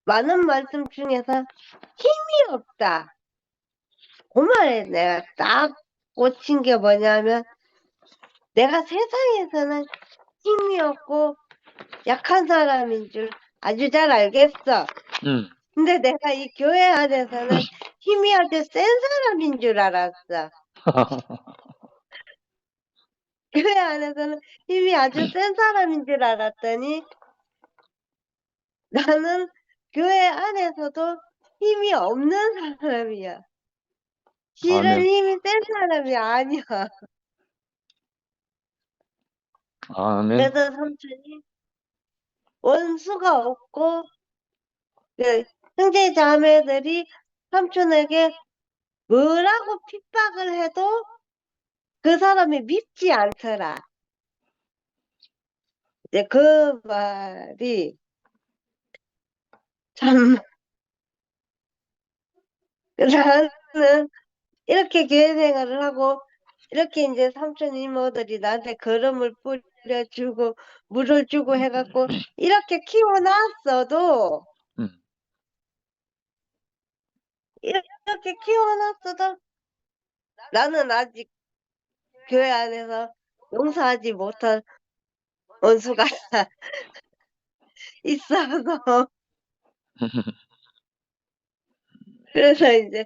많은 말씀 중에서 힘이 없다. 그 말에 내가 딱 꽂힌 게 뭐냐면, 내가 세상에서는 힘이 없고 약한 사람인 줄 아주 잘 알겠어. 음. 근데 내가 이 교회 안에서는 힘이 아주 센 사람인 줄 알았어. 교회 안에서는 힘이 아주 센 사람인 줄 알았더니 나는 교회 안에서도 힘이 없는 사람이야. 실은 아멘. 힘이 센 사람이 아니야. 아멘. 그래서 삼촌이 원수가 없고 그 형제 자매들이 삼촌에게 뭐라고 핍박을 해도 그 사람이 밉지 않더라. 이제 그 말이 참 나는 이렇게 교회 생활을 하고 이렇게 이제 삼촌 이모들이 나한테 걸음을 뿌려주고 물을 주고 해갖고 이렇게 키워놨어도 음. 이렇게 키워놨어도 나는 아직 교회 안에서 용서하지 못한 원수가 있어서 그래서 이제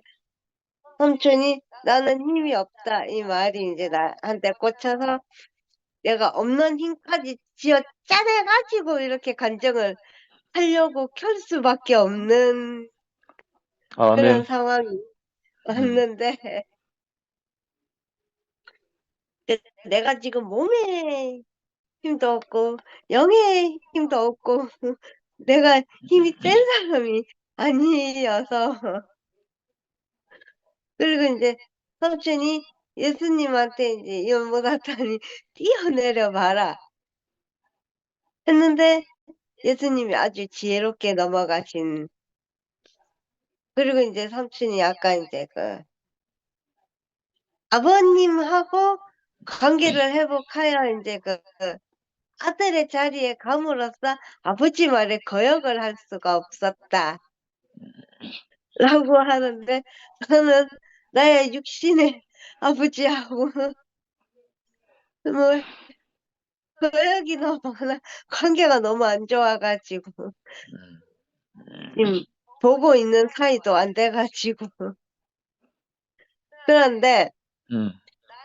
삼촌이 나는 힘이 없다 이 말이 이제 나한테 꽂혀서 내가 없는 힘까지 쥐어 짜내가지고 이렇게 간증을 하려고 켤 수밖에 없는 그런 아멘. 상황이 음. 왔는데 내가 지금 몸에 힘도 없고 영의 힘도 없고 내가 힘이 센 사람이 아니어서 그리고 이제 삼촌이 예수님한테 이제 연못하더니 뛰어내려 봐라 했는데 예수님이 아주 지혜롭게 넘어가신 그리고 이제 삼촌이 약간 이제 그 아버님하고 관계를 회복하여 이제 그 아들의 자리에 감으로써 아버지 말에 거역을 할 수가 없었다. 라고 하는데 저는 나의 육신의 아버지하고 뭐 거역이 너무 많아 관계가 너무 안 좋아가지고 음. 지금 보고 있는 사이도 안 돼가지고 그런데 음.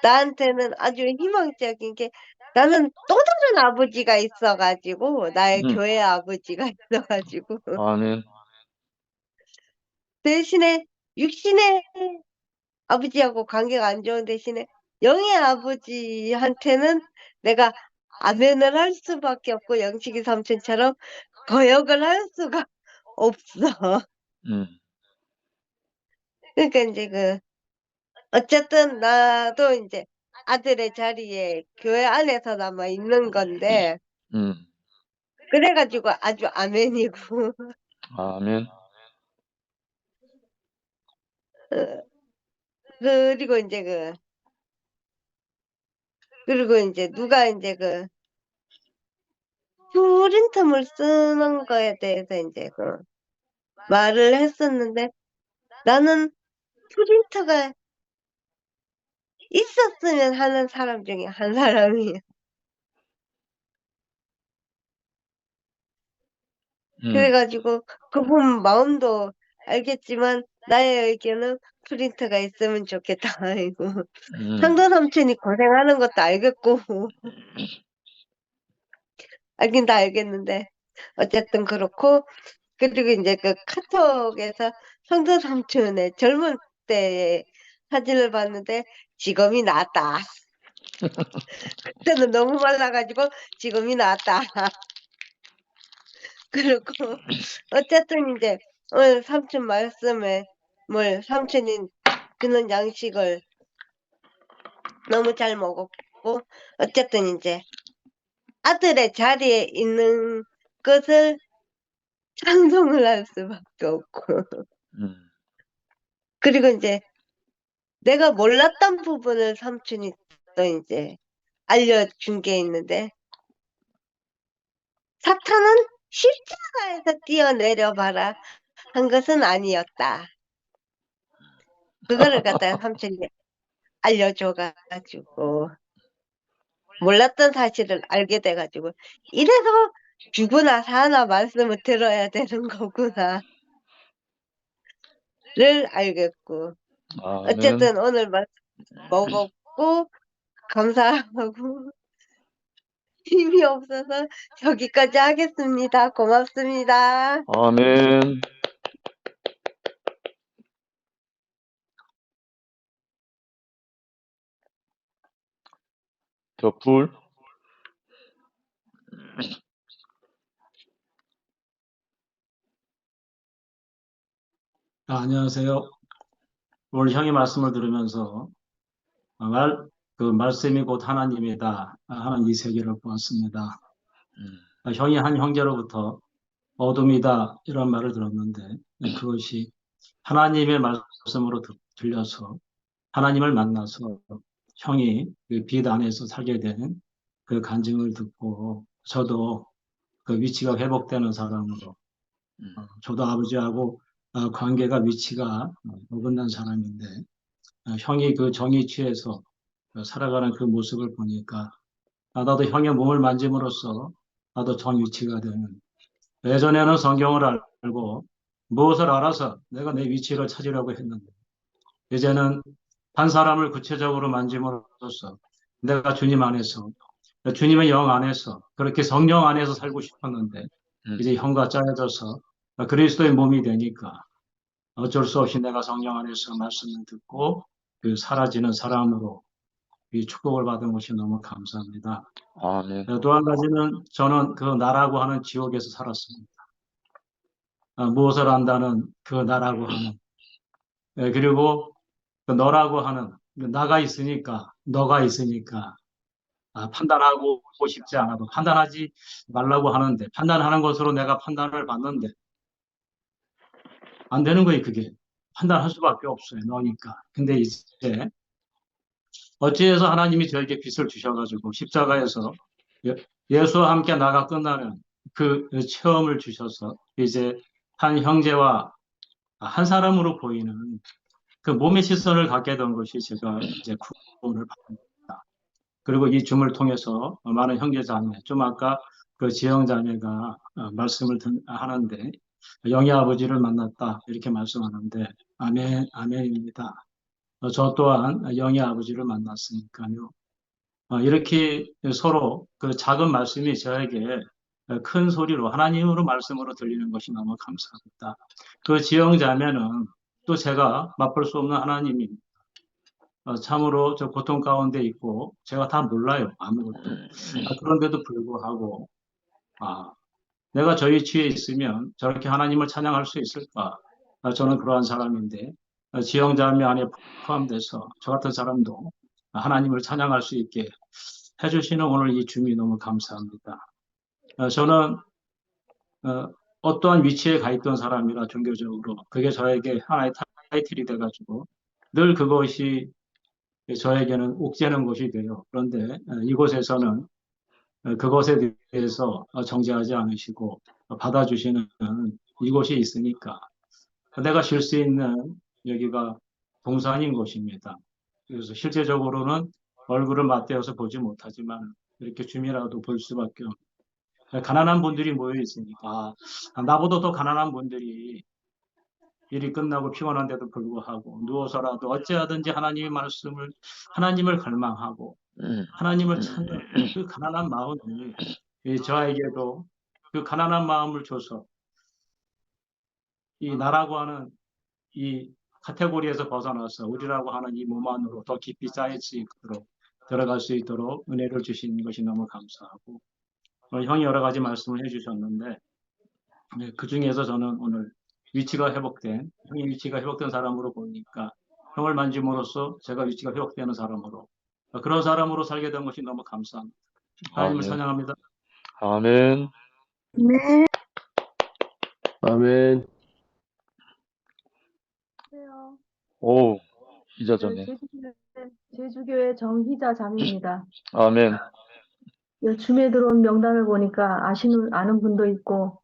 나한테는 아주 희망적인 게 나는 또 다른 아버지가 있어가지고 나의 음. 교회 아버지가 있어가지고 아멘. 대신에 육신의 아버지하고 관계가 안 좋은 대신에 영의 아버지한테는 내가 아멘을 할 수밖에 없고 영식이 삼촌처럼 거역을 할 수가 없어. 음. 그러니까 이제 그 어쨌든 나도 이제 아들의 자리에 교회 안에서 남아 있는 건데 음. 그래가지고 아주 아멘이고 아멘. 그리고 이제 그리고 이제 누가 이제 그 프린터물 쓰는 거에 대해서 이제 그 말을 했었는데 나는 프린터가 있었으면 하는 사람 중에 한 사람이에요. 음. 그래가지고 그분 마음도 알겠지만 나의 의견은 프린터가 있으면 좋겠다. 아이고 음. 상도 삼촌이 고생하는 것도 알겠고 알긴 다 알겠는데 어쨌든 그렇고 그리고 이제 그 카톡에서 상도 삼촌의 젊은 때의 사진을 봤는데 지금이 낫다. 그때는 너무 말라가지고 지금이 낫다. 그리고 어쨌든 이제 오늘 삼촌 말씀에 뭘 삼촌이 주는 양식을 너무 잘 먹었고 어쨌든 이제 아들의 자리에 있는 것을 찬송을 할 수밖에 없고 음. 그리고 이제 내가 몰랐던 부분을 삼촌이 또 이제 알려준 게 있는데 사탄은 십자가에서 뛰어내려봐라 한 것은 아니었다. 그거를 갖다가 삼촌이 알려줘가지고 몰랐던 사실을 알게 돼가지고 이래서 죽으나 사나 말씀을 들어야 되는 거구나를 알겠고 아멘. 어쨌든 오늘 말씀 먹었고 감사하고 힘이 없어서 여기까지 하겠습니다. 고맙습니다. 아멘. 저 불. 안녕하세요. 오늘 형의 말씀을 들으면서 그 말씀이 곧 하나님이다 하는 이 세계를 보았습니다. 형이 한 형제로부터 어둠이다 이런 말을 들었는데 그것이 하나님의 말씀으로 들려서 하나님을 만나서 형이 그 빛 안에서 살게 된 그 간증을 듣고 저도 그 위치가 회복되는 사람으로 저도 아버지하고 관계가 위치가 어긋난 사람인데 형이 그 정이 취해서 살아가는 그 모습을 보니까 나도 형의 몸을 만짐으로써 나도 정 위치가 되는 예전에는 성경을 알고 무엇을 알아서 내가 내 위치를 찾으려고 했는데 이제는 한 사람을 구체적으로 만짐으로써 내가 주님 안에서 주님의 영 안에서 그렇게 성령 안에서 살고 싶었는데 이제 형과 짜여져서 그리스도의 몸이 되니까 어쩔 수 없이 내가 성령 안에서 말씀을 듣고 그 사라지는 사람으로 이 축복을 받은 것이 너무 감사합니다. 아멘. 또 한 가지는 저는 그 나라고 하는 지옥에서 살았습니다. 무엇을 안다는 그 나라고 하는 그리고 그 너라고 하는 나가 있으니까 너가 있으니까 판단하고 싶지 않아도 판단하지 말라고 하는데 판단하는 것으로 내가 판단을 받는데 안 되는 거예요. 그게 판단할 수밖에 없어요. 너니까. 근데 이제 어찌해서 하나님이 저에게 빛을 주셔가지고 십자가에서 예수와 함께 나가 끝나는 그 체험을 주셔서 이제 한 형제와 한 사람으로 보이는 그 몸의 시선을 갖게 된 것이 제가 이제 구원을 받습니다. 그리고 이 줌을 통해서 많은 형제 자매, 좀 아까 그 지영 자매가 말씀을 하는데 영의 아버지를 만났다 이렇게 말씀하는데 아멘, 아멘입니다. 저 또한 영의 아버지를 만났으니까요. 이렇게 서로 그 작은 말씀이 저에게 큰 소리로 하나님으로 말씀으로 들리는 것이 너무 감사합니다. 그 지영 자매는 또 제가 맛볼 수 없는 하나님이 참으로 저 고통 가운데 있고 제가 다 몰라요. 아무것도. 그런데도 불구하고 내가 저 위치에 있으면 저렇게 하나님을 찬양할 수 있을까? 저는 그러한 사람인데 지영 자매 안에 포함돼서 저 같은 사람도 하나님을 찬양할 수 있게 해주시는 오늘 이 줌이 너무 감사합니다. 저는 어떠한 위치에 가 있던 사람이라 종교적으로 그게 저에게 하나의 타이틀이 돼가지고 늘 그것이 저에게는 옥죄는 것이 돼요. 그런데 이곳에서는 그것에 대해서 정죄하지 않으시고 받아주시는 이곳이 있으니까 내가 쉴 수 있는 여기가 동산인 곳입니다. 그래서 실제적으로는 얼굴을 맞대어서 보지 못하지만 이렇게 줌이라도 볼 수밖에 없는 가난한 분들이 모여 있으니까 나보다 더 가난한 분들이 일이 끝나고 피곤한데도 불구하고 누워서라도 어찌하든지 하나님의 말씀을 하나님을 갈망하고 하나님을 찾는 그 가난한 마음이 저에게도 그 가난한 마음을 줘서 이 나라고 하는 이 카테고리에서 벗어나서 우리라고 하는 이 몸 안으로 더 깊이 쌓일 수 있도록 들어갈 수 있도록 은혜를 주신 것이 너무 감사하고 형이 여러 가지 말씀을 해주셨는데 그 중에서 저는 오늘 위치가 회복된 형의 위치가 회복된 사람으로 보니까 형을 만짐으로써 제가 위치가 회복되는 사람으로 그런 사람으로 살게 된 것이 너무 감사합니다. 하나님을 아멘. 찬양합니다. 아멘. 네. 아멘. 안녕하세요. 오, 네, 희자자매. 제주교회 정희자 자매입니다. 아멘. 줌에 들어온 명단을 보니까 아는 분도 있고,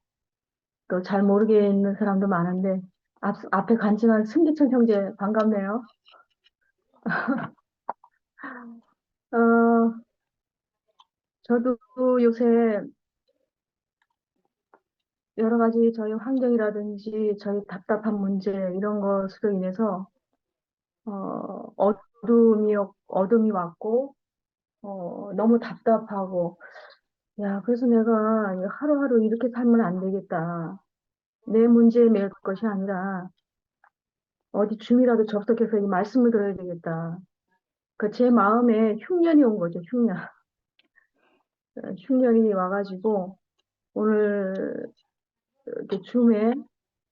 또 잘 모르겠는 사람도 많은데, 앞에 간증한 승기천 형제 반갑네요. 어, 저도 요새 여러 가지 저희 환경이라든지 저희 답답한 문제 이런 것으로 인해서 어둠이 왔고 너무 답답하고 야 그래서 내가 하루하루 이렇게 살면 안 되겠다. 내 문제에 매일 것이 아니라 어디 줌이라도 접속해서 이 말씀을 들어야 되겠다. 그 제 마음에 흉년이 온 거죠. 흉년. 흉년이 와가지고 오늘 이렇게 줌에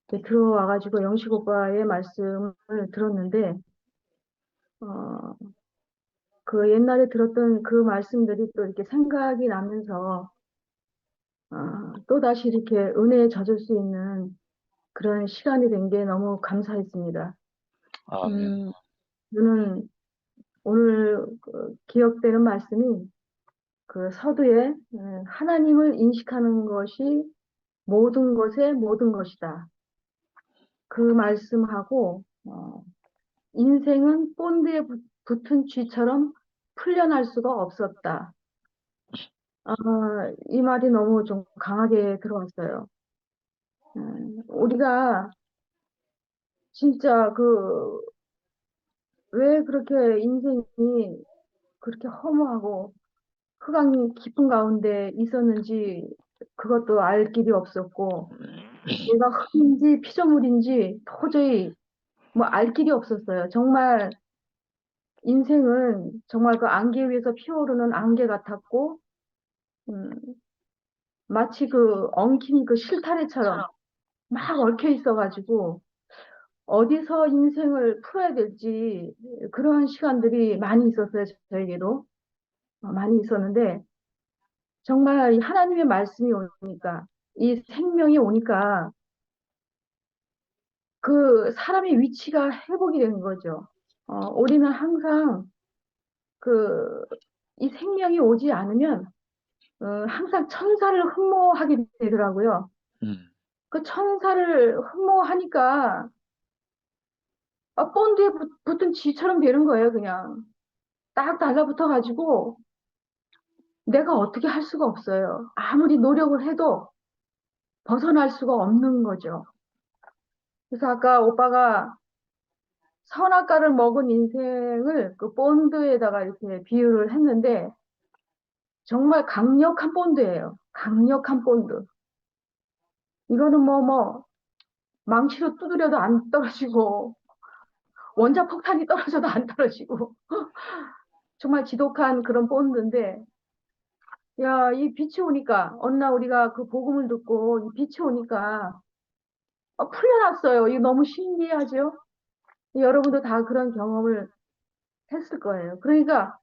이렇게 들어와가지고 영식 오빠의 말씀을 들었는데 어, 그 옛날에 들었던 그 말씀들이 또 이렇게 생각이 나면서 또다시 이렇게 은혜에 젖을 수 있는 그런 시간이 된 게 너무 감사했습니다. 아멘. 저는 오늘 기억되는 말씀이 그 서두에 하나님을 인식하는 것이 모든 것의 모든 것이다. 그 말씀하고 인생은 본드에 붙은 쥐처럼 풀려날 수가 없었다. 이 말이 너무 좀 강하게 들어왔어요. 우리가 진짜 왜 그렇게 인생이 그렇게 허무하고 흑암 깊은 가운데 있었는지 그것도 알 길이 없었고, 내가 흙인지 피조물인지 도저히 뭐 알 길이 없었어요. 정말 인생은 정말 그 안개 위에서 피어오르는 안개 같았고, 음, 마치 그 엉킨 그 실타래처럼 막 얽혀 있어가지고, 어디서 인생을 풀어야 될지 그러한 시간들이 많이 있었어요. 저에게도. 많이 있었는데, 정말 이 하나님의 말씀이 오니까, 이 생명이 오니까, 그 사람의 위치가 회복이 되는 거죠. 우리는 항상 그, 이 생명이 오지 않으면, 항상 천사를 흠모하게 되더라고요. 음. 그 천사를 흠모하니까, 본드에 붙은 쥐처럼 되는 거예요, 그냥. 딱 달라붙어가지고, 내가 어떻게 할 수가 없어요. 아무리 노력을 해도 벗어날 수가 없는 거죠. 그래서 아까 오빠가 선악과를 먹은 인생을 그 본드에다가 이렇게 비유를 했는데 정말 강력한 본드예요. 강력한 본드. 이거는 망치로 두드려도 안 떨어지고 원자폭탄이 떨어져도 안 떨어지고 정말 지독한 그런 본드인데 야, 이 빛이 오니까 어느 날 우리가 그 복음을 듣고 이 빛이 오니까 풀려났어요. 이거 너무 신기하죠? 여러분도 다 그런 경험을 했을 거예요. 그러니까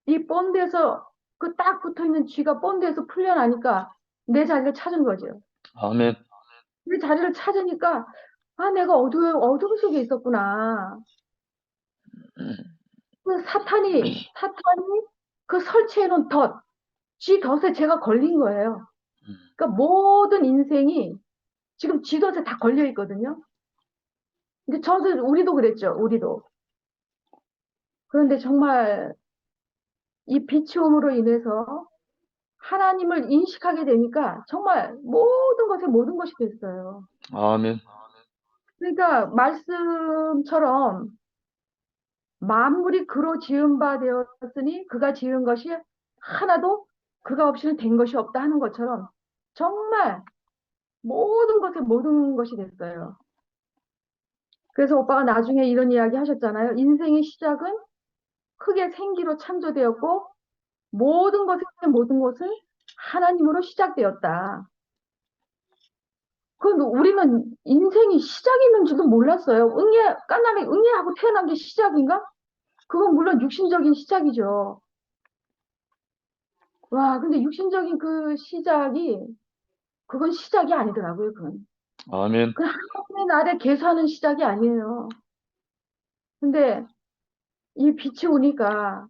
이 본드에서 그 딱 붙어 있는 쥐가 본드에서 풀려나니까 내 자리를 찾은 거죠. 아멘. 내 자리를 찾으니까 내가 어둠 속에 있었구나. 그 사탄이 그 설치해 놓은 쥐 덫에 제가 걸린 거예요. 음. 그러니까 모든 인생이 지금 쥐 덫에 다 걸려 있거든요. 근데 우리도 그랬죠. 우리도. 그런데 정말 이 빛이 옴으로 인해서 하나님을 인식하게 되니까 정말 모든 것에 모든 것이 됐어요. 아멘. 그러니까 말씀처럼 만물이 그로 지은 바 되었으니 그가 지은 것이 하나도 그가 없이는 된 것이 없다 하는 것처럼 정말 모든 것에 모든 것이 됐어요. 그래서 오빠가 나중에 이런 이야기 하셨잖아요. 인생의 시작은 흙의 생기로 창조되었고 모든 것의 모든 것은 하나님으로 시작되었다. 우리는 인생이 시작이 있는 줄도 몰랐어요. 깐남에 응애하고 태어난 게 시작인가? 그건 물론 육신적인 시작이죠. 와, 근데 육신적인 그 시작이, 그건 시작이 아니더라고요, 그건. 아멘. 그 하나님의 날에 계산하는 시작이 아니에요. 근데 이 빛이 오니까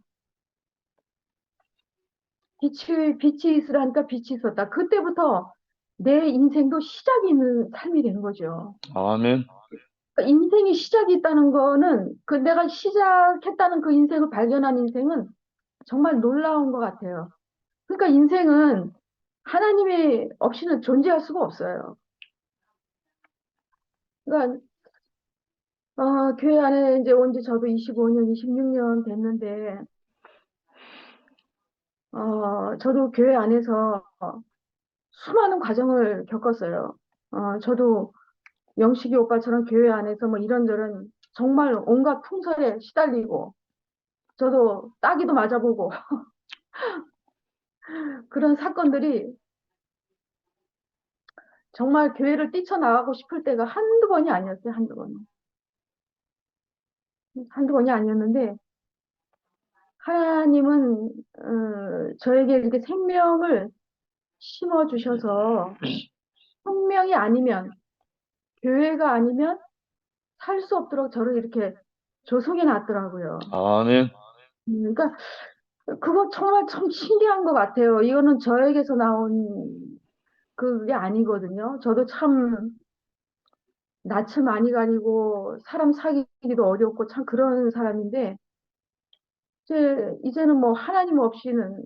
빛이 있으라니까 빛이 있었다. 그때부터 내 인생도 시작이 있는 삶이 되는 거죠. 아멘. 그러니까 인생이 시작이 있다는 거는 그 내가 시작했다는 그 인생을 발견한 인생은 정말 놀라운 것 같아요. 그러니까 인생은 하나님이 없이는 존재할 수가 없어요. 그러니까 교회 안에 이제 온 지 저도 25년, 26년 됐는데 저도 교회 안에서 수많은 과정을 겪었어요. 저도 영식이 오빠처럼 교회 안에서 뭐 이런저런 정말 온갖 풍설에 시달리고 저도 따기도 맞아보고 그런 사건들이 정말 교회를 뛰쳐나가고 싶을 때가 한두 번이 아니었어요. 한두 번이. 한두 번이 아니었는데 하나님은 저에게 이렇게 생명을 심어주셔서 생명이 아니면 교회가 아니면 살 수 없도록 저를 이렇게 조성해 놨더라고요. 아멘. 그러니까 그거 정말 참 신기한 것 같아요. 이거는 저에게서 나온 그게 아니거든요. 저도 참 낯을 많이 가리고 사람 사귀기도 어렵고 참 그런 사람인데 이제는 뭐 하나님 없이는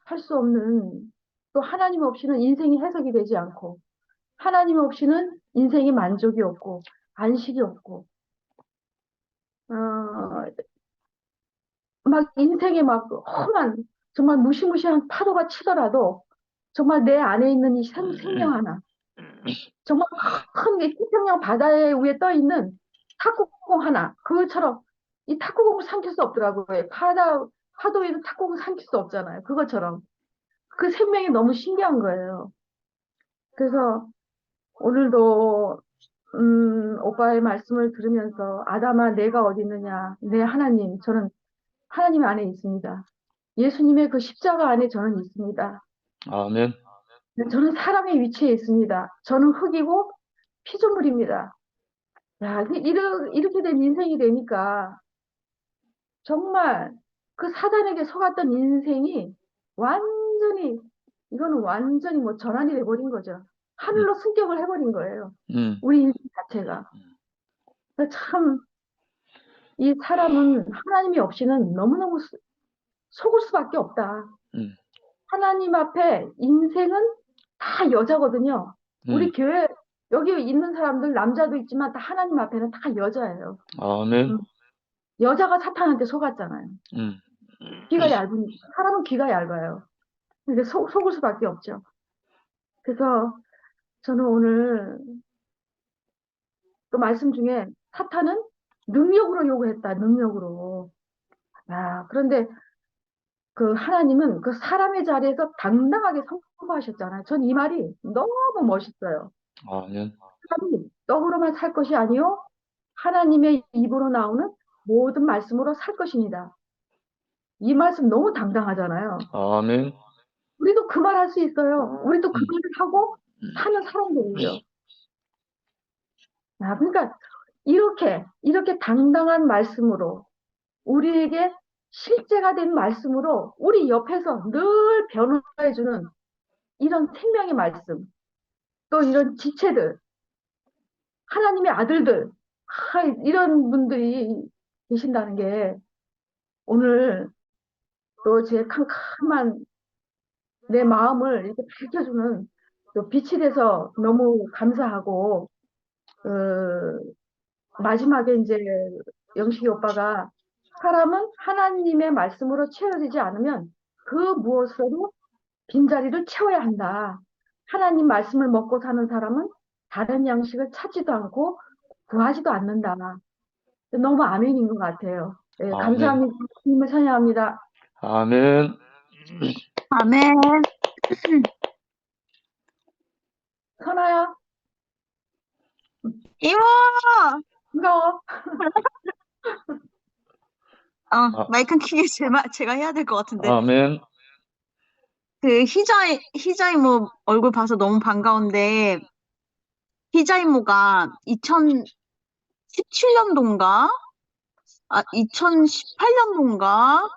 살 수 없는 또 하나님 없이는 인생이 해석이 되지 않고 하나님 없이는 인생이 만족이 없고 안식이 없고 어, 막 인생에 막 험한 정말 무시무시한 파도가 치더라도 정말 내 안에 있는 이 생명 하나 정말 큰이 태평양 바다에 위에 떠 있는 탁구공 하나 그것처럼 이 탁구공을 삼킬 수 없더라고요. 파도에는 탁구공을 삼킬 수 없잖아요. 그것처럼 그 생명이 너무 신기한 거예요. 그래서 오늘도 오빠의 말씀을 들으면서 아담아 내가 어디 있느냐 내 하나님 저는 하나님 안에 있습니다. 예수님의 그 십자가 안에 저는 있습니다. 아멘. 저는 사람의 위치에 있습니다. 저는 흙이고 피조물입니다. 야, 이렇게 된 인생이 되니까 정말 그 사단에게 속았던 인생이 완전히 이거는 완전히 뭐 전환이 돼버린 거죠. 하늘로 승격을 해버린 거예요. 음, 우리 인생 자체가. 참 이 사람은 하나님이 없이는 너무너무 속을 수밖에 없다. 음, 하나님 앞에 인생은 다 여자거든요. 우리 음. 교회 여기 있는 사람들 남자도 있지만 다 하나님 앞에는 다 여자예요. 아멘. 여자가 사탄한테 속았잖아요. 음, 귀가 얇으니까 사람은 귀가 얇아요. 근데 속을 수밖에 없죠. 그래서 저는 오늘 또 말씀 중에 사탄은 능력으로 요구했다. 능력으로. 그런데 그 하나님은 그 사람의 자리에서 당당하게 선포하셨잖아요. 전 이 말이 너무 멋있어요. 아멘. 사람이 떡으로만 살 것이 아니요 하나님의 입으로 나오는 모든 말씀으로 살 것입니다. 이 말씀 너무 당당하잖아요. 아멘. 우리도 그 말 할 수 있어요. 우리도 그 말을 하고 사는 사람들이에요. 그러니까 이렇게 당당한 말씀으로 우리에게 실제가 된 말씀으로 우리 옆에서 늘 변호해주는 이런 생명의 말씀, 또 이런 지체들, 하나님의 아들들, 이런 분들이 계신다는 게 오늘 또 제 캄캄한 내 마음을 이렇게 밝혀주는 또 빛이 돼서 너무 감사하고, 마지막에 이제 영식이 오빠가 사람은 하나님의 말씀으로 채워지지 않으면 그 무엇으로도 빈자리를 채워야 한다. 하나님 말씀을 먹고 사는 사람은 다른 양식을 찾지도 않고 구하지도 않는다. 너무 아멘인 것 같아요. 네, 아멘. 감사합니다. 주님을 찬양합니다. 아멘. 아멘. 선아야, 이모! 반가워. 마이크 키기 제가 해야 될 것 같은데. 아멘. 그 희자 이모 얼굴 봐서 너무 반가운데, 희자 이모가 2017년도인가? 2018년도인가?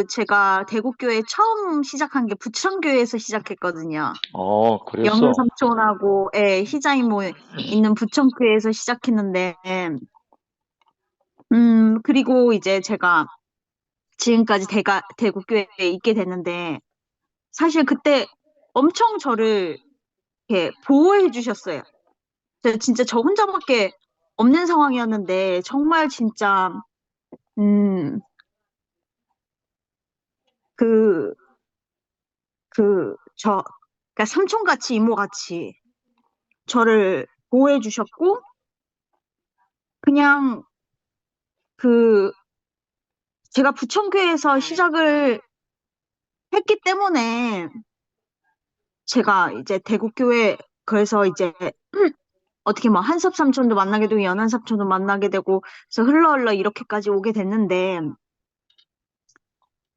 제가 대구교회 처음 시작한 게 부천교회에서 시작했거든요. 영유 그랬어. 삼촌하고, 예, 희자 이모 있는 부천교회에서 시작했는데, 그리고 이제 제가 지금까지 대구교회에 있게 됐는데, 사실 그때 엄청 저를 이렇게 보호해 주셨어요. 진짜 저 혼자밖에 없는 상황이었는데, 정말 진짜, 음, 그, 그러니까 삼촌같이 이모같이 저를 보호해 주셨고, 그냥 그, 제가 부천교회에서 시작을 했기 때문에, 제가 이제 대구교회, 그래서 이제, 어떻게 뭐 한섭 삼촌도 만나게 되고, 연한 삼촌도 만나게 되고, 그래서 흘러 이렇게까지 오게 됐는데,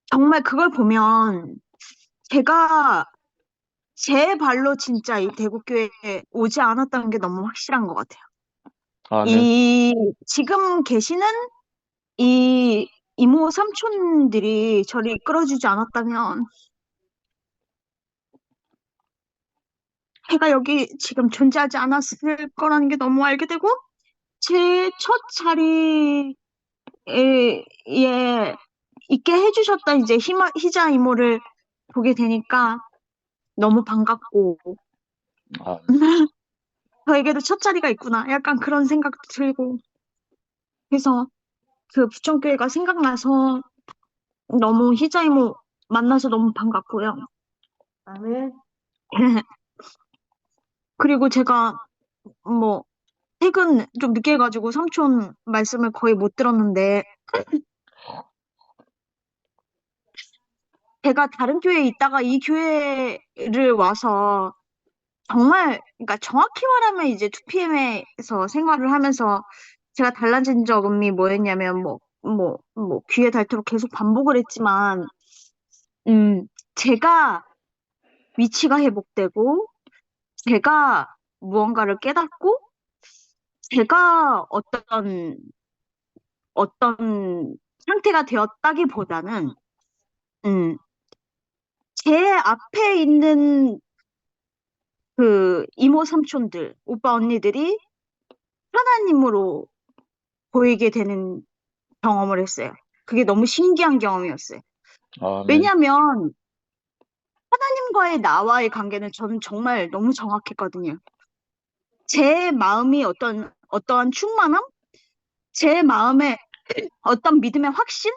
정말 그걸 보면, 제가 제 발로 진짜 이 대구교회에 오지 않았다는 게 너무 확실한 것 같아요. 아멘. 지금 계시는 이 이모 삼촌들이 저를 이끌어주지 않았다면 제가 여기 지금 존재하지 않았을 거라는 게 너무 알게 되고 제 첫 자리에 있게 해주셨던 이제 희자 이모를 보게 되니까 너무 반갑고 아멘. 저에게도 첫 자리가 있구나 약간 그런 생각도 들고 그래서 그 부천교회가 생각나서 너무 희자 이모 만나서 너무 반갑고요. 아멘. 그리고 제가 뭐 퇴근 좀 늦게 해가지고 삼촌 말씀을 거의 못 들었는데 제가 다른 교회에 있다가 이 교회를 와서 정말 그러니까 정확히 말하면 이제 2PM에서 생활을 하면서 제가 달라진 점이 뭐였냐면 귀에 닳도록 계속 반복을 했지만 제가 위치가 회복되고 제가 무언가를 깨닫고 제가 어떤 상태가 되었다기보다는 음, 제 앞에 있는 그 이모 삼촌들, 오빠 언니들이 하나님으로 보이게 되는 경험을 했어요. 그게 너무 신기한 경험이었어요. 아멘. 왜냐하면 하나님과의 나와의 관계는 저는 정말 너무 정확했거든요. 제 마음이 어떠한 충만함, 제 마음의 어떤 믿음의 확신,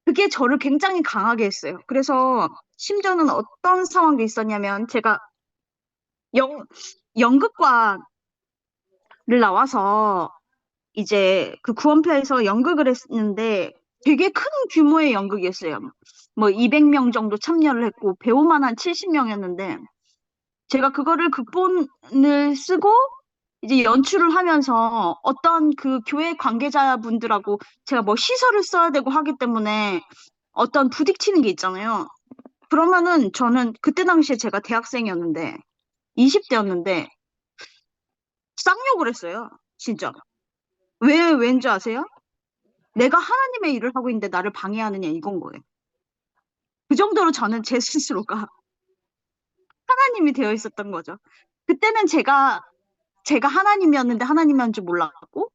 그게 저를 굉장히 강하게 했어요. 그래서 심지어는 어떤 상황도 있었냐면 제가 연극과를 나와서 이제 그 구원표에서 연극을 했는데 되게 큰 규모의 연극이었어요. 뭐 200명 정도 참여를 했고 배우만 한 70명이었는데 제가 그거를 극본을 쓰고 이제 연출을 하면서 어떤 그 교회 관계자분들하고 제가 뭐 시설을 써야 되고 하기 때문에 어떤 부딪히는 게 있잖아요. 그러면은 저는 그때 당시에 제가 대학생이었는데 20대였는데 쌍욕을 했어요. 진짜. 왠지 아세요? 내가 하나님의 일을 하고 있는데 나를 방해하느냐 이건 거예요. 그 정도로 저는 제 스스로가 하나님이 되어 있었던 거죠. 그때는 제가 하나님이었는데 하나님이었는 줄 몰랐고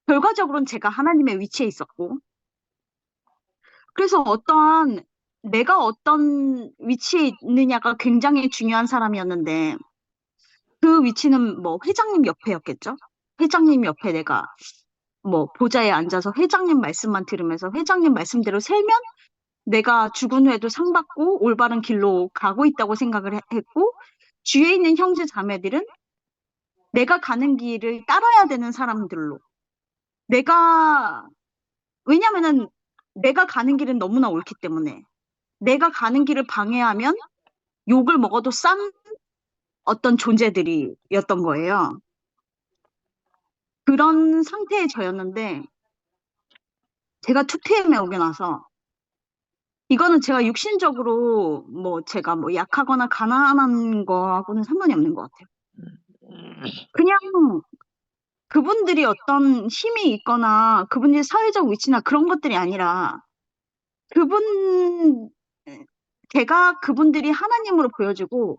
결과적으로는 제가 하나님의 위치에 있었고 그래서 내가 어떤 위치에 있느냐가 굉장히 중요한 사람이었는데 그 위치는 뭐 회장님 옆에였겠죠? 회장님 옆에 내가 뭐 보좌에 앉아서 회장님 말씀만 들으면서 회장님 말씀대로 살면 내가 죽은 후에도 상 받고 올바른 길로 가고 있다고 생각을 했고 주위에 있는 형제 자매들은 내가 가는 길을 따라야 되는 사람들로 왜냐면은 내가 가는 길은 너무나 옳기 때문에 내가 가는 길을 방해하면 욕을 먹어도 싼 어떤 존재들이었던 거예요. 그런 상태의 저였는데 제가 2PM에 오게 나서 이거는 제가 육신적으로 제가 약하거나 가난한 거하고는 상관이 없는 것 같아요. 그냥 그분들이 어떤 힘이 있거나 그분들의 사회적 위치나 그런 것들이 아니라 그분, 제가 그분들이 하나님으로 보여지고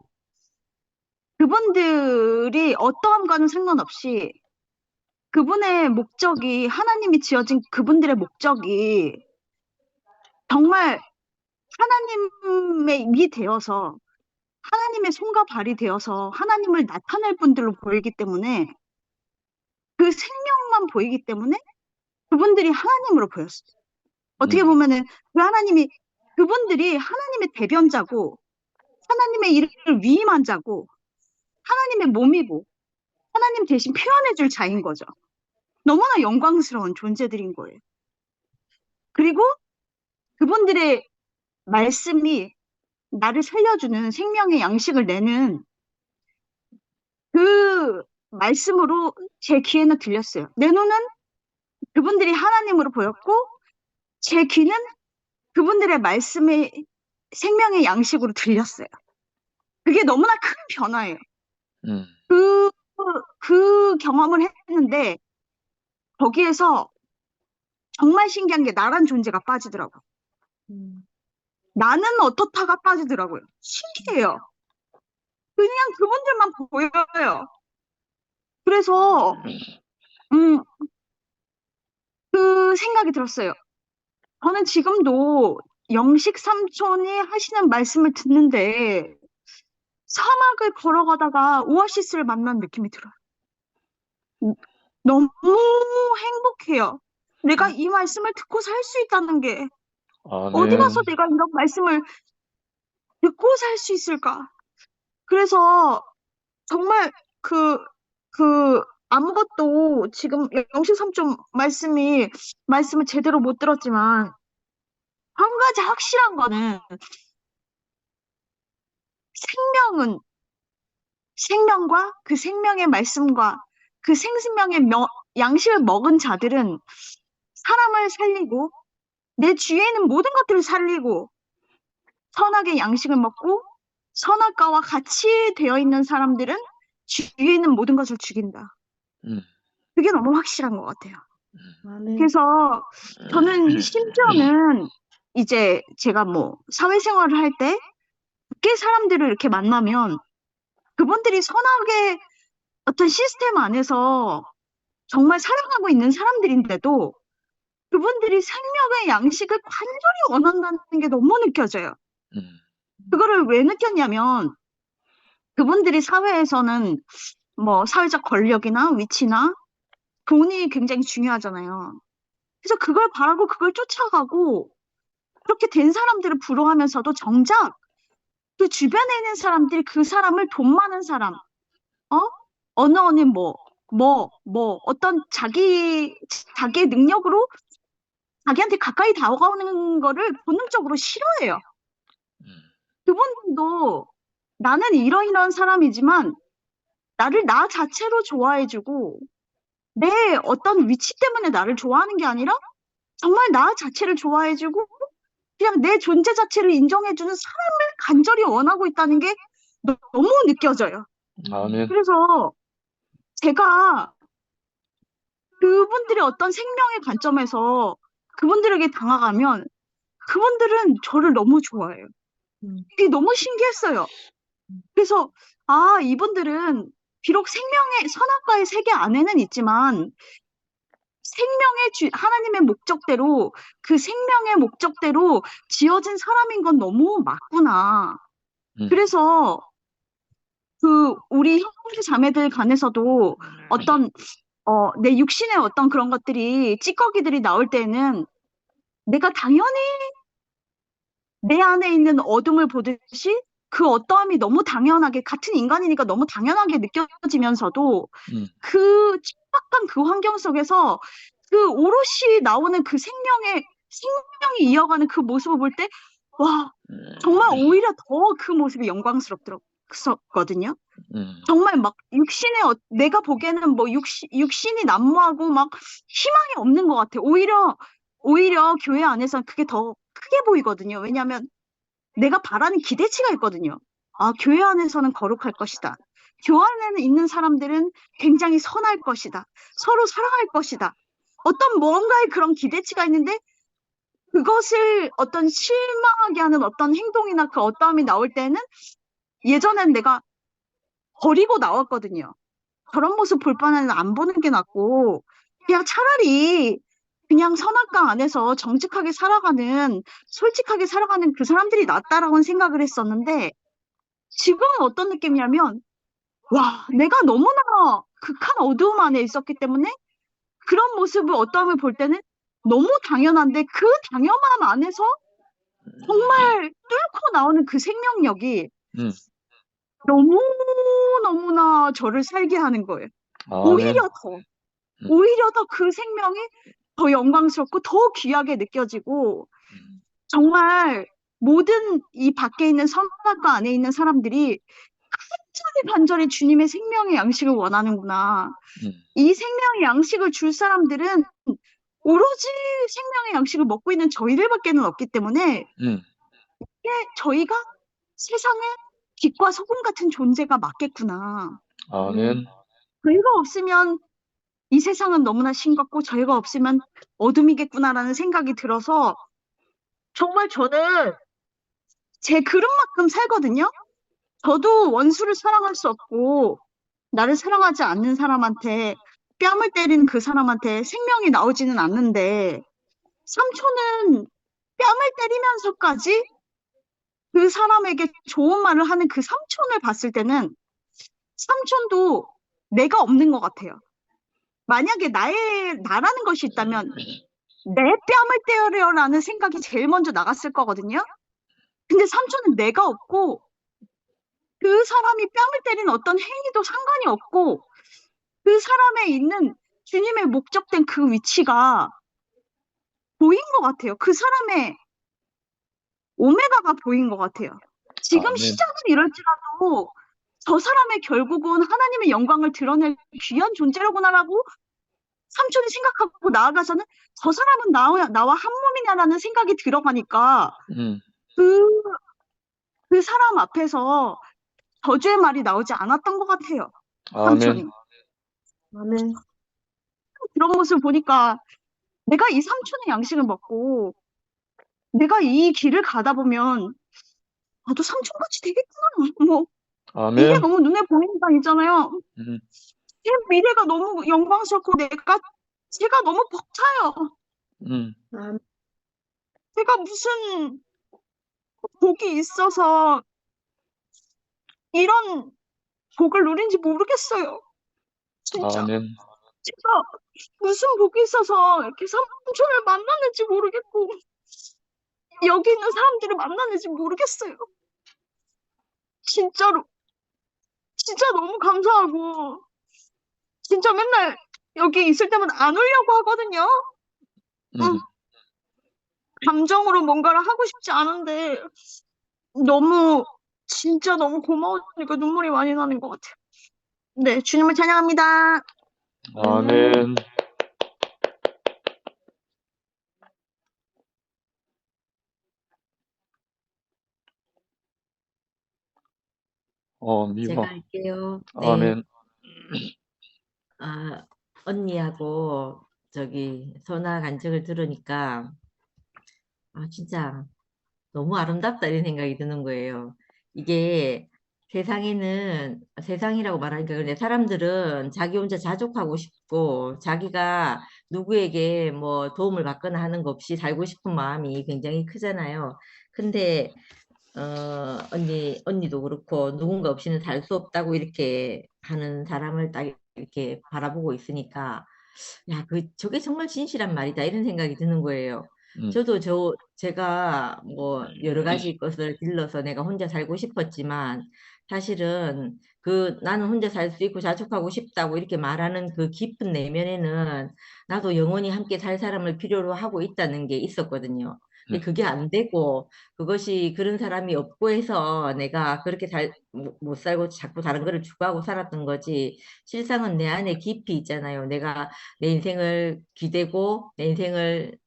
그분들이 어떠함과는 상관없이 그분의 목적이, 하나님이 지어진 그분들의 목적이 정말 하나님의 입이 되어서 하나님의 손과 발이 되어서 하나님을 나타낼 분들로 보이기 때문에 그 생명만 보이기 때문에 그분들이 하나님으로 보였어요. 어떻게 음, 보면은 그 하나님이, 그분들이 하나님의 대변자고 하나님의 일을 위임한 자고 하나님의 몸이고 하나님 대신 표현해줄 자인 거죠. 너무나 영광스러운 존재들인 거예요. 그리고 그분들의 말씀이 나를 살려주는 생명의 양식을 내는 그 말씀으로 제 귀에는 들렸어요. 내 눈은 그분들이 하나님으로 보였고 제 귀는 그분들의 말씀의 생명의 양식으로 들렸어요. 그게 너무나 큰 변화예요. 음, 그 경험을 했는데 거기에서 정말 신기한 게 나란 존재가 빠지더라고요. 음. 나는 어떻다가 빠지더라고요. 신기해요. 그냥 그분들만 보여요. 그래서 음, 그 생각이 들었어요. 저는 지금도 영식 삼촌이 하시는 말씀을 듣는데 사막을 걸어가다가 오아시스를 만난 느낌이 들어요. 너무 행복해요. 내가 이 말씀을 듣고 살 수 있다는 게 어디 가서 아멘. 내가 이런 말씀을 듣고 살 수 있을까? 그래서 정말 아무것도 지금 영식 삼촌 말씀을 제대로 못 들었지만 한 가지 확실한 거는 생명과 그 생명의 말씀과 그 생명의 양식을 먹은 자들은 사람을 살리고 내 주위에 있는 모든 것들을 살리고 선악의 양식을 먹고 선악과와 같이 되어 있는 사람들은 주위에 있는 모든 것을 죽인다. 음, 그게 너무 확실한 것 같아요. 아멘. 그래서 저는 심지어는 이제 제가 뭐 사회생활을 할 때 밖에 사람들을 이렇게 만나면 그분들이 선악의 어떤 시스템 안에서 정말 살아가고 있는 사람들인데도 그분들이 생명의 양식을 간절히 원한다는 게 너무 느껴져요. 음, 그거를 왜 느꼈냐면 그분들이 사회에서는 뭐 사회적 권력이나 위치나 돈이 굉장히 중요하잖아요. 그래서 그걸 바라고 그걸 쫓아가고 그렇게 된 사람들을 부러워하면서도 정작 그 주변에 있는 사람들이 그 사람을 돈 많은 사람, 어느 어떤 자기의 능력으로 자기한테 가까이 다가오는 거를 본능적으로 싫어해요. 음, 그분도 나는 이런 사람이지만 나를 나 자체로 좋아해주고 내 어떤 위치 때문에 나를 좋아하는 게 아니라 정말 나 자체를 좋아해주고 그냥 내 존재 자체를 인정해주는 사람을 간절히 원하고 있다는 게 너무 느껴져요. 아멘. 그래서 제가 그분들의 어떤 생명의 관점에서 그분들에게 다가가면 그분들은 저를 너무 좋아해요. 음. 이게 너무 신기했어요. 그래서 이분들은 비록 생명의 선악과의 세계 안에는 있지만 하나님의 목적대로 그 생명의 목적대로 지어진 사람인 건 너무 맞구나. 음, 그래서 우리 형제 자매들 간에서도 어떤 내 육신의 어떤 그런 것들이 찌꺼기들이 나올 때는 내가 당연히 내 안에 있는 어둠을 보듯이 그 어떠함이 너무 당연하게 같은 인간이니까 너무 당연하게 느껴지면서도 음, 그 척박한 그 환경 속에서 그 오롯이 나오는 그 생명이 이어가는 그 모습을 볼 때 와, 정말 오히려 더 그 모습이 영광스럽거든요. 정말 막 내가 보기에는 뭐 육신이 난무하고 막 희망이 없는 것 같아요. 오히려 교회 안에서는 그게 더 크게 보이거든요. 왜냐하면 내가 바라는 기대치가 있거든요. 교회 안에서는 거룩할 것이다. 교환에 있는 사람들은 굉장히 선할 것이다. 서로 사랑할 것이다. 어떤 뭔가의 그런 기대치가 있는데 그것을 어떤 실망하게 하는 어떤 행동이나 그 어떠함이 나올 때는 예전엔 내가 버리고 나왔거든요. 저런 모습 볼 바에는 안 보는 게 낫고 그냥 차라리 그냥 선악과 안에서 정직하게 살아가는 솔직하게 살아가는 그 사람들이 낫다라고 생각을 했었는데 지금은 어떤 느낌이냐면 와, 내가 너무나 극한 어두움 안에 있었기 때문에 그런 모습을 어떠함을 볼 때는 너무 당연한데 그 당연함 안에서 정말 뚫고 나오는 그 생명력이 음. 너무나 저를 살게 하는 거예요. 아멘. 오히려 더 그 생명이 더 영광스럽고 더 귀하게 느껴지고 정말 모든 이 밖에 있는 선악과 안에 있는 사람들이 간절히 주님의 생명의 양식을 원하는구나. 음. 이 생명의 양식을 줄 사람들은 오로지 생명의 양식을 먹고 있는 저희들밖에는 없기 때문에 음. 저희가 세상의 빛과 소금 같은 존재가 맞겠구나. 아멘. 저희가 없으면 이 세상은 너무나 싱겁고 저희가 없으면 어둠이겠구나라는 생각이 들어서 정말 저는 제 그릇만큼 살거든요. 저도 원수를 사랑할 수 없고 나를 사랑하지 않는 사람한테 뺨을 때리는 그 사람한테 생명이 나오지는 않는데 삼촌은 뺨을 때리면서까지 그 사람에게 좋은 말을 하는 그 삼촌을 봤을 때는 삼촌도 내가 없는 것 같아요. 만약에 나라는 것이 있다면 내 뺨을 때려라는 생각이 제일 먼저 나갔을 거거든요. 근데 삼촌은 내가 없고 그 사람이 뺨을 때리는 어떤 행위도 상관이 없고 그 사람에 있는 주님의 목적된 그 위치가 보인 것 같아요. 그 사람의 오메가가 보인 것 같아요. 지금 아멘. 시작은 이럴지라도 저 사람의 결국은 하나님의 영광을 드러낼 귀한 존재로구나라고 삼촌이 생각하고 나아가서는 저 사람은 나와 한 몸이냐라는 생각이 들어가니까 그 사람 앞에서 저주의 말이 나오지 않았던 것 같아요. 삼촌이. 아멘. 아멘. 그런 모습을 보니까 내가 이 삼촌의 양식을 먹고 내가 이 길을 가다 보면 나도 삼촌같이 되겠구나. 뭐 이게 아멘. 너무 눈에 보이는 거 있잖아요. 음. 제 미래가 너무 영광스럽고 제가 너무 벅차요. 음. 아멘. 제가 무슨 복이 있어서 이런 복을 누린지 모르겠어요. 진짜. 아멘. 제가 무슨 복이 있어서 이렇게 삼촌을 만나는지 모르겠고 여기 있는 사람들을 만나는지 모르겠어요. 진짜로. 진짜 너무 감사하고 진짜 맨날 여기 있을 때마다 안 울려고 하거든요. 음. 감정으로 뭔가를 하고 싶지 않은데 진짜 너무 고마우니까 눈물이 많이 나는 것 같아요. 네, 주님을 찬양합니다. 아멘. 제가 미화. 할게요. 네. 아멘. 언니하고 선아 간증을 들으니까 진짜 너무 아름답다 이런 생각이 드는 거예요. 이게 세상이라고 말하니까 그런데 사람들은 자기 혼자 자족하고 싶고 자기가 누구에게 뭐 도움을 받거나 하는 거 없이 살고 싶은 마음이 굉장히 크잖아요. 근데 언니도 그렇고 누군가 없이는 살 수 없다고 이렇게 하는 사람을 딱 이렇게 바라보고 있으니까 야, 저게 정말 진실한 말이다 이런 생각이 드는 거예요. 저도 제가 뭐 여러 가지 것을 길러서 내가 혼자 살고 싶었지만 사실은 나는 혼자 살 수 있고 자축하고 싶다고 이렇게 말하는 그 깊은 내면에는 나도 영원히 함께 살 사람을 필요로 하고 있다는 게 있었거든요. 근데 그게 안 되고 그것이 그런 사람이 없고 해서 내가 그렇게 못 살고 자꾸 다른 거를 추구하고 살았던 거지. 실상은 내 안에 깊이 있잖아요. 내가 내 인생을 기대고 내 인생을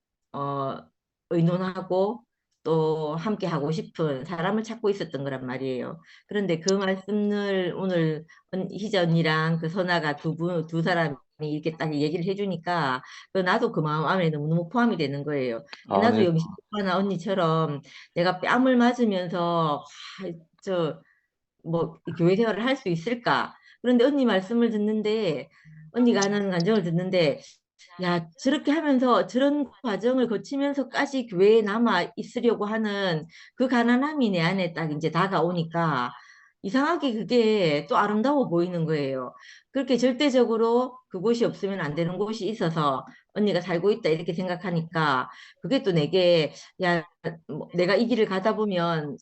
의논하고 또 함께 하고 싶은 사람을 찾고 있었던 거란 말이에요. 그런데 그 말씀을 오늘 희자 언니랑 그 선아가 두 사람이 이렇게 딱 얘기를 해주니까 나도 그 마음 안에 너무너무 포함이 되는 거예요. 나도 아멘. 영식 오빠나 언니처럼 내가 뺨을 맞으면서 뭐 교회 생활을 할 수 있을까? 그런데 언니 말씀을 듣는데 언니가 하는 간증을 듣는데 야, 저렇게 하면서 저런 과정을 거치면서까지 교회에 남아 있으려고 하는 그 가난함이 내 안에 딱 이제 다가오니까 이상하게 그게 또 아름다워 보이는 거예요. 그렇게 절대적으로 그곳이 없으면 안 되는 곳이 있어서 언니가 살고 있다 이렇게 생각하니까 그게 또 내게 야, 뭐 내가 이 길을 가다 보면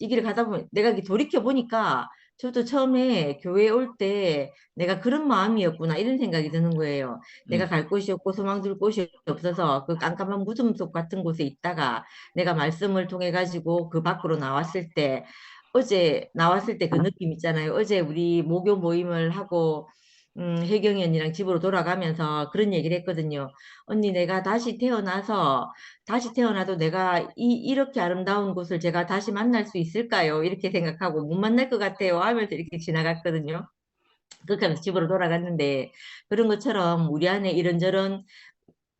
내가 이렇게 돌이켜 보니까 저도 처음에 교회에 올 때 내가 그런 마음이었구나 이런 생각이 드는 거예요. 내가 갈 곳이 없고 소망 둘 곳이 없어서 그 깜깜한 무덤 속 같은 곳에 있다가 내가 말씀을 통해 가지고 그 밖으로 나왔을 때 어제 나왔을 때 그 느낌 있잖아요. 어제 우리 모교 모임을 하고 혜경이 언니랑 집으로 돌아가면서 그런 얘기를 했거든요. 언니 내가 다시 태어나도 내가 이렇게 아름다운 곳을 제가 다시 만날 수 있을까요? 이렇게 생각하고 못 만날 것 같아요 하면서 이렇게 지나갔거든요. 그렇게 하면서 집으로 돌아갔는데 그런 것처럼 우리 안에 이런저런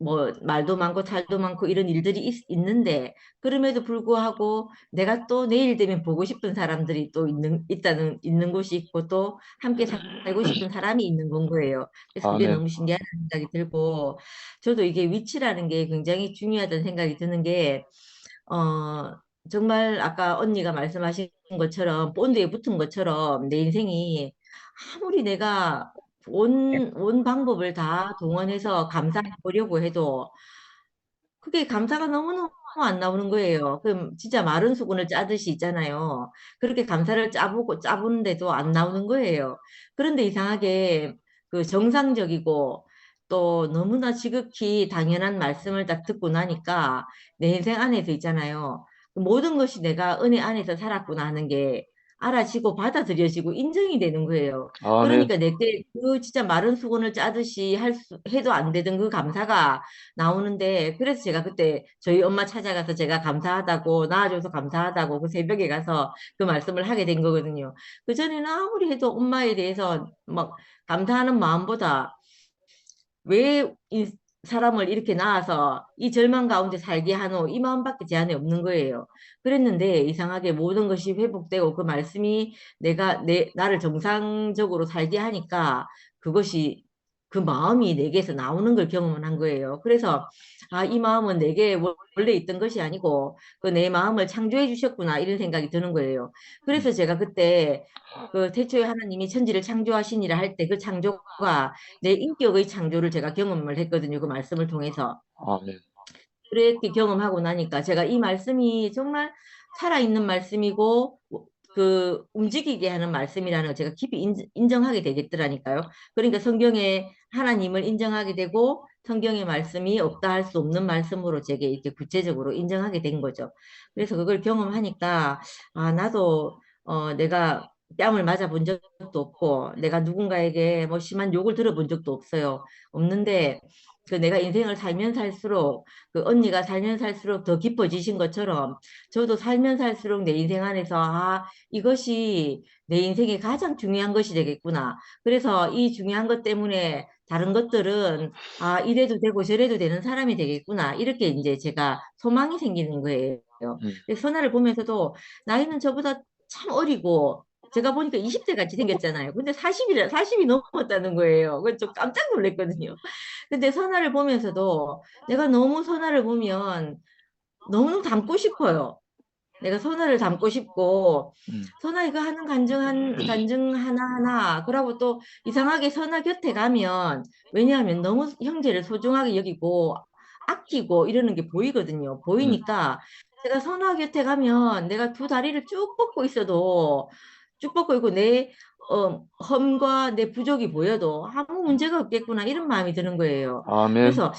뭐 말도 많고 탈도 많고 이런 일들이 있는데 그럼에도 불구하고 내가 또 내일 되면 보고 싶은 사람들이 또 있는 곳이 있고 또 함께 살고 싶은 사람이 있는 건 거예요. 그래서 그게 아멘. 너무 신기하다는 생각이 들고 저도 이게 위치라는 게 굉장히 중요하다는 생각이 드는 게 어, 정말 아까 언니가 말씀하신 것처럼 본드에 붙은 것처럼 내 인생이 아무리 내가 온 방법을 다 동원해서 감사해 보려고 해도 그게 감사가 너무너무 안 나오는 거예요. 그럼 진짜 마른 수건을 짜듯이 있잖아요. 그렇게 감사를 짜보는데도 안 나오는 거예요. 그런데 이상하게 그 정상적이고 또 너무나 지극히 당연한 말씀을 딱 듣고 나니까 내 인생 안에서 있잖아요. 그 모든 것이 내가 은혜 안에서 살았구나 하는 게 알아지고 받아들여지고 인정이 되는 거예요. 아멘. 그러니까 내게 그 진짜 마른 수건을 짜듯이 해도 안 되던 그 감사가 나오는데 그래서 제가 그때 저희 엄마 찾아가서 제가 감사하다고 낳아줘서 감사하다고 그 새벽에 가서 그 말씀을 하게 된 거거든요. 그전에는 아무리 해도 엄마에 대해서 막 감사하는 마음보다 왜 이 사람을 이렇게 낳아서 이 절망 가운데 살게 하노 이 마음밖에 제 안에 없는 거예요. 그랬는데 이상하게 모든 것이 회복되고 그 말씀이 나를 정상적으로 살게 하니까 그것이 그 마음이 내게서 나오는 걸 경험을 한 거예요. 그래서 이 마음은 내게 원래 있던 것이 아니고 그 내 마음을 창조해 주셨구나 이런 생각이 드는 거예요. 그래서 제가 그때 그 태초에 하나님이 천지를 창조하시니라 할 때 그 창조가 내 인격의 창조를 제가 경험을 했거든요. 그 말씀을 통해서. 아멘. 그렇게 경험하고 나니까 제가 이 말씀이 정말 살아있는 말씀이고 그 움직이게 하는 말씀이라는 걸 제가 깊이 인정하게 되겠더라니까요. 그러니까 성경에 하나님을 인정하게 되고 성경의 말씀이 없다 할 수 없는 말씀으로 제게 이렇게 구체적으로 인정하게 된 거죠. 그래서 그걸 경험하니까 나도 내가 뺨을 맞아 본 적도 없고 내가 누군가에게 뭐 심한 욕을 들어본 적도 없어요. 없는데 그 내가 인생을 살면 살수록 그 언니가 살면 살수록 더 깊어지신 것처럼 저도 살면 살수록 내 인생 안에서 이것이 내 인생의 가장 중요한 것이 되겠구나. 그래서 이 중요한 것 때문에 다른 것들은 이래도 되고 저래도 되는 사람이 되겠구나. 이렇게 이제 제가 소망이 생기는 거예요. 그래서 선아를 보면서도 나이는 저보다 참 어리고 제가 보니까 20대 같이 생겼잖아요. 근데 40이 넘었다는 거예요. 그래서 좀 깜짝 놀랐거든요. 근데 선아를 보면서도 내가 너무 선아를 보면 너무 닮고 싶어요. 내가 선아를 닮고 싶고 선아 이거 하는 간증 하나하나 그러고 또 이상하게 선아 곁에 가면 왜냐하면 너무 형제를 소중하게 여기고 아끼고 이러는 게 보이거든요. 보이니까 제가 선아 곁에 가면 내가 두 다리를 쭉 뻗고 있어도 쭉 뻗고 있고 내 험과 내 부족이 보여도 아무 문제가 없겠구나 이런 마음이 드는 거예요. 아멘. 그래서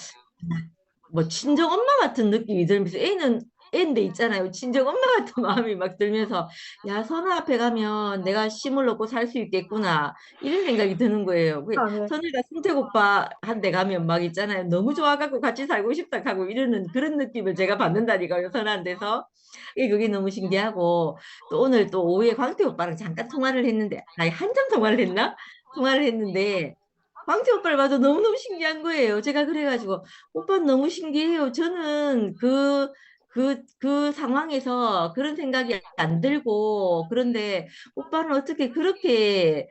뭐 친정 엄마 같은 느낌이 들면서 애는 애인데 있잖아요. 친정 엄마 같은 마음이 막 들면서 야, 선아 앞에 가면 내가 심을 넣고 살 수 있겠구나. 이런 생각이 드는 거예요. 네. 선우가 승택 오빠 한테 가면 막 있잖아요. 너무 좋아갖고 같이 살고 싶다 하고 이러는 그런 느낌을 제가 받는다니까요. 선아한테서. 그게 너무 신기하고 또 오늘 또 오후에 광태 오빠랑 잠깐 통화를 했는데 아니 한참 통화를 했나? 통화를 했는데 광태 오빠를 봐도 너무너무 신기한 거예요. 제가 그래가지고 오빠 너무 신기해요. 저는 그 상황에서 그런 생각이 안 들고 그런데 오빠는 어떻게 그렇게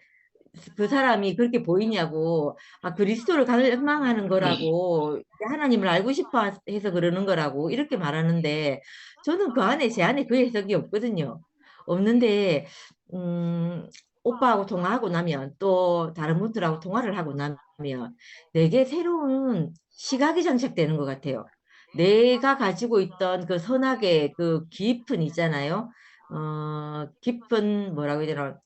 그 사람이 그렇게 보이냐고, 아, 그리스도를 갈망하는 거라고, 하나님을 알고 싶어 해서 그러는 거라고, 이렇게 말하는데, 저는 제 안에 그 해석이 없거든요. 없는데, 오빠하고 통화하고 나면, 또 다른 분들하고 통화를 하고 나면, 내게 새로운 시각이 장착되는 것 같아요. 내가 가지고 있던 그 선악의 그 깊은 있잖아요. 깊은 뭐라고 해야 되나,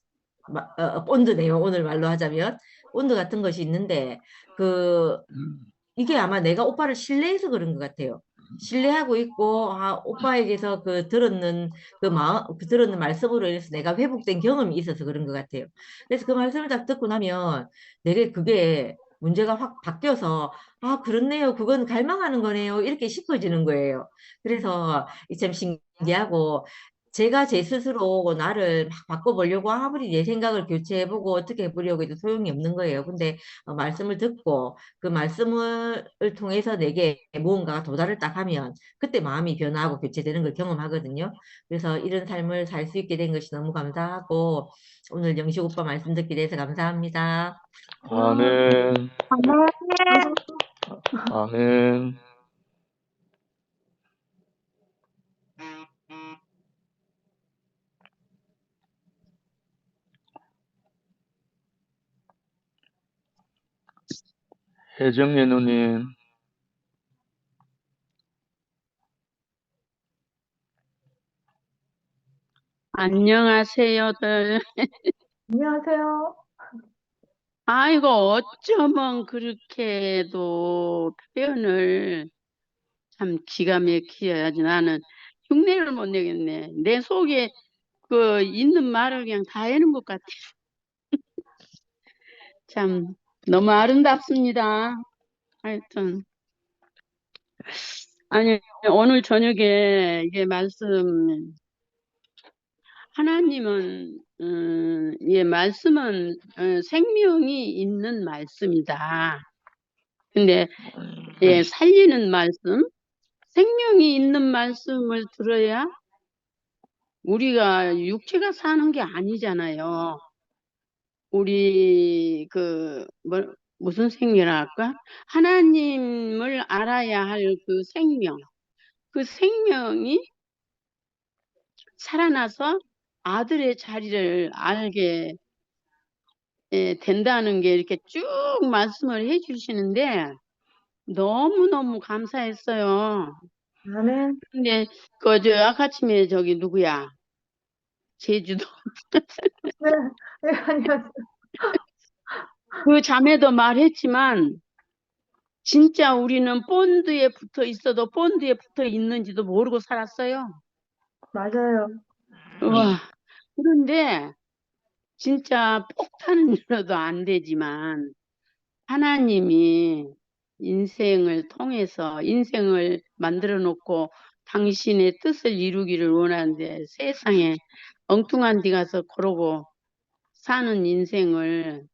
본드네요. 오늘 말로 하자면 본드 같은 것이 있는데 그 이게 아마 내가 오빠를 신뢰해서 그런 것 같아요. 신뢰하고 있고 오빠에게서 그 들었는 말씀으로 인해서 내가 회복된 경험이 있어서 그런 것 같아요. 그래서 그 말씀을 딱 듣고 나면 내게 그게 문제가 확 바뀌어서 아, 그렇네요. 그건 갈망하는 거네요. 이렇게 싶어지는 거예요. 그래서 참 신기하고 제가 제 스스로 나를 막 바꿔보려고 아무리 내 생각을 교체해보고 어떻게 해보려고 해도 소용이 없는 거예요. 근데 말씀을 듣고 그 말씀을 통해서 내게 무언가가 도달을 딱 하면 그때 마음이 변화하고 교체되는 걸 경험하거든요. 그래서 이런 삶을 살 수 있게 된 것이 너무 감사하고 오늘 영식 오빠 말씀 듣게 돼서 감사합니다. 아멘. 감사합니다. 아멘. 혜정예 누님. 안녕하세요들. 안녕하세요. 아이고, 어쩌면 그렇게도 표현을 참 기가 막혀야지. 나는 흉내를 못 내겠네. 내 속에 그 있는 말을 그냥 다 해는 것 같아. 참, 너무 아름답습니다. 하여튼. 아니, 오늘 저녁에 이게 말씀, 하나님은, 예, 말씀은 생명이 있는 말씀이다. 근데 예, 살리는 말씀, 생명이 있는 말씀을 들어야 우리가 육체가 사는 게 아니잖아요. 우리 무슨 생명이라 할까? 하나님을 알아야 할 그 생명, 그 생명이 살아나서 아들의 자리를 알게 된다는 게 이렇게 쭉 말씀을 해주시는데 너무너무 감사했어요. 아멘. 근데 아까 아침에 저기 누구야? 제주도 네, 네, 안녕하세요. 그 자매도 말했지만 진짜 우리는 본드에 붙어 있어도 본드에 붙어 있는지도 모르고 살았어요. 맞아요. 와, 그런데 진짜 폭탄은 눌러도 안 되지만 하나님이 인생을 통해서 인생을 만들어 놓고 당신의 뜻을 이루기를 원하는데 세상에 엉뚱한 데 가서 그러고 사는 인생을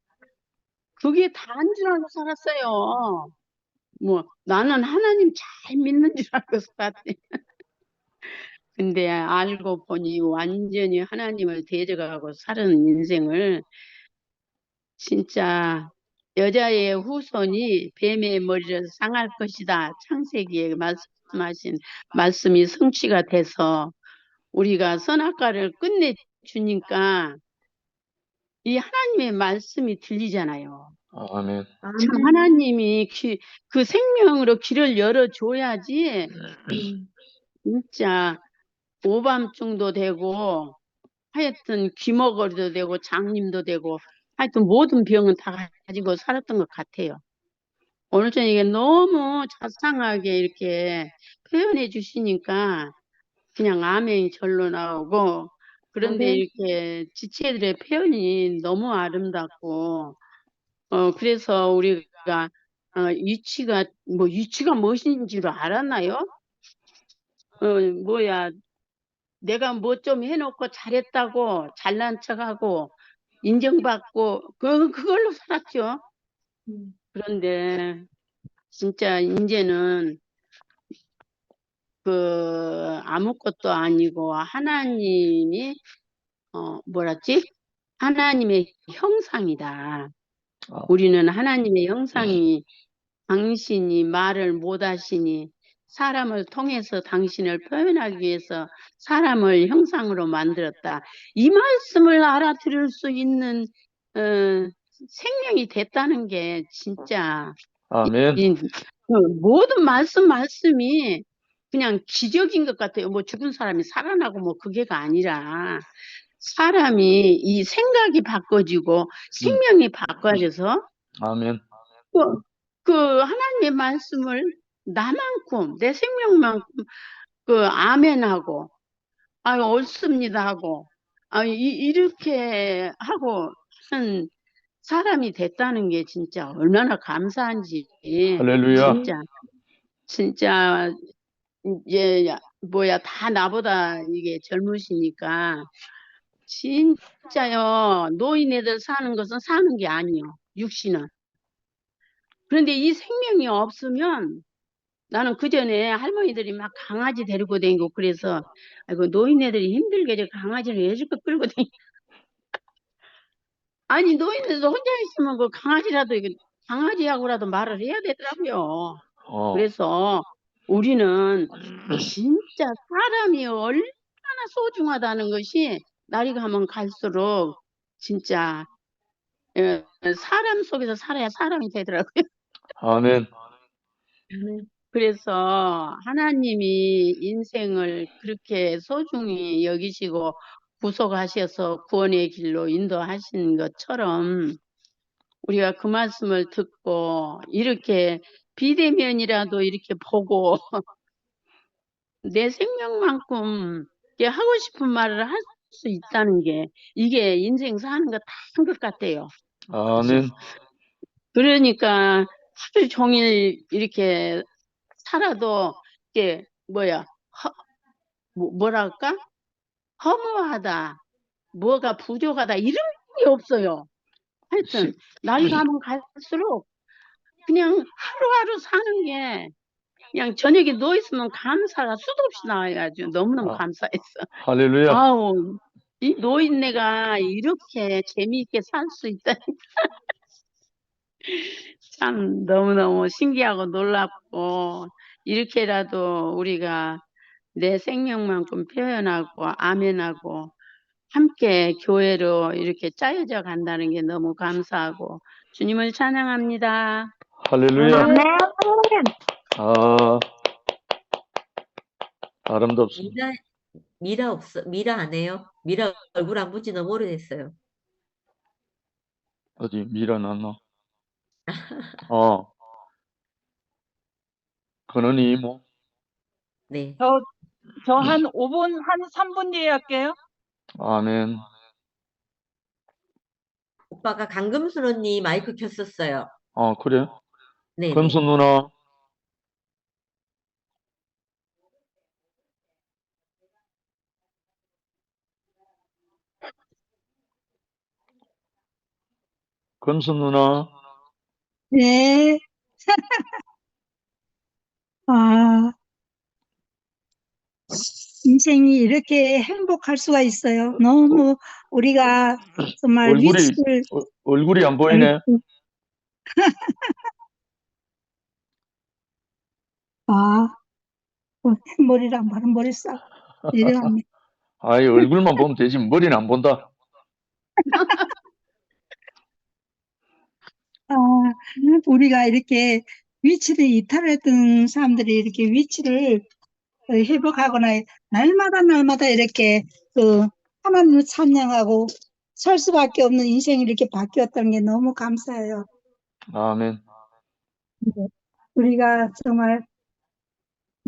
그게 다인 줄 알고 살았어요. 뭐 나는 하나님 잘 믿는 줄 알고 살았대. 근데 알고 보니 완전히 하나님을 대적하고 사는 인생을 진짜 여자의 후손이 뱀의 머리를 상할 것이다. 창세기에 말씀하신 말씀이 성취가 돼서 우리가 선악과를 끝내주니까 이 하나님의 말씀이 들리잖아요. 아멘. 참 하나님이 그 생명으로 길을 열어줘야지 진짜 오밤중도 되고 하여튼 귀머거리도 되고 장님도 되고 하여튼 모든 병은 다 가지고 살았던 것 같아요. 오늘 저녁에 너무 자상하게 이렇게 표현해 주시니까 그냥 아멘이 절로 나오고, 그런데 아멘. 이렇게 지체들의 표현이 너무 아름답고, 그래서 우리가 위치가 무엇인 줄 알았나요? 뭐야, 내가 뭐 좀 해놓고 잘했다고 잘난 척하고 인정받고 그걸로 살았죠. 그런데 진짜 이제는 아무것도 아니고 하나님이 뭐랬지? 하나님의 형상이다. 아, 우리는 하나님의 형상이 당신이 말을 못하시니 사람을 통해서 당신을 표현하기 위해서 사람을 형상으로 만들었다. 이 말씀을 알아들을 수 있는 생명이 됐다는 게 진짜 아멘. 모든 말씀이 그냥 기적인 것 같아요. 뭐 죽은 사람이 살아나고 뭐 그게가 아니라 사람이 이 생각이 바꿔지고 생명이 바꿔져서 아멘. 그 하나님의 말씀을 나만큼 내 생명만큼 아멘하고 옳습니다 하고 이렇게 하고 하는 사람이 됐다는 게 진짜 얼마나 감사한지 할렐루야. 진짜 이제 다 나보다 이게 젊으시니까 진짜요. 노인애들 사는 것은 사는 게 아니요. 육신은. 그런데 이 생명이 없으면 나는 그전에 할머니들이 막 강아지 데리고 다니고 그래서 아이고 노인네들이 힘들게 저 강아지를 왜 저렇게 끌고 다니 아니 노인네들 혼자 있으면 그 강아지하고라도 말을 해야 되더라고요. 그래서 우리는 진짜 사람이 얼마나 소중하다는 것이 날이 가면 갈수록 진짜 사람 속에서 살아야 사람이 되더라고요. 아멘. 그래서 하나님이 인생을 그렇게 소중히 여기시고 구속하셔서 구원의 길로 인도하신 것처럼 우리가 그 말씀을 듣고 이렇게 비대면이라도 이렇게 보고 내 생명만큼 하고 싶은 말을 할 수 있다는 게 이게 인생 사는 거 다 한 것 같아요. 아멘. 그러니까 하루 종일 이렇게 살아도 이게 뭐랄까? 허무하다, 뭐가 부족하다 이런 게 없어요. 하여튼 날이 가면 갈수록 그냥 하루하루 사는 게 그냥 저녁에 누워 있으면 감사가 수도 없이 나와가지고 너무너무 감사했어. 할렐루야. 아우 이 노인네가 이렇게 재미있게 살 수 있다니 참 너무너무 신기하고 놀랍고 이렇게라도 우리가 내 생명만큼 표현하고 아멘하고 함께 교회로 이렇게 짜여져 간다는 게 너무 감사하고 주님을 찬양합니다. 할렐루야. 아멘. 아, 아름답습니다. 미라 안 해요? 미라 얼굴 안 본 지 너무 오래됐어요. 어디 미라 났나? 그러니 뭐. 네. 저 한 5분, 한 3분 뒤에 할게요. 아멘. 오빠가 강금순 언니 마이크 켰었어요. 그래? 네. 금순 누나. 금순 누나. 네. 인생이 이렇게 행복할 수가 있어요. 너무 우리가 정말 얼굴이 안 보이네. 머리랑 바로 머리 싹 내려왔네. 아이, 얼굴만 보면 되지. 머리는 안 본다. 우리가 이렇게 위치를 이탈했던 사람들이 이렇게 위치를 회복하거나 날마다 이렇게 하나님을 찬양하고 살 수밖에 없는 인생이 이렇게 바뀌었다는 게 너무 감사해요. 아멘. 우리가 정말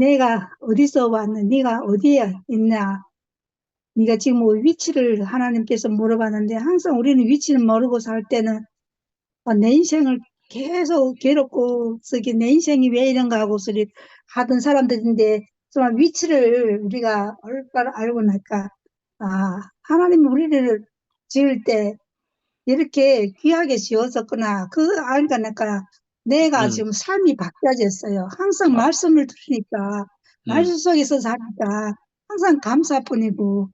내가 어디서 왔나? 네가 어디에 있나? 네가 지금 뭐 위치를 하나님께서 물어봤는데 항상 우리는 위치를 모르고 살 때는 내 인생을 계속 괴롭고 쓰기 내 인생이 왜 이런가 하고 소리 하던 사람들인데 정말 위치를 우리가 얼마나 알고 나니까 하나님 우리를 지을 때 이렇게 귀하게 지었었구나. 알니까 내가 지금 삶이 바뀌어졌어요. 항상 말씀을 들으니까 말씀 속에서 사니까 항상 감사뿐이고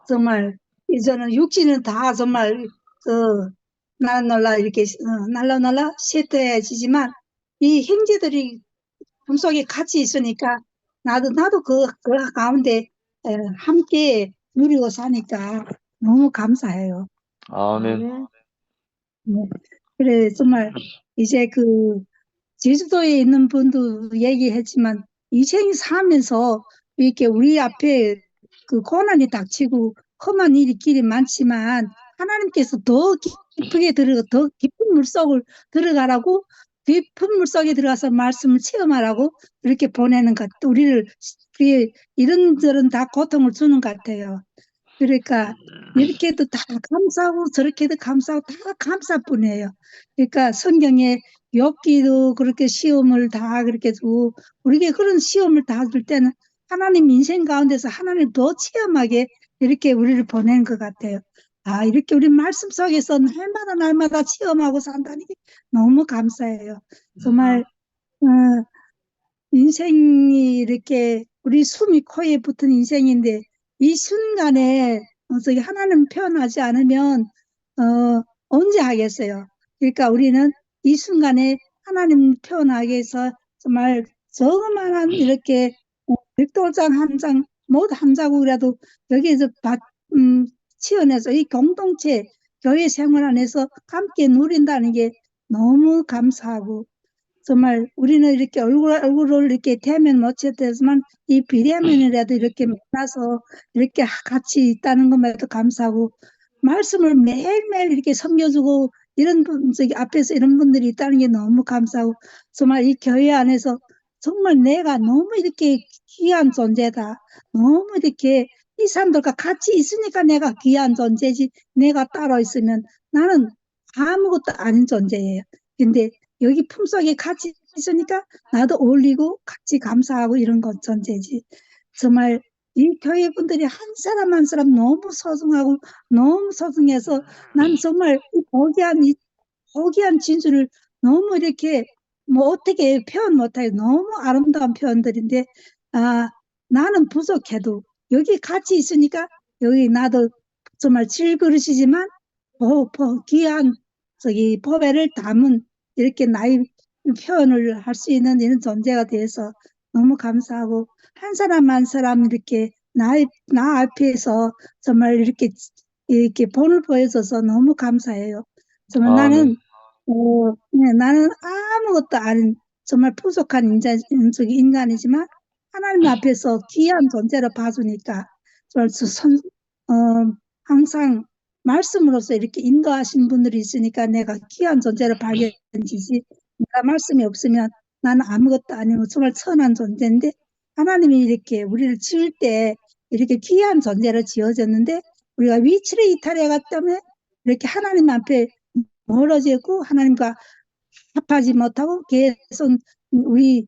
정말 이제는 육신은 다 정말 날라 이렇게 날라 쇠퇴해지지만 이 형제들이 품속에 같이 있으니까 나도 그 가운데 함께 누리고 사니까 너무 감사해요. 아멘. 네. 그래 정말 이제 제주도에 있는 분도 얘기했지만 인생이 살면서 이렇게 우리 앞에 고난이 닥치고 험한 길이 많지만 하나님께서 더 깊게 더 깊은 물속을 들어가라고 깊은 물속에 들어가서 말씀을 체험하라고 이렇게 보내는 것 우리를 이런저런 다 고통을 주는 것 같아요. 그러니까 이렇게도 다 감사하고 저렇게도 감사하고 다 감사뿐이에요. 그러니까 성경에 욥기도 그렇게 시험을 다 그렇게 주고 우리에게 그런 시험을 다 줄 때는 하나님 인생 가운데서 하나님 더 체험하게 이렇게 우리를 보내는 것 같아요. 이렇게 우리 말씀 속에서 날마다 체험하고 산다니 너무 감사해요. 정말 인생이 이렇게 우리 숨이 코에 붙은 인생인데 이 순간에 저기 하나님 표현하지 않으면 언제 하겠어요? 그러니까 우리는 이 순간에 하나님 표현하기 위해서 정말 조그만한 이렇게 백돌장 한 장, 못 한 자국이라도 여기에서 치어내서 이 공동체 교회 생활 안에서 함께 누린다는 게 너무 감사하고 정말 우리는 이렇게 얼굴을 이렇게 대면 못했지만 이 비대면이라도 이렇게 만나서 이렇게 같이 있다는 것만도 감사하고 말씀을 매일매일 이렇게 섬겨주고 이런 저기 앞에서 이런 분들이 있다는 게 너무 감사하고 정말 이 교회 안에서 정말 내가 너무 이렇게 귀한 존재다. 너무 이렇게 이 사람들과 같이 있으니까 내가 귀한 존재지 내가 따로 있으면 나는 아무것도 아닌 존재예요. 근데 여기 품속에 같이 있으니까 나도 어울리고 같이 감사하고 이런 건 존재지. 정말 이 교회 분들이 한 사람 한 사람 너무 소중하고 너무 소중해서 난 정말 이 고귀한 진주를 너무 이렇게 뭐 어떻게 표현 못해요. 너무 아름다운 표현들인데 나는 부족해도 여기 같이 있으니까 여기 나도 정말 질그릇이지만 귀한 저기 보배를 담은 이렇게 나의 표현을 할 수 있는 이런 존재가 돼서 너무 감사하고 한 사람 한 사람 이렇게 나 앞에서 정말 이렇게 본을 보여줘서 너무 감사해요. 정말 아멘. 나는 아무것도 아닌 정말 부족한 인간이지만 하나님 앞에서 귀한 존재로 봐주니까 정말 항상 말씀으로서 이렇게 인도하신 분들이 있으니까 내가 귀한 존재로 발견지지 내가 말씀이 없으면 나는 아무것도 아니고 정말 천한 존재인데 하나님이 이렇게 우리를 지을 때 이렇게 귀한 존재로 지어졌는데 우리가 위치를 이탈해갔기 때문에 이렇게 하나님 앞에 멀어지고 하나님과 합하지 못하고 계속 우리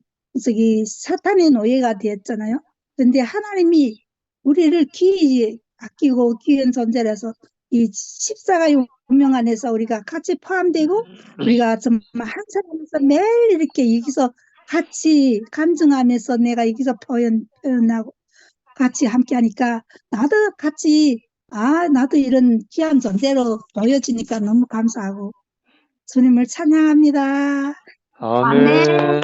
사탄의 노예가 되었잖아요. 그런데 하나님이 우리를 귀히 아끼고 귀한 존재라서 이 십자가의 운명 안에서 우리가 같이 포함되고 우리가 정말 한 사람에서 매일 이렇게 여기서 같이 간증하면서 내가 여기서 표현하고 같이 함께 하니까 나도 같이 나도 이런 귀한 존재로 보여지니까 너무 감사하고 주님을 찬양합니다. 아멘.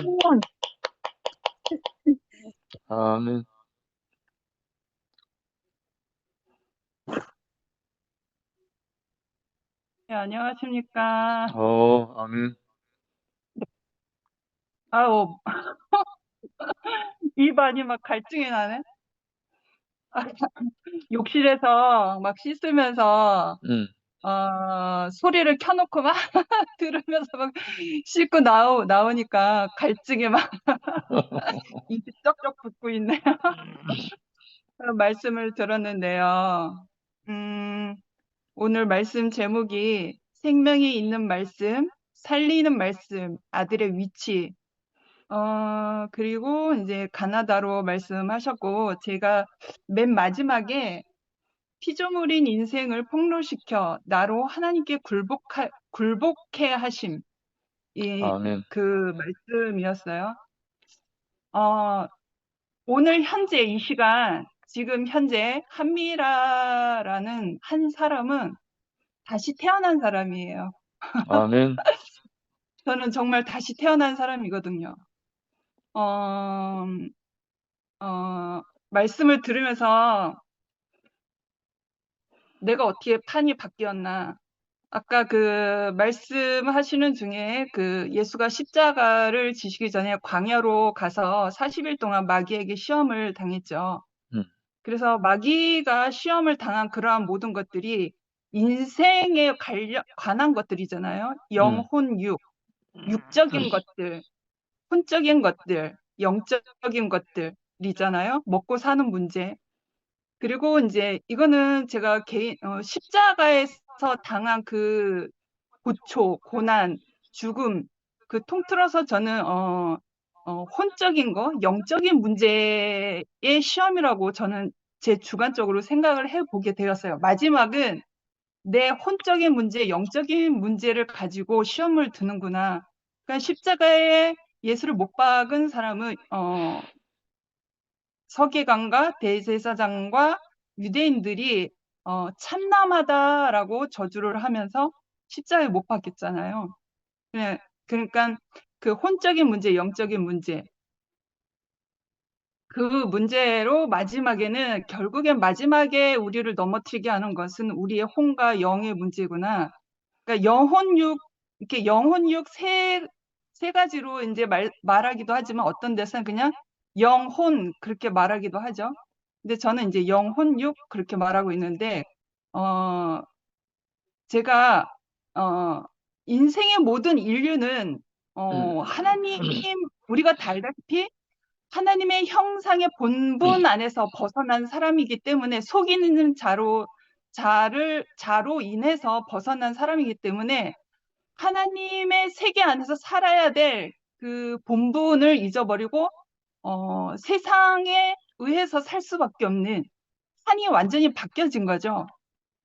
아멘. 네, 안녕하십니까. 아멘. 아우, 입안이 막 갈증이 나네. 욕실에서 막 씻으면서 소리를 켜놓고 막 들으면서 막 씻고 나오니까 갈증이 막 입이 쩍쩍 붙고 있네요. 말씀을 들었는데요. 오늘 말씀 제목이 생명이 있는 말씀, 살리는 말씀, 아들의 위치. 그리고 이제 가나다로 말씀하셨고, 제가 맨 마지막에 피조물인 인생을 폭로시켜 나로 하나님께 굴복해 하심. 아멘. 그 말씀이었어요. 오늘 현재 이 시간, 지금 현재 한미라라는 한 사람은 다시 태어난 사람이에요. 아멘. 저는 정말 다시 태어난 사람이거든요. 말씀을 들으면서 내가 어떻게 판이 바뀌었나. 아까 그 말씀하시는 중에 그 예수가 십자가를 지시기 전에 광야로 가서 40일 동안 마귀에게 시험을 당했죠. 그래서 마귀가 시험을 당한 그러한 모든 것들이 인생에 관한 것들이잖아요. 영혼, 육적인 것들, 혼적인 것들, 영적인 것들이잖아요. 먹고 사는 문제. 그리고 이제 이거는 제가 십자가에서 당한 그 고초, 고난, 죽음, 그 통틀어서 저는 혼적인 거, 영적인 문제의 시험이라고 저는 제 주관적으로 생각을 해보게 되었어요. 마지막은 내 혼적인 문제, 영적인 문제를 가지고 시험을 드는구나. 그러니까 십자가에 예수를 못 박은 사람은 서기관과 대제사장과 유대인들이 참남하다라고 저주를 하면서 십자가에 못 박혔잖아요. 그러니까 그 혼적인 문제, 영적인 문제, 그 문제로 마지막에는 결국엔 마지막에 우리를 넘어뜨리게 하는 것은 우리의 혼과 영의 문제구나. 그러니까 이렇게 영혼육 세 가지로 이제 말하기도 하지만 어떤 데서는 그냥 영혼 그렇게 말하기도 하죠. 근데 저는 이제 영혼육 그렇게 말하고 있는데, 제가, 인생의 모든 인류는, 우리가 다 알다시피 하나님의 형상의 본분 안에서 벗어난 사람이기 때문에 속이는 자로 인해서 벗어난 사람이기 때문에 하나님의 세계 안에서 살아야 될 그 본분을 잊어버리고 세상에 의해서 살 수밖에 없는 판이 완전히 바뀌어진 거죠.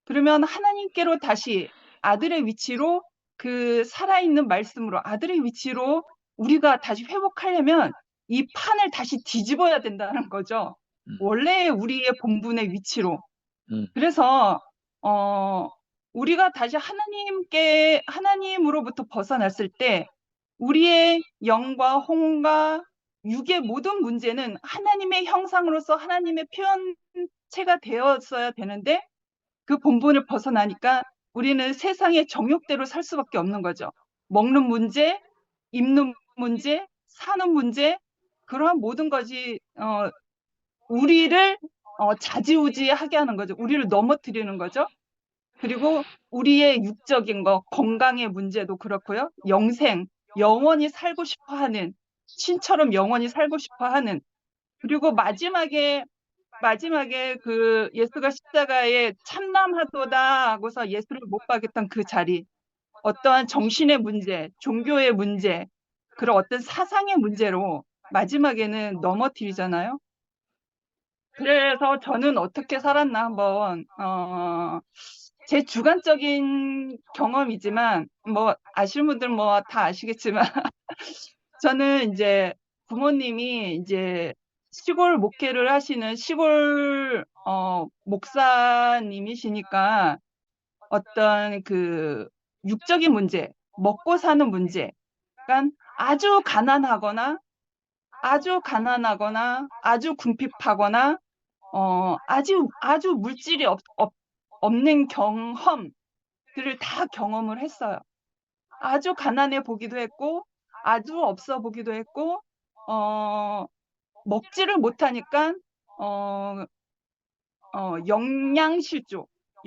그러면 하나님께로 다시 아들의 위치로 그 살아있는 말씀으로 아들의 위치로 우리가 다시 회복하려면 이 판을 다시 뒤집어야 된다는 거죠. 원래 우리의 본분의 위치로. 그래서 우리가 다시 하나님으로부터 벗어났을 때 우리의 영과 혼과 육의 모든 문제는 하나님의 형상으로서 하나님의 표현체가 되었어야 되는데 그 본분을 벗어나니까 우리는 세상의 정욕대로 살 수밖에 없는 거죠. 먹는 문제, 입는 문제, 사는 문제, 그러한 모든 것이 우리를 좌지우지하게 하는 거죠. 우리를 넘어뜨리는 거죠. 그리고 우리의 육적인 거, 건강의 문제도 그렇고요. 영원히 살고 싶어 하는, 신처럼 영원히 살고 싶어 하는, 그리고 마지막에 그 예수가 십자가에 참남하도다 하고서 예수를 못 박였던 그 자리, 어떠한 정신의 문제, 종교의 문제, 그런 어떤 사상의 문제로 마지막에는 넘어뜨리잖아요. 그래서 저는 어떻게 살았나 한번 제 주관적인 경험이지만 뭐 아시는 분들 뭐 다 아시겠지만 저는 이제 부모님이 이제 시골 목회를 하시는 시골 목사님이시니까 어떤 그 육적인 문제, 먹고 사는 문제, 그러니까 아주 가난하거나 아주 궁핍하거나 아주 물질이 없는 경험들을 다 경험을 했어요. 아주 가난해 보기도 했고 아주 없어 보기도 했고 먹지를 못하니까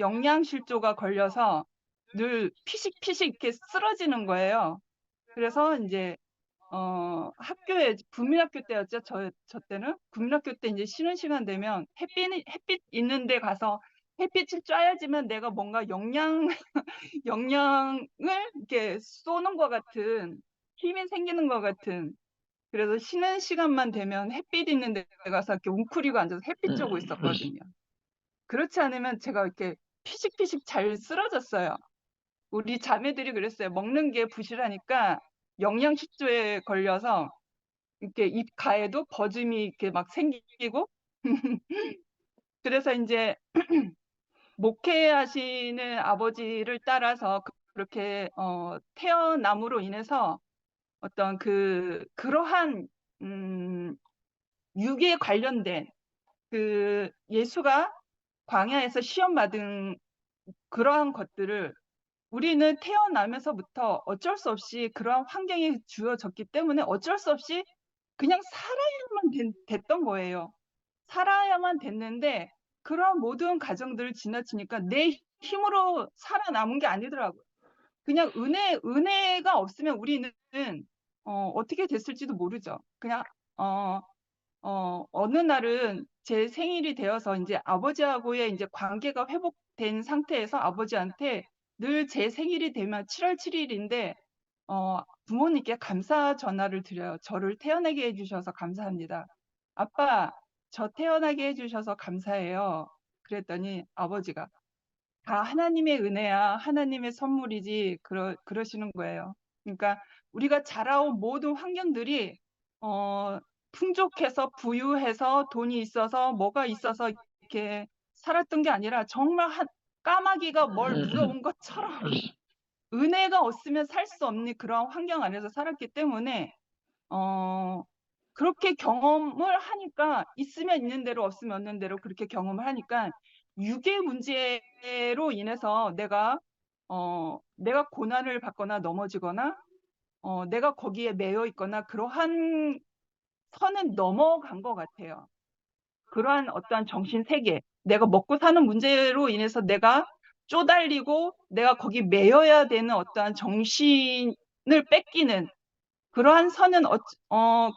영양실조가 걸려서 늘 피식피식 이렇게 쓰러지는 거예요. 그래서 이제 학교에 국민학교 때였죠. 저 때는 국민학교 때 이제 쉬는 시간 되면 햇빛 있는 데 가서 햇빛을 쬐야지만 내가 뭔가 영양을 이렇게 쏘는 것 같은 힘이 생기는 것 같은. 그래서 쉬는 시간만 되면 햇빛 있는 데 가서 이렇게 웅크리고 앉아서 햇빛 쬐고 있었거든요. 그렇지 않으면 제가 이렇게 피식피식 잘 쓰러졌어요. 우리 자매들이 그랬어요. 먹는 게 부실하니까 영양실조에 걸려서 이렇게 입 가에도 버짐이 이렇게 막 생기고 그래서 이제 목회하시는 아버지를 따라서 그렇게 태어남으로 인해서 어떤 그러한 육에 관련된 그 예수가 광야에서 시험 받은 그러한 것들을 우리는 태어나면서부터 어쩔 수 없이 그러한 환경이 주어졌기 때문에 어쩔 수 없이 그냥 살아야만 됐던 거예요. 살아야만 됐는데 그러한 모든 과정들을 지나치니까 내 힘으로 살아남은 게 아니더라고요. 그냥 은혜가 없으면 우리는 어떻게 됐을지도 모르죠. 그냥 어느 날은 제 생일이 되어서 이제 아버지하고의 이제 관계가 회복된 상태에서 아버지한테 늘 제 생일이 되면 7월 7일인데 부모님께 감사 전화를 드려요. 저를 태어나게 해주셔서 감사합니다. 아빠, 저 태어나게 해주셔서 감사해요. 그랬더니 아버지가 다 하나님의 은혜야, 하나님의 선물이지, 그러시는 거예요. 그러니까 우리가 자라온 모든 환경들이 풍족해서 부유해서 돈이 있어서 뭐가 있어서 이렇게 살았던 게 아니라 정말 까마귀가 뭘 물어온 것처럼 은혜가 없으면 살 수 없는 그런 환경 안에서 살았기 때문에 그렇게 경험을 하니까 있으면 있는 대로 없으면 없는 대로 그렇게 경험을 하니까 육의 문제로 인해서 내가 고난을 받거나 넘어지거나 내가 거기에 매여 있거나 그러한 선은 넘어간 것 같아요. 그러한 어떠한 정신 세계, 내가 먹고 사는 문제로 인해서 내가 쪼달리고 내가 거기 매여야 되는 어떠한 정신을 뺏기는 그러한 선은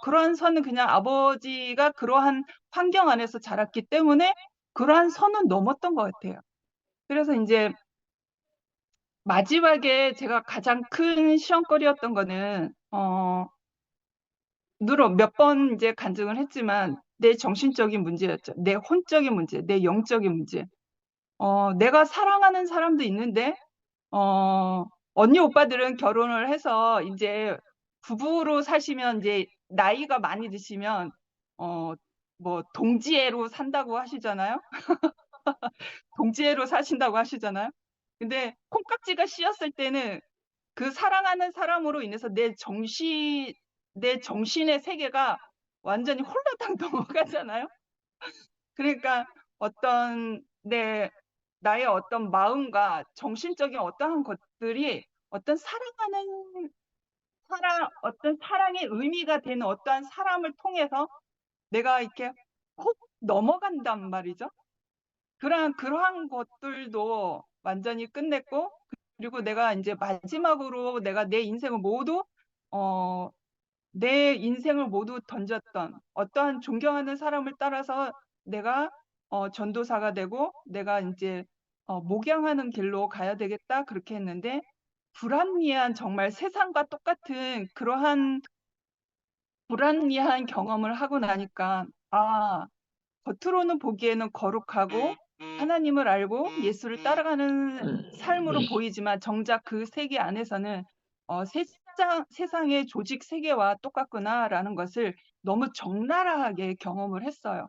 그러한 선은 그냥 아버지가 그러한 환경 안에서 자랐기 때문에 그러한 선은 넘었던 것 같아요. 그래서 이제 마지막에 제가 가장 큰 시험거리였던 거는 몇 번 이제 간증을 했지만 내 정신적인 문제였죠. 내 혼적인 문제, 내 영적인 문제. 내가 사랑하는 사람도 있는데 언니 오빠들은 결혼을 해서 이제 부부로 사시면 이제 나이가 많이 드시면 뭐 동지애로 산다고 하시잖아요. 동지애로 사신다고 하시잖아요. 근데 콩깍지가 씌었을 때는 그 사랑하는 사람으로 인해서 내 정신의 세계가 완전히 홀라당 넘어가잖아요. 그러니까 나의 어떤 마음과 정신적인 어떠한 것들이 어떤 어떤 사랑의 의미가 되는 어떠한 사람을 통해서 내가 이렇게 훅 넘어간단 말이죠. 그러한 것들도 완전히 끝냈고, 그리고 내가 이제 마지막으로 내가 내 인생을 모두 던졌던 어떠한 존경하는 사람을 따라서 내가 전도사가 되고 내가 이제 목양하는 길로 가야 되겠다 그렇게 했는데 불합리한 정말 세상과 똑같은 그러한 불합리한 경험을 하고 나니까 겉으로는 보기에는 거룩하고 하나님을 알고 예수를 따라가는 삶으로 보이지만 정작 그 세계 안에서는 세상의 조직 세계와 똑같구나라는 것을 너무 적나라하게 경험을 했어요.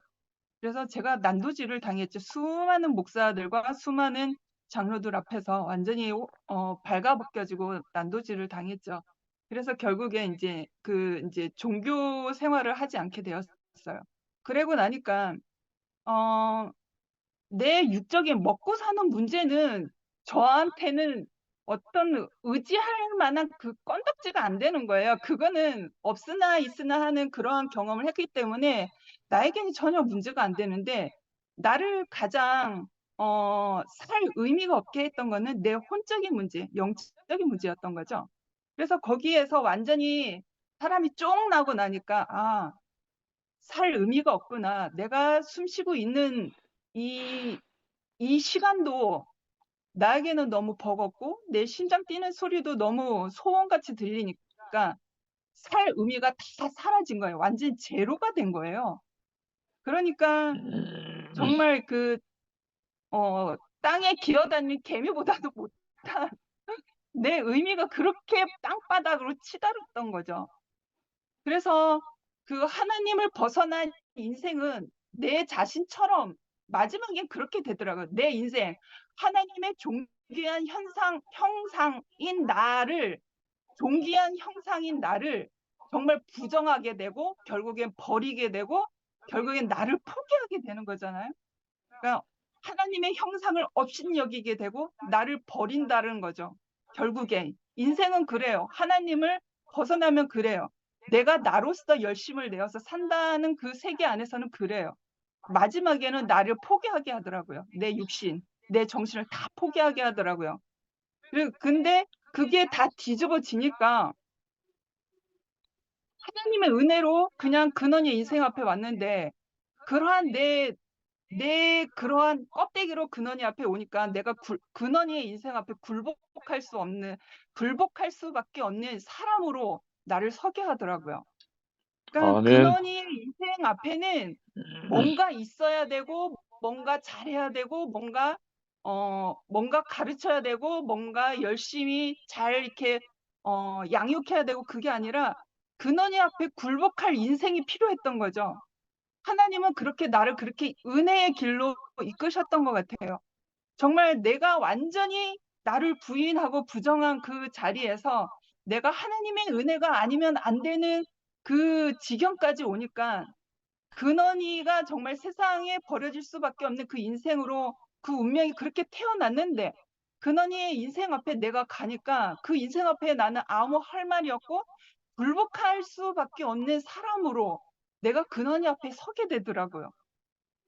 그래서 제가 난도질을 당했죠. 수많은 목사들과 수많은 장로들 앞에서 완전히 발가벗겨지고 난도질을 당했죠. 그래서 결국에 이제 이제 종교 생활을 하지 않게 되었어요. 그러고 나니까 내 육적인 먹고 사는 문제는 저한테는 어떤 의지할 만한 그 건덕지가 안 되는 거예요. 그거는 없으나 있으나 하는 그러한 경험을 했기 때문에 나에게는 전혀 문제가 안 되는데 나를 가장 살 의미가 없게 했던 거는 내 혼적인 문제, 영적인 문제였던 거죠. 그래서 거기에서 완전히 사람이 쫑 나고 나니까 아, 살 의미가 없구나. 내가 숨 쉬고 있는 이 시간도 나에게는 너무 버겁고 내 심장 뛰는 소리도 너무 소원같이 들리니까 살 의미가 다 사라진 거예요. 완전 제로가 된 거예요. 그러니까 정말 땅에 기어다니는 개미보다도 못한 내 의미가 그렇게 땅바닥으로 치달았던 거죠. 그래서 그 하나님을 벗어난 인생은 내 자신처럼 마지막엔 그렇게 되더라고요. 내 인생, 하나님의 존귀한 형상인 나를, 존귀한 형상인 나를 정말 부정하게 되고 결국엔 버리게 되고 결국엔 나를 포기하게 되는 거잖아요. 그러니까 하나님의 형상을 업신여기게 되고 나를 버린다는 거죠. 결국엔 인생은 그래요. 하나님을 벗어나면 그래요. 내가 나로서 열심을 내어서 산다는 그 세계 안에서는 그래요. 마지막에는 나를 포기하게 하더라고요. 내 육신, 내 정신을 다 포기하게 하더라고요. 근데 그게 다 뒤집어지니까 하나님의 은혜로 그냥 근원의 인생 앞에 왔는데 그러한 내 그러한 껍데기로 근원이 앞에 오니까 내가 근원이의 인생 앞에 굴복할 수밖에 없는 사람으로 나를 서게 하더라고요. 그러니까 아멘. 근원이의 인생 앞에는 뭔가 있어야 되고 뭔가 잘해야 되고 뭔가 가르쳐야 되고 뭔가 열심히 잘 이렇게 양육해야 되고 그게 아니라 근원이 앞에 굴복할 인생이 필요했던 거죠. 하나님은 그렇게 나를 그렇게 은혜의 길로 이끄셨던 것 같아요. 정말 내가 완전히 나를 부인하고 부정한 그 자리에서 내가 하나님의 은혜가 아니면 안 되는 그 지경까지 오니까 근원이가 정말 세상에 버려질 수밖에 없는 그 인생으로 그 운명이 그렇게 태어났는데 근원이의 인생 앞에 내가 가니까 그 인생 앞에 나는 아무 할 말이 없고 굴복할 수밖에 없는 사람으로 내가 근원이 앞에 서게 되더라고요.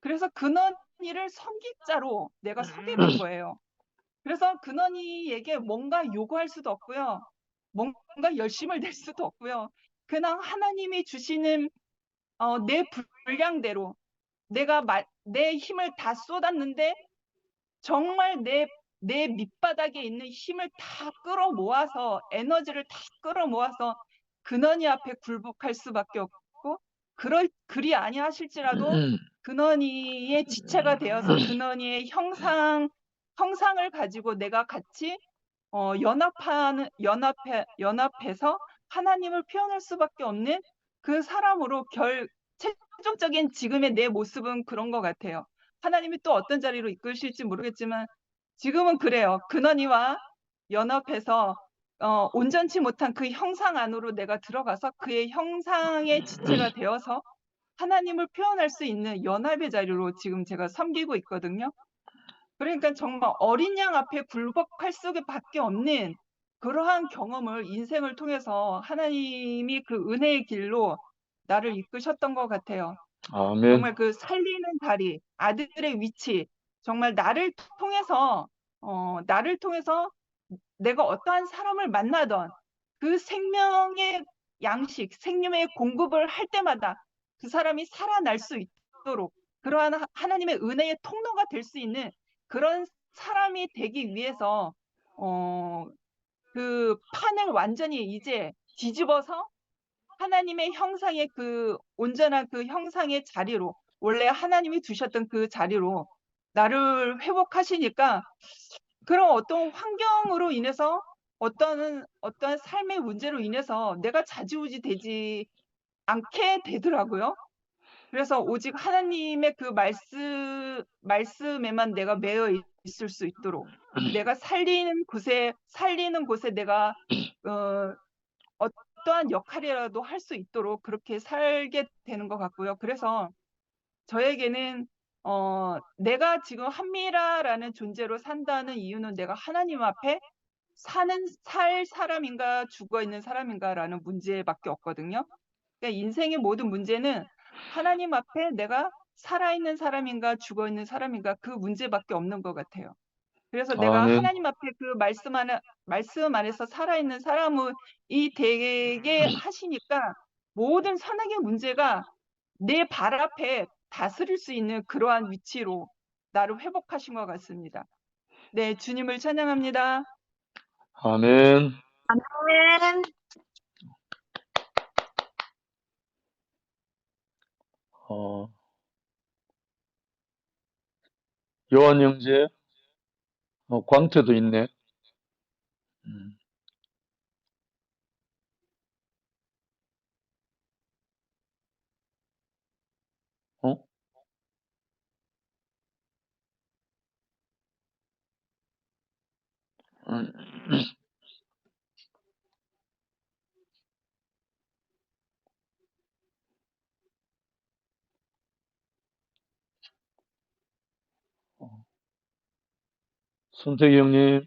그래서 근원이를 섬기자로 내가 서게 된 거예요. 그래서 근원이에게 뭔가 요구할 수도 없고요. 뭔가 열심을 낼 수도 없고요. 그냥 하나님이 주시는 내 분량대로 내가 내 힘을 다 쏟았는데 정말 내 밑바닥에 있는 힘을 다 끌어모아서 에너지를 다 끌어모아서 근원이 앞에 굴복할 수밖에 없고 그리 아니하실지라도 근원이의 지체가 되어서 근원이의 형상을 가지고 내가 같이 연합해서 하나님을 표현할 수밖에 없는 그 사람으로 최종적인 지금의 내 모습은 그런 것 같아요. 하나님이 또 어떤 자리로 이끄실지 모르겠지만 지금은 그래요. 근원이와 연합해서 온전치 못한 그 형상 안으로 내가 들어가서 그의 형상의 지체가 되어서 하나님을 표현할 수 있는 연합의 자리로 지금 제가 섬기고 있거든요. 그러니까 정말 어린 양 앞에 굴복할 수밖에 없는 그러한 경험을 인생을 통해서 하나님이 그 은혜의 길로 나를 이끄셨던 것 같아요. 아멘. 정말 그 살리는 다리, 아들의 위치, 정말 나를 통해서 내가 어떠한 사람을 만나던 그 생명의 양식, 생명의 공급을 할 때마다 그 사람이 살아날 수 있도록 그러한 하나님의 은혜의 통로가 될 수 있는 그런 사람이 되기 위해서 그 판을 완전히 이제 뒤집어서 하나님의 형상의 그 온전한 그 형상의 자리로 원래 하나님이 두셨던 그 자리로 나를 회복하시니까 그런 어떤 환경으로 인해서 어떤 삶의 문제로 인해서 내가 좌지우지 되지 않게 되더라고요. 그래서 오직 하나님의 그 말씀에만 내가 매여 있을 수 있도록 내가 살리는 곳에 내가 어떠한 역할이라도 할 수 있도록 그렇게 살게 되는 것 같고요. 그래서 저에게는 내가 지금 한미라라는 존재로 산다는 이유는 내가 하나님 앞에 살 사람인가 죽어 있는 사람인가라는 문제밖에 없거든요. 그러니까 인생의 모든 문제는 하나님 앞에 내가 살아있는 사람인가 죽어 있는 사람인가 그 문제밖에 없는 것 같아요. 그래서 내가 아멘. 하나님 앞에 그 말씀 안에서 살아있는 사람이 되게 하시니까 모든 선악의 문제가 내 발 앞에 다스릴 수 있는 그러한 위치로 나를 회복하신 것 같습니다. 네, 주님을 찬양합니다. 아멘. 아멘. 요한 형제, 광태도 있네. 음. 어? 음. 손택이 형님,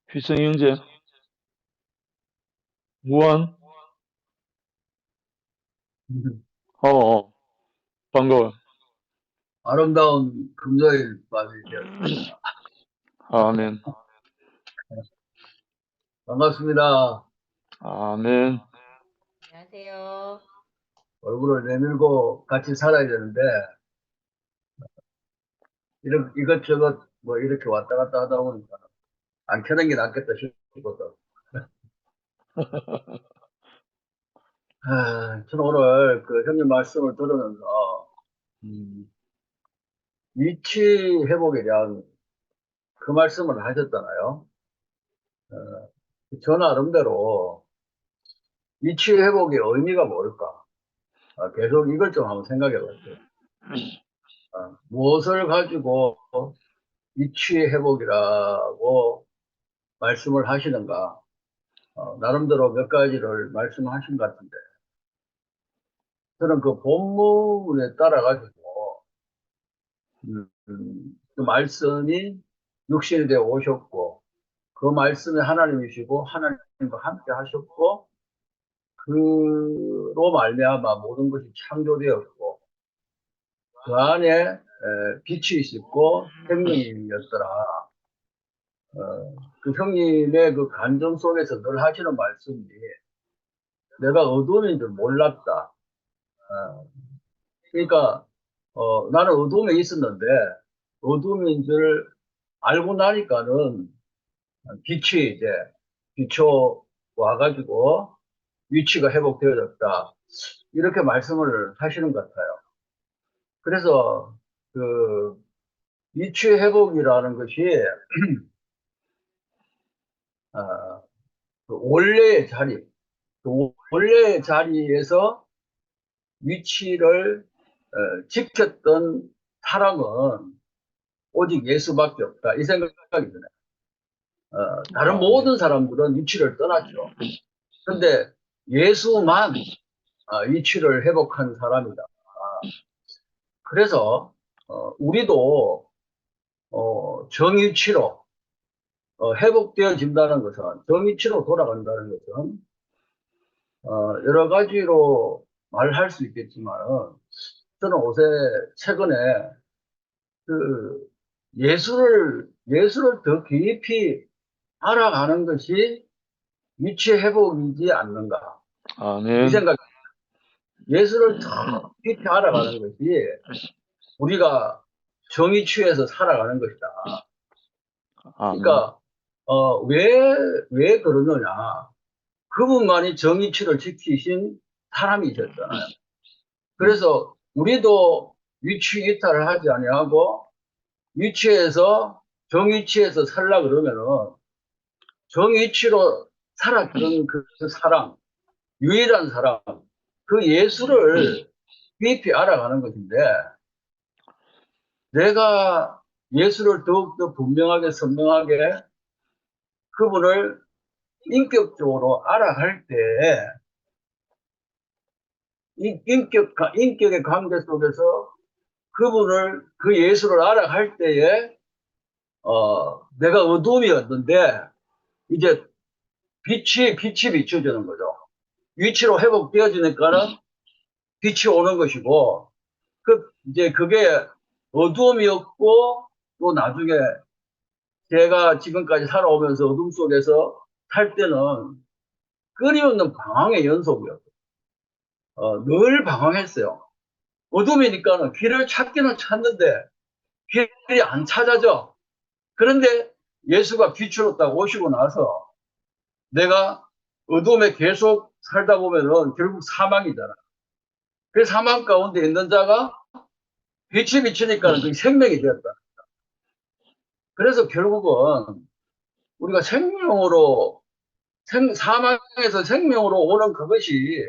휘성 형제, 무한, 반가워. 아름다운 금요일 밤이 되었습니다. 아멘. 반갑습니다. 아멘. 안녕하세요. 얼굴을 내밀고 같이 살아야 되는데, 이것저것 뭐 이렇게 왔다 갔다 하다 보니까 안 켜는 게 낫겠다 싶어서. 저는 오늘 그 형님 말씀을 들으면서, 위치 회복에 대한 그 말씀을 하셨잖아요. 저 나름대로 위치 회복의 의미가 뭘까? 계속 이걸 좀 한번 생각해 봤어요. 무엇을 가지고 위치 회복이라고 말씀을 하시는가? 나름대로 몇 가지를 말씀하신 것 같은데, 저는 그 본문에 따라가지고, 그 말씀이 육신이 되어 오셨고, 그 말씀이 하나님이시고, 하나님과 함께 하셨고, 그로 말미암아 모든 것이 창조되었고, 그 안에 빛이 있었고, 생명이었더라. 그 형님의 그 감정 속에서 늘 하시는 말씀이, 내가 어둠인 줄 몰랐다. 그러니까 나는 어둠에 있었는데 어둠인 줄 알고 나니까는 빛이 이제 비춰 와가지고 위치가 회복되어졌다. 이렇게 말씀을 하시는 것 같아요. 그래서 그 위치 회복이라는 것이 그 원래의 자리, 그 원래의 자리에서 위치를 지켰던 사람은 오직 예수밖에 없다. 이 생각이 드네요. 다른 모든 사람들은 위치를 떠났죠. 근데 예수만 위치를 회복한 사람이다. 그래서 우리도 정위치로 회복되어진다는 것은, 정위치로 돌아간다는 것은 여러 가지로 말할 수 있겠지만은, 저는 요새 최근에 그 예수를 더 깊이 알아가는 것이 위치 회복이지 않는가. 아멘. 이 생각, 예수를 더 깊이 알아가는 것이 우리가 정의취해서 살아가는 것이다. 아멘. 그러니까 왜 그러느냐. 그분만이 정의취를 지키신 사람이셨잖아요. 그래서 우리도 위치 이탈을 하지 아니하고 위치에서 정위치에서 살라 그러면은 정위치로 살았던 그 사람, 유일한 사람, 그 예수를 깊이 알아가는 것인데, 내가 예수를 더욱더 분명하게 선명하게 그분을 인격적으로 알아갈 때, 인격의 관계 속에서 그분을, 그 예수를 알아갈 때에, 내가 어둠이었는데, 이제 빛이 비춰지는 거죠. 위치로 회복되어지니까는 빛이 오는 것이고, 이제 그게 어두움이었고, 또 나중에 제가 지금까지 살아오면서 어둠 속에서 살 때는 끊임없는 방황의 연속이었어요. 늘 방황했어요. 어둠이니까는 길을 찾기는 찾는데 길이 안 찾아져. 그런데 예수가 빛으로 딱 오시고 나서 내가 어둠에 계속 살다 보면은 결국 사망이잖아. 그 사망 가운데 있는 자가 빛이 비치니까 그 생명이 되었다. 그래서 결국은 우리가 생명으로, 사망에서 생명으로 오는 그것이,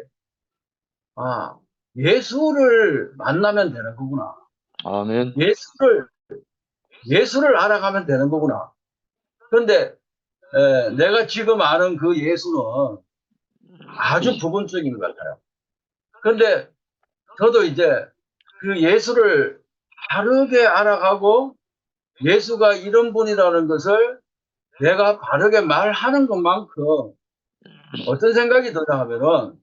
예수를 만나면 되는 거구나. 아멘. 예수를 알아가면 되는 거구나. 그런데, 내가 지금 아는 그 예수는 아주 부분적인 것 같아요. 그런데 저도 이제 그 예수를 바르게 알아가고 예수가 이런 분이라는 것을 내가 바르게 말하는 것만큼 어떤 생각이 드냐 하면은,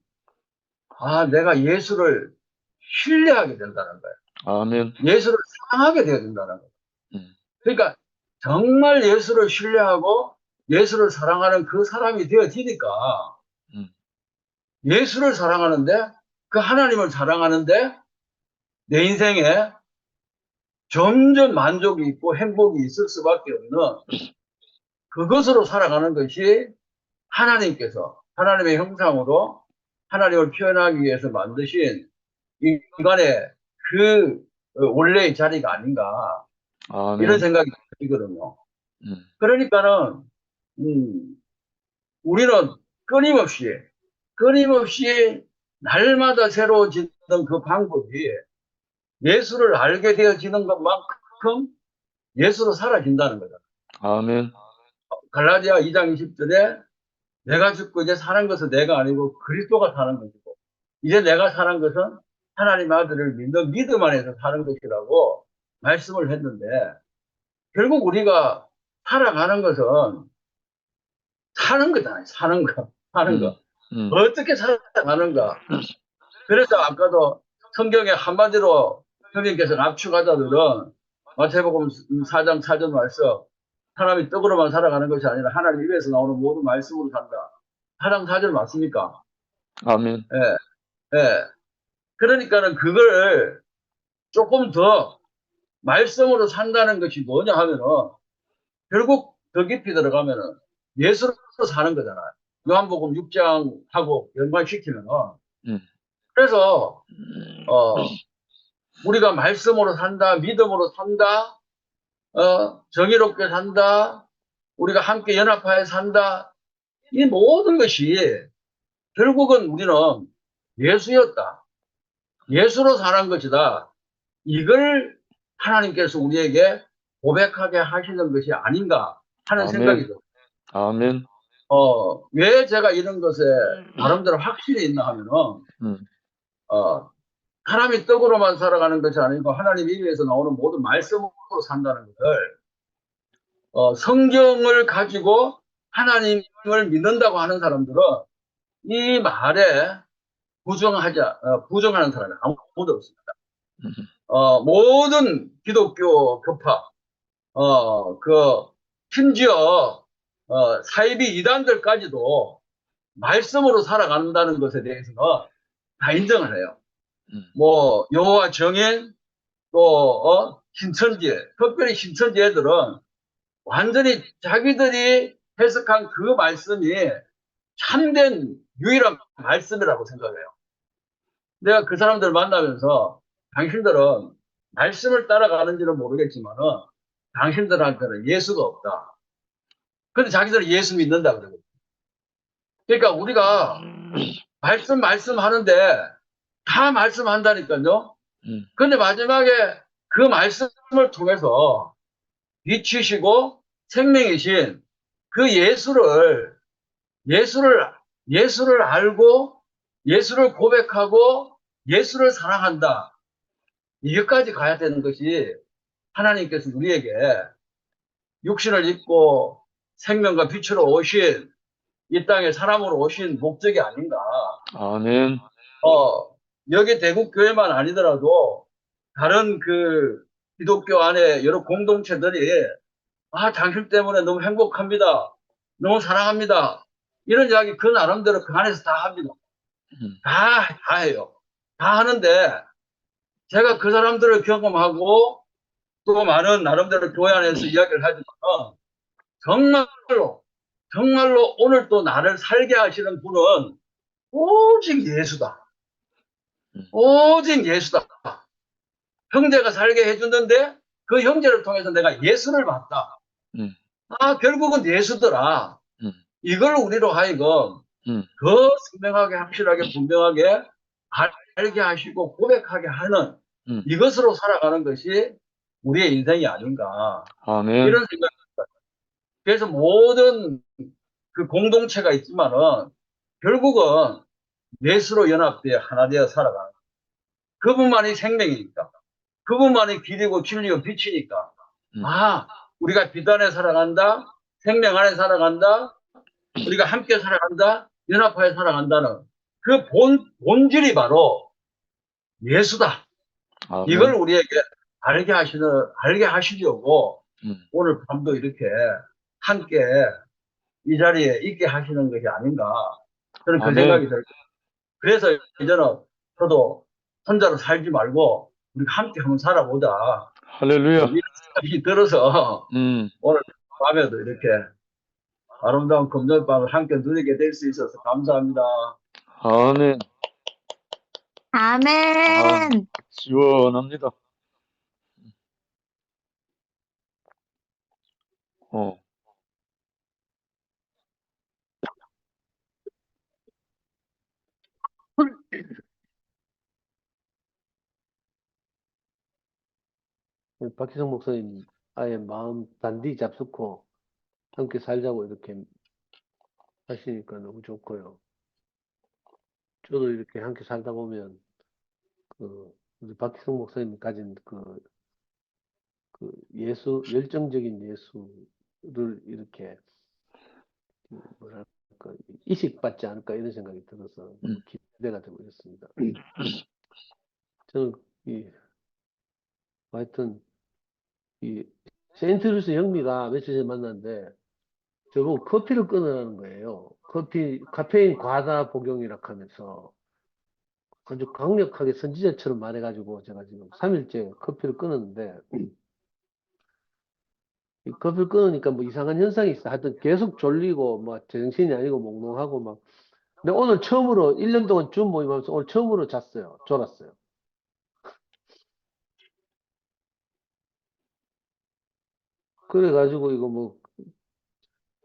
내가 예수를 신뢰하게 된다는 거예요. 아멘. 예수를 사랑하게 되어야 된다는 거예요. 그러니까 정말 예수를 신뢰하고 예수를 사랑하는 그 사람이 되어지니까 예수를 사랑하는데, 그 하나님을 사랑하는데 내 인생에 점점 만족이 있고 행복이 있을 수밖에 없는, 그것으로 살아가는 것이 하나님께서 하나님의 형상으로 하나님을 표현하기 위해서 만드신 인간의 그 원래의 자리가 아닌가, 아멘. 이런 생각이 들거든요. 그러니까는 우리는 끊임없이 날마다 새로워지는 그 방법이 예수를 알게 되어지는 것만큼 예수로 살아진다는 거죠. 아멘. 갈라디아 2장 20절에 내가 죽고 이제 사는 것은 내가 아니고 그리스도가 사는 것이고, 이제 내가 사는 것은 하나님 아들을 믿는 믿음 안에서 사는 것이라고 말씀을 했는데, 결국 우리가 살아가는 것은 사는 거잖아요. 사는 거. 어떻게 살아가는가. 그래서 아까도 성경에 한마디로 형님께서 압축하자들은 마태복음 4장 4절 말씀, 사람이 떡으로만 살아가는 것이 아니라 하나님 입에서 나오는 모든 말씀으로 산다. 4장 4절 맞습니까? 아멘. 예. 그러니까는 그걸 조금 더 말씀으로 산다는 것이 뭐냐 하면은, 결국 더 깊이 들어가면은 예수로 사는 거잖아요. 요한복음 6장하고 연관시키면은. 그래서 우리가 말씀으로 산다, 믿음으로 산다, 정의롭게 산다, 우리가 함께 연합하여 산다, 이 모든 것이 결국은 우리는 예수였다. 예수로 사는 것이다. 이걸 하나님께서 우리에게 고백하게 하시는 것이 아닌가 하는 아멘. 생각이 들어요. 아멘. 왜 제가 이런 것에 나름대로 확신이 있나 하면은, 사람이 떡으로만 살아가는 것이 아니고 하나님 입에서 나오는 모든 말씀으로 산다는 것을, 성경을 가지고 하나님을 믿는다고 하는 사람들은 이 말에 부정하는 사람이 아무도 없습니다. 모든 기독교 교파, 심지어, 사이비 이단들까지도 말씀으로 살아간다는 것에 대해서는 다 인정을 해요. 뭐, 여호와 정인, 또, 신천지, 특별히 신천지 애들은 완전히 자기들이 해석한 그 말씀이 참된 유일한 말씀이라고 생각해요. 내가 그 사람들을 만나면서 당신들은 말씀을 따라가는지는 모르겠지만은 당신들한테는 예수가 없다. 근데 자기들은 예수 믿는다 그러거든요. 그러니까 우리가 말씀하는데 다 말씀한다니까요. 근데 마지막에 그 말씀을 통해서 빛이시고 생명이신 그 예수를 알고 예수를 고백하고 예수를 사랑한다. 이것까지 가야 되는 것이 하나님께서 우리에게 육신을 입고 생명과 빛으로 오신 이 땅에 사람으로 오신 목적이 아닌가. 아멘. 여기 대국교회만 아니더라도 다른 그 기독교 안에 여러 공동체들이 당신 때문에 너무 행복합니다. 너무 사랑합니다. 이런 이야기 그 나름대로 그 안에서 다 합니다. 다 해요. 다 하는데 제가 그 사람들을 경험하고 또 많은 나름대로 교회 안에서 이야기를 하지만 정말로 오늘 또 나를 살게 하시는 분은 오직 예수다. 오직 예수다. 형제가 살게 해주는데 그 형제를 통해서 내가 예수를 봤다. 결국은 예수더라. 이걸 우리로 하여금 더 선명하게 확실하게 분명하게 알게 하시고 고백하게 하는 이것으로 살아가는 것이 우리의 인생이 아닌가. 아멘. 이런 생각이 듭니다. 그래서 모든 그 공동체가 있지만은 결국은 예수로 연합되어 하나 되어 살아가는 그분만이 생명이니까 그분만이 길이고 진리고 빛이니까 우리가 빛 안에 살아간다, 생명 안에 살아간다, 우리가 함께 살아간다, 연합하여 살아간다는 그 본질이 바로 예수다. 아멘. 이걸 우리에게 알게 하시려고 오늘 밤도 이렇게 함께 이 자리에 있게 하시는 것이 아닌가. 저는 그 아멘. 생각이 들어요. 그래서 이제는 저도 혼자로 살지 말고 우리가 함께 한번 살아보자. 할렐루야. 이런 생각이 들어서 오늘 밤에도 이렇게 아름다운 금요일밤을 함께 누리게 될 수 있어서 감사합니다. 아멘. 아멘. 시원합니다. 박희성 목사님 아예 마음 단디 잡수고 함께 살자고 이렇게 하시니까 너무 좋고요. 저도 이렇게 함께 살다 보면 우리 박희성 목사님 가진 그 예수, 열정적인 예수를 이렇게 뭐랄까 이식받지 않을까 이런 생각이 들어서 너무 기대가 되고 있습니다. 저는 하여튼 세인트루이스 영미가 며칠 전에 만났는데 저보고 커피를 끊으라는 거예요. 카페인 과다 복용이라 하면서 아주 강력하게 선지자처럼 말해가지고 제가 지금 3일째 커피를 끊었는데 이 커피를 끊으니까 뭐 이상한 현상이 있어. 하여튼 계속 졸리고 막 정신이 아니고 몽롱하고 막. 근데 오늘 처음으로 1년 동안 줌 모임하면서 오늘 처음으로 졸았어요. 그래가지고 이거 뭐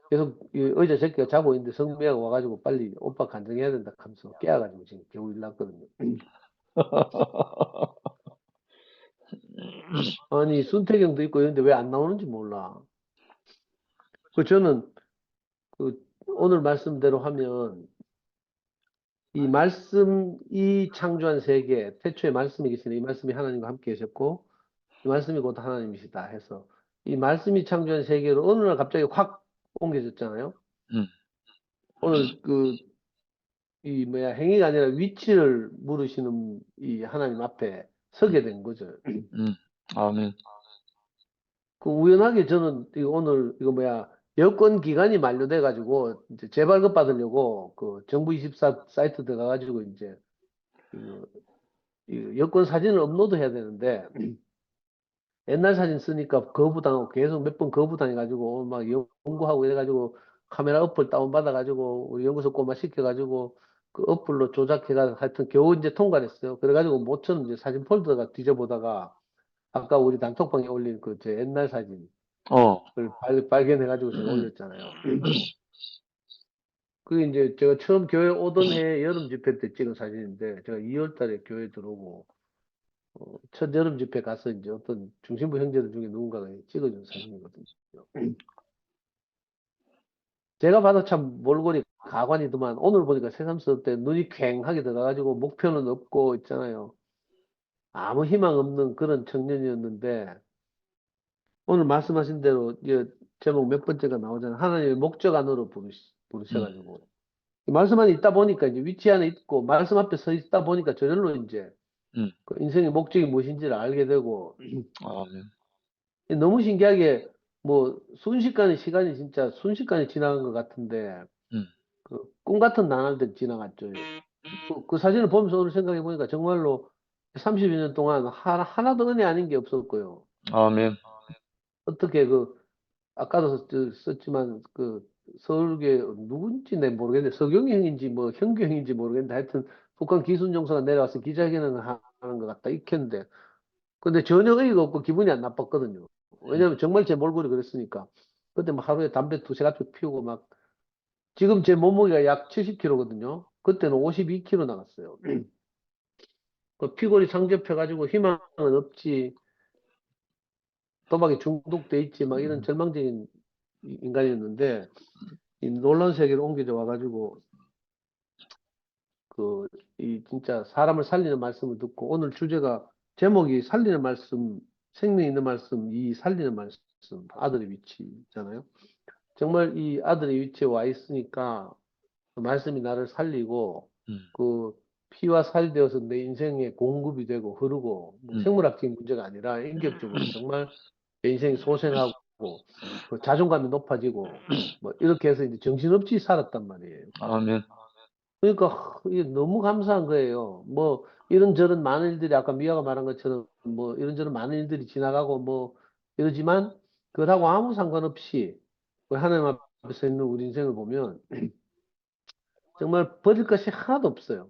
계속 의자 제끼가 자고 있는데 성미아가 와가지고 빨리 오빠 간증해야 된다 하면서 깨워가지고 지금 겨우 일났거든요. 아니 순태경도 있고 이런데 왜 안 나오는지 몰라. 저는 오늘 말씀대로 하면 이 말씀이 창조한 세계, 태초에 말씀이 계시네. 이 말씀이 하나님과 함께 계셨고 이 말씀이 곧 하나님이시다 해서 이 말씀이 창조한 세계로 어느 날 갑자기 확 옮겨졌잖아요. 오늘 행위가 아니라 위치를 물으시는 이 하나님 앞에 서게 된 거죠. 아멘. 우연하게 저는 오늘 여권 기간이 만료돼 가지고 이제 재발급 받으려고 정부 24 사이트 들어가 가지고 이제 여권 사진을 업로드 해야 되는데 옛날 사진 쓰니까 거부당하고 계속 몇 번 거부당해 가지고 막 연구하고 이래 가지고 카메라 어플 다운받아 가지고 우리 연구소 꼬마 시켜 가지고 그 어플로 조작해 가지고 하여튼 겨우 이제 통과를 했어요. 그래 가지고 모처럼 이제 사진 폴더가 뒤져보다가 아까 우리 단톡방에 올린 제 옛날 사진 그걸 발견해 가지고 제가 올렸잖아요. 그게 이제 제가 처음 교회 오던 해 여름 집회 때 찍은 사진인데 제가 2월 달에 교회 들어오고 첫 여름 집회 가서 이제 어떤 중심부 형제들 중에 누군가가 찍어준 사진이거든요. 제가 봐도 참 몰골이 가관이더만 오늘 보니까 새삼스럽게 눈이 퀭하게 들어가가지고 목표는 없고 있잖아요. 아무 희망 없는 그런 청년이었는데 오늘 말씀하신 대로 제목 몇 번째가 나오잖아요. 하나님의 목적 안으로 부르셔가지고 이 말씀 안에 있다 보니까 이제 위치 안에 있고 말씀 앞에 서 있다 보니까 저절로 이제 그 인생의 목적이 무엇인지를 알게 되고 아멘. 너무 신기하게 뭐 순식간에 시간이 진짜 순식간에 지나간 것 같은데 그 꿈 같은 나날들 지나갔죠. 그 사진을 보면서 오늘 생각해 보니까 정말로 30여 년 동안 하나도 은혜 아닌 게 없었고요. 아멘. 어떻게 아까도 썼지만 서울계 누군지 내 모르겠는데 서경이 형인지 뭐 형규 형인지 모르겠는데 하여튼 북한 기순정서가 내려와서 기자회견을 하는 것 같다 익혔는데 근데 전혀 의의가 없고 기분이 안 나빴거든요. 왜냐면 정말 제 몰골이 그랬으니까. 그때 막 하루에 담배 두세 갑씩 피우고 막 지금 제 몸무게가 약 70kg거든요. 그때는 52kg 나갔어요. 그 피골이 상접해가지고 희망은 없지. 도박에 중독돼 있지. 막 이런 절망적인 인간이었는데 이 놀라운 세계로 옮겨져 와가지고 이 진짜 사람을 살리는 말씀을 듣고 오늘 주제가 제목이 살리는 말씀, 생명 있는 말씀, 이 살리는 말씀, 아들의 위치잖아요. 정말 이 아들의 위치에 와 있으니까 그 말씀이 나를 살리고 그 피와 살이 되어서 내 인생에 공급이 되고 흐르고 뭐 생물학적인 문제가 아니라 인격적으로 정말 내 인생이 소생하고 그 자존감이 높아지고 뭐 이렇게 해서 이제 정신없이 살았단 말이에요. 아멘. 그러니까 이게 너무 감사한 거예요. 뭐 이런저런 많은 일들이 아까 미아가 말한 것처럼 뭐 이런저런 많은 일들이 지나가고 뭐 이러지만 그거하고 아무 상관없이 하나님 앞에서 있는 우리 인생을 보면 정말 버릴 것이 하나도 없어요.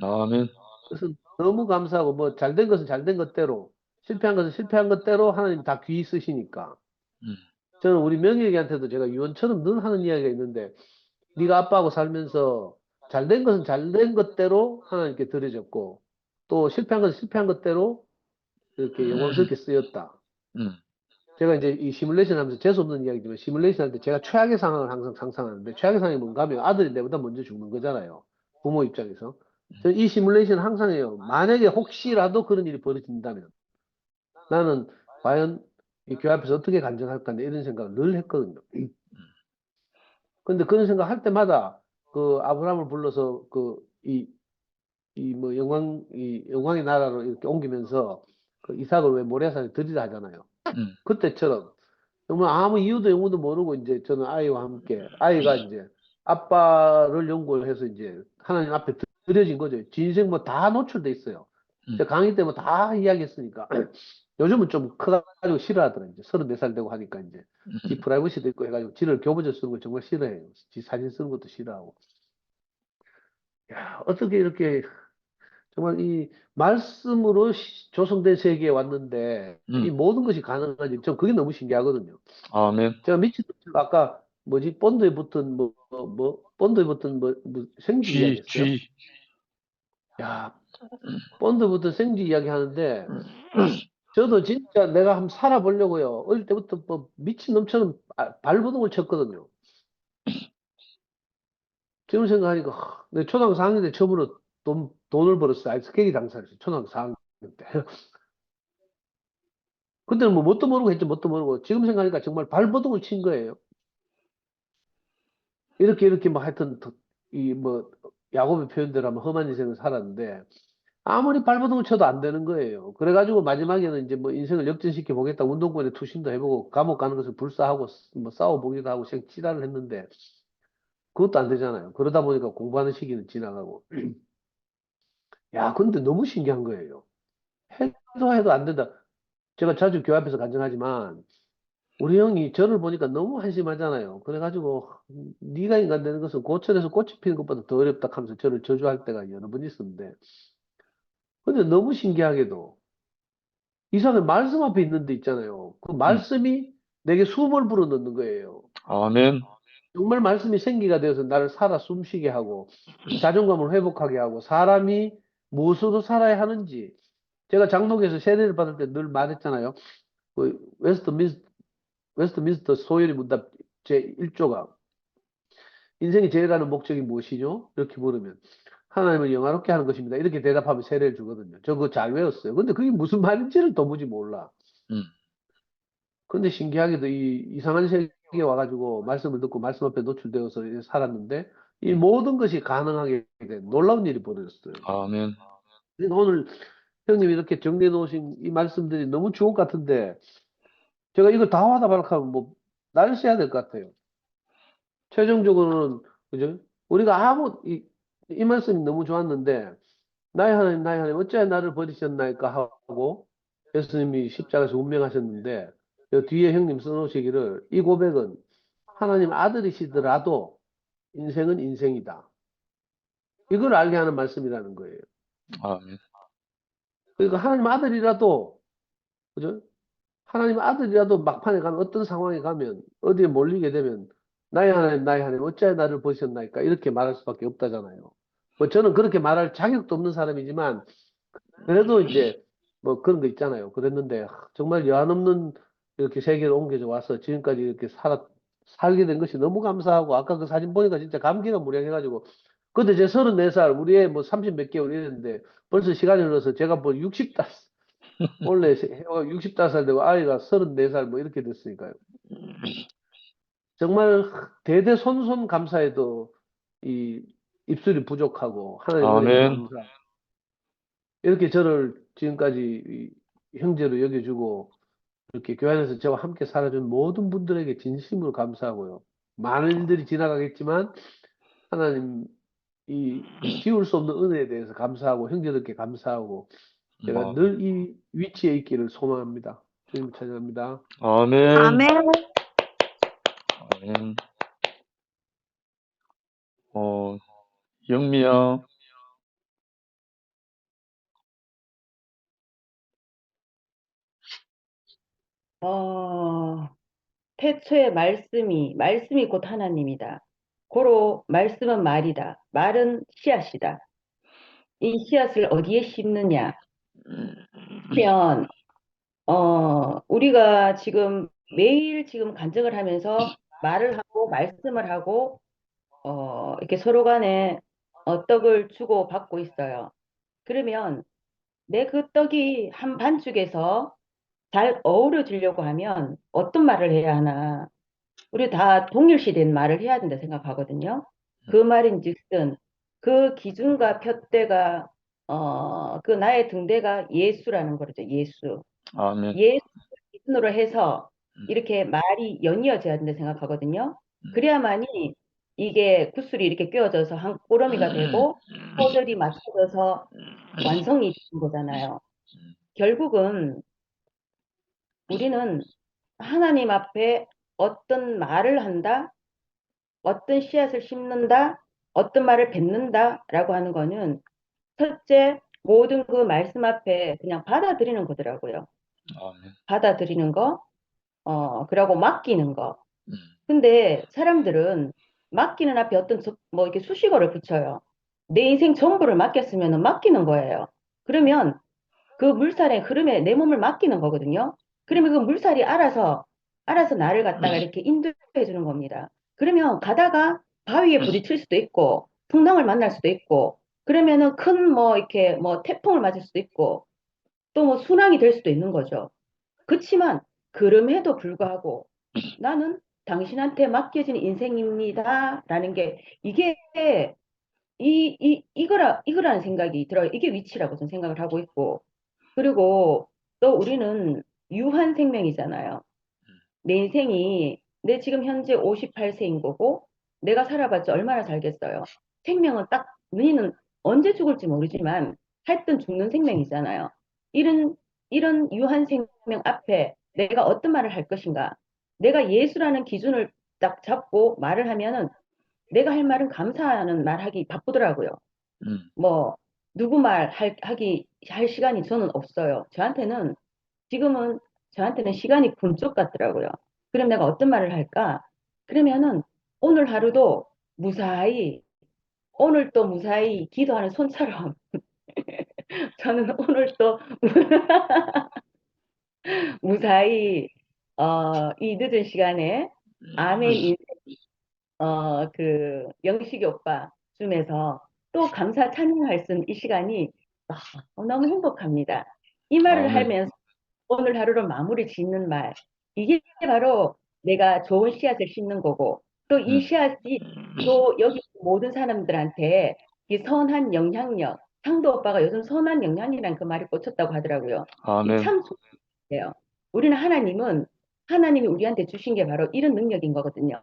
아멘. 그래서 너무 감사하고 뭐 잘된 것은 잘된 것대로 실패한 것은 실패한 것대로 하나님 다 귀히 쓰시니까 저는 우리 명예기한테도 제가 유언처럼 늘 하는 이야기가 있는데 네가 아빠하고 살면서 잘된 것은 잘된 것대로 하나님께 드려졌고 또 실패한 것은 실패한 것대로 이렇게 영광스럽게 쓰였다. 제가 이제 이 시뮬레이션 하면서 재수없는 이야기지만 시뮬레이션 할 때 제가 최악의 상황을 항상 상상하는데 최악의 상황이 뭔가 하면 아들이 내보다 먼저 죽는 거잖아요. 부모 입장에서. 저는 이 시뮬레이션 항상 해요. 만약에 혹시라도 그런 일이 벌어진다면 나는 과연 이 교회 앞에서 어떻게 간증할까 이런 생각을 늘 했거든요. 근데 그런 생각 할 때마다 그 아브라함을 불러서 뭐 영광의 나라로 이렇게 옮기면서 그 이삭을 왜 모리아산에 드리라 하잖아요. 그때처럼 정말 아무 이유도 영문도 모르고 이제 저는 아이와 함께 아이가 이제 아빠를 연구해서 이제 하나님 앞에 드려진 거죠. 진생 뭐 다 노출돼 있어요. 제가 강의 때 뭐 다 이야기했으니까 요즘은 좀 커가지고 싫어하더라고요. 이제 34살 되고 하니까 이제 지 프라이버시도 있고 해가지고 지를 교보제 쓰는 걸 정말 싫어해요. 지 사진 쓰는 것도 싫어하고. 야, 어떻게 이렇게 정말 이 말씀으로 조성된 세계에 왔는데 이 모든 것이 가능하지. 전 그게 너무 신기하거든요. 아멘. 제가 미친 아까 뭐지 본드에 붙은 본드에 붙은 생쥐 이야기했어요. 야, 본드에 붙은 생쥐 이야기 하는데 저도 진짜 내가 한번 살아보려고요. 어릴 때부터 뭐 미친놈처럼 발버둥을 쳤거든요. 지금 생각하니까 내 초등학교 4학년 때 처음으로 돈을 벌었어요. 아이스케이크 장사를 초등학교 4학년 때. 그때는 뭐 뭣도 모르고 했죠. 뭣도 모르고. 지금 생각하니까 정말 발버둥을 친 거예요. 이렇게 뭐 하여튼 뭐 야곱의 표현대로 하면 험한 인생을 살았는데 아무리 발버둥을 쳐도 안 되는 거예요. 그래가지고 마지막에는 이제 뭐 인생을 역전시켜 보겠다. 운동권에 투신도 해보고 감옥 가는 것을 불사하고 뭐 싸워보기도 하고 지랄을 했는데 그것도 안 되잖아요. 그러다 보니까 공부하는 시기는 지나가고. 야, 근데 너무 신기한 거예요. 해도 안 된다. 제가 자주 교회 앞에서 간증하지만 우리 형이 저를 보니까 너무 한심하잖아요. 그래가지고 네가 인간 되는 것은 고철에서 꽃이 피는 것보다 더 어렵다 하면서 저를 저주할 때가 여러 번 있었는데 근데 너무 신기하게도 이삭은 말씀 앞에 있는 데 있잖아요. 그 말씀이 내게 숨을 불어넣는 거예요. 아멘. 정말 말씀이 생기가 되어서 나를 살아 숨쉬게 하고 자존감을 회복하게 하고 사람이 무엇으로 살아야 하는지 제가 장독에서 세례를 받을 때 늘 말했잖아요. 그 웨스트민스터 소열의 문답 제 1조가 인생이 제일 가는 목적이 무엇이죠? 이렇게 물으면 하나님을 영화롭게 하는 것입니다. 이렇게 대답하면 세례를 주거든요. 저 그거 잘 외웠어요. 근데 그게 무슨 말인지를 도무지 몰라. 음. 근데 신기하게도 이 이상한 세계에 와가지고 말씀을 듣고 말씀 앞에 노출되어서 살았는데 이 모든 것이 가능하게 된 놀라운 일이 벌어졌어요. 아멘. 그러니까 오늘 형님이 이렇게 정리해 놓으신 이 말씀들이 너무 좋은 것 같은데 제가 이거 다 하다 말하면 뭐 날을 써야 될 것 같아요. 최종적으로는 그죠? 우리가 이 말씀이 너무 좋았는데 나의 하나님 어찌하여 나를 버리셨나이까 하고 예수님이 십자가에서 운명하셨는데 여 뒤에 형님 써놓으시기를 이 고백은 하나님 아들이시더라도 인생은 인생이다. 이걸 알게 하는 말씀이라는 거예요. 아멘. 그러니까 하나님 아들이라도 그죠? 하나님 아들이라도 막판에 가면 어떤 상황에 가면 어디에 몰리게 되면 나의 하나님 어찌하여 나를 버리셨나이까 이렇게 말할 수밖에 없다잖아요. 뭐 저는 그렇게 말할 자격도 없는 사람이지만 그래도 이제 뭐 그런 거 있잖아요. 그랬는데 정말 여한없는 이렇게 세계를 옮겨져 와서 지금까지 이렇게 살게 된 것이 너무 감사하고 아까 그 사진 보니까 진짜 감기가 무량해가지고 근데 제 34살 우리 애 뭐 30 몇 개월 이랬는데 벌써 시간이 흘러서 제가 뭐 60다 원래 65살 되고 아이가 34살 뭐 이렇게 됐으니까요. 정말 대대손손 감사해도 이 입술이 부족하고 하나님 은혜에 아멘. 감사. 이렇게 저를 지금까지 형제로 여겨주고 이렇게 교회 안에서 저와 함께 살아준 모든 분들에게 진심으로 감사하고요. 많은 일들이 지나가겠지만 하나님 이 지울 수 없는 은혜에 대해서 감사하고 형제들께 감사하고 제가 늘 이 위치에 있기를 소망합니다. 주님 찬양합니다. 아멘. 아멘. 아멘. 영미야. 태초에 말씀이 곧 하나님이다. 고로 말씀은 말이다. 말은 씨앗이다. 이 씨앗을 어디에 심느냐? 그러면 우리가 지금 매일 지금 간증을 하면서 말을 하고 말씀을 하고 이렇게 서로 간에 떡을 주고 받고 있어요. 그러면 내 그 떡이 한 반죽에서 잘 어우러지려고 하면 어떤 말을 해야 하나? 우리 다 동일시된 말을 해야 된다 생각하거든요. 그 말인즉슨 그 기준과 푯대가 그 나의 등대가 예수라는 거죠. 예수. 아멘. 예수 기준으로 해서 이렇게 말이 연이어져야 된다 생각하거든요. 그래야만이 이게 구슬이 이렇게 꿰어져서 한 꼬러미가 되고 포들이 맞춰져서 완성이 되는 거잖아요. 결국은 우리는 하나님 앞에 어떤 말을 한다, 어떤 씨앗을 심는다, 어떤 말을 뱉는다라고 하는 거는 첫째 모든 그 말씀 앞에 그냥 받아들이는 거더라고요. 아멘. 받아들이는 거, 그러고 맡기는 거. 근데 사람들은 맡기는 앞에 어떤 뭐 이렇게 수식어를 붙여요. 내 인생 전부를 맡겼으면 맡기는 거예요. 그러면 그 물살의 흐름에 내 몸을 맡기는 거거든요. 그러면 그 물살이 알아서 나를 갖다가 이렇게 인도해 주는 겁니다. 그러면 가다가 바위에 부딪힐 수도 있고 풍랑을 만날 수도 있고 그러면은 큰 뭐 이렇게 뭐 태풍을 맞을 수도 있고 또 뭐 순항이 될 수도 있는 거죠. 그렇지만 그럼에도 불구하고 나는 당신한테 맡겨진 인생입니다라는 게 이게 이거라는 생각이 들어요. 이게 위치라고 저는 생각을 하고 있고 그리고 또 우리는 유한 생명이잖아요. 내 인생이 내 지금 현재 58세인 거고 내가 살아봤자 얼마나 살겠어요. 생명은 딱 우리는 언제 죽을지 모르지만 하여튼 죽는 생명이잖아요. 이런 유한 생명 앞에 내가 어떤 말을 할 것인가. 내가 예수라는 기준을 딱 잡고 말을 하면은 내가 할 말은 감사하는 말 하기 바쁘더라고요. 뭐 누구 말 할 시간이 저는 없어요. 지금은 저한테는 시간이 분쪽 같더라고요. 그럼 내가 어떤 말을 할까? 그러면은 오늘 하루도 무사히 오늘 또 무사히 기도하는 손처럼 저는 오늘 또 무사히 이 늦은 시간에 아멘 인생 그 영식이 오빠 쯤에서 또 감사 찬양할 수 있는 이 시간이 너무 행복합니다. 이 말을 아멘. 하면서 오늘 하루를 마무리 짓는 말, 이게 바로 내가 좋은 씨앗을 심는 거고, 또 이 씨앗이 또 여기 모든 사람들한테 이 선한 영향력, 상도 오빠가 요즘 선한 영향이라는 그 말이 꽂혔다고 하더라고요. 아멘. 참 좋네요. 우리는 하나님이 우리한테 주신 게 바로 이런 능력인 거거든요.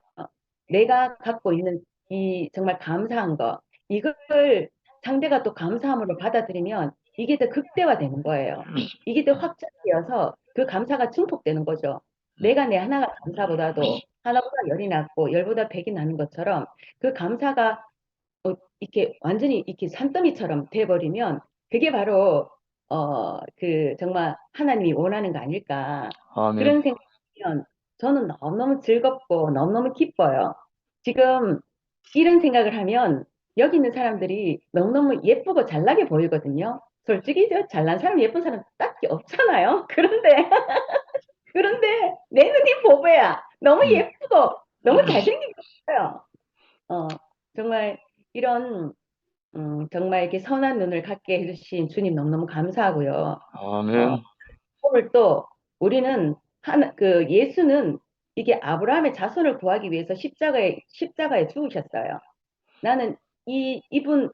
내가 갖고 있는 이 정말 감사한 거, 이걸 상대가 또 감사함으로 받아들이면 이게 더 극대화되는 거예요. 이게 더 확장되어서 그 감사가 증폭되는 거죠. 내가 내 하나가 감사보다도 하나보다 열이 낫고 열보다 백이 나는 것처럼 그 감사가 이렇게 완전히 이렇게 산더미처럼 돼버리면 그게 바로 그 정말 하나님이 원하는 거 아닐까. 아멘. 그런 생각이면 저는 너무너무 즐겁고 너무너무 기뻐요. 지금 이런 생각을 하면 여기 있는 사람들이 너무너무 예쁘고 잘나게 보이거든요. 솔직히 저 잘난 사람 예쁜 사람 딱히 없잖아요. 그런데 내 눈이 보배야. 너무 예쁘고 너무 잘생긴 거예요. 정말 이런 정말 이렇게 선한 눈을 갖게 해주신 주님 너무너무 감사하고요. 아멘. 오늘 또 우리는 예수는 이게 아브라함의 자손을 구하기 위해서 십자가에 죽으셨어요. 나는 이분을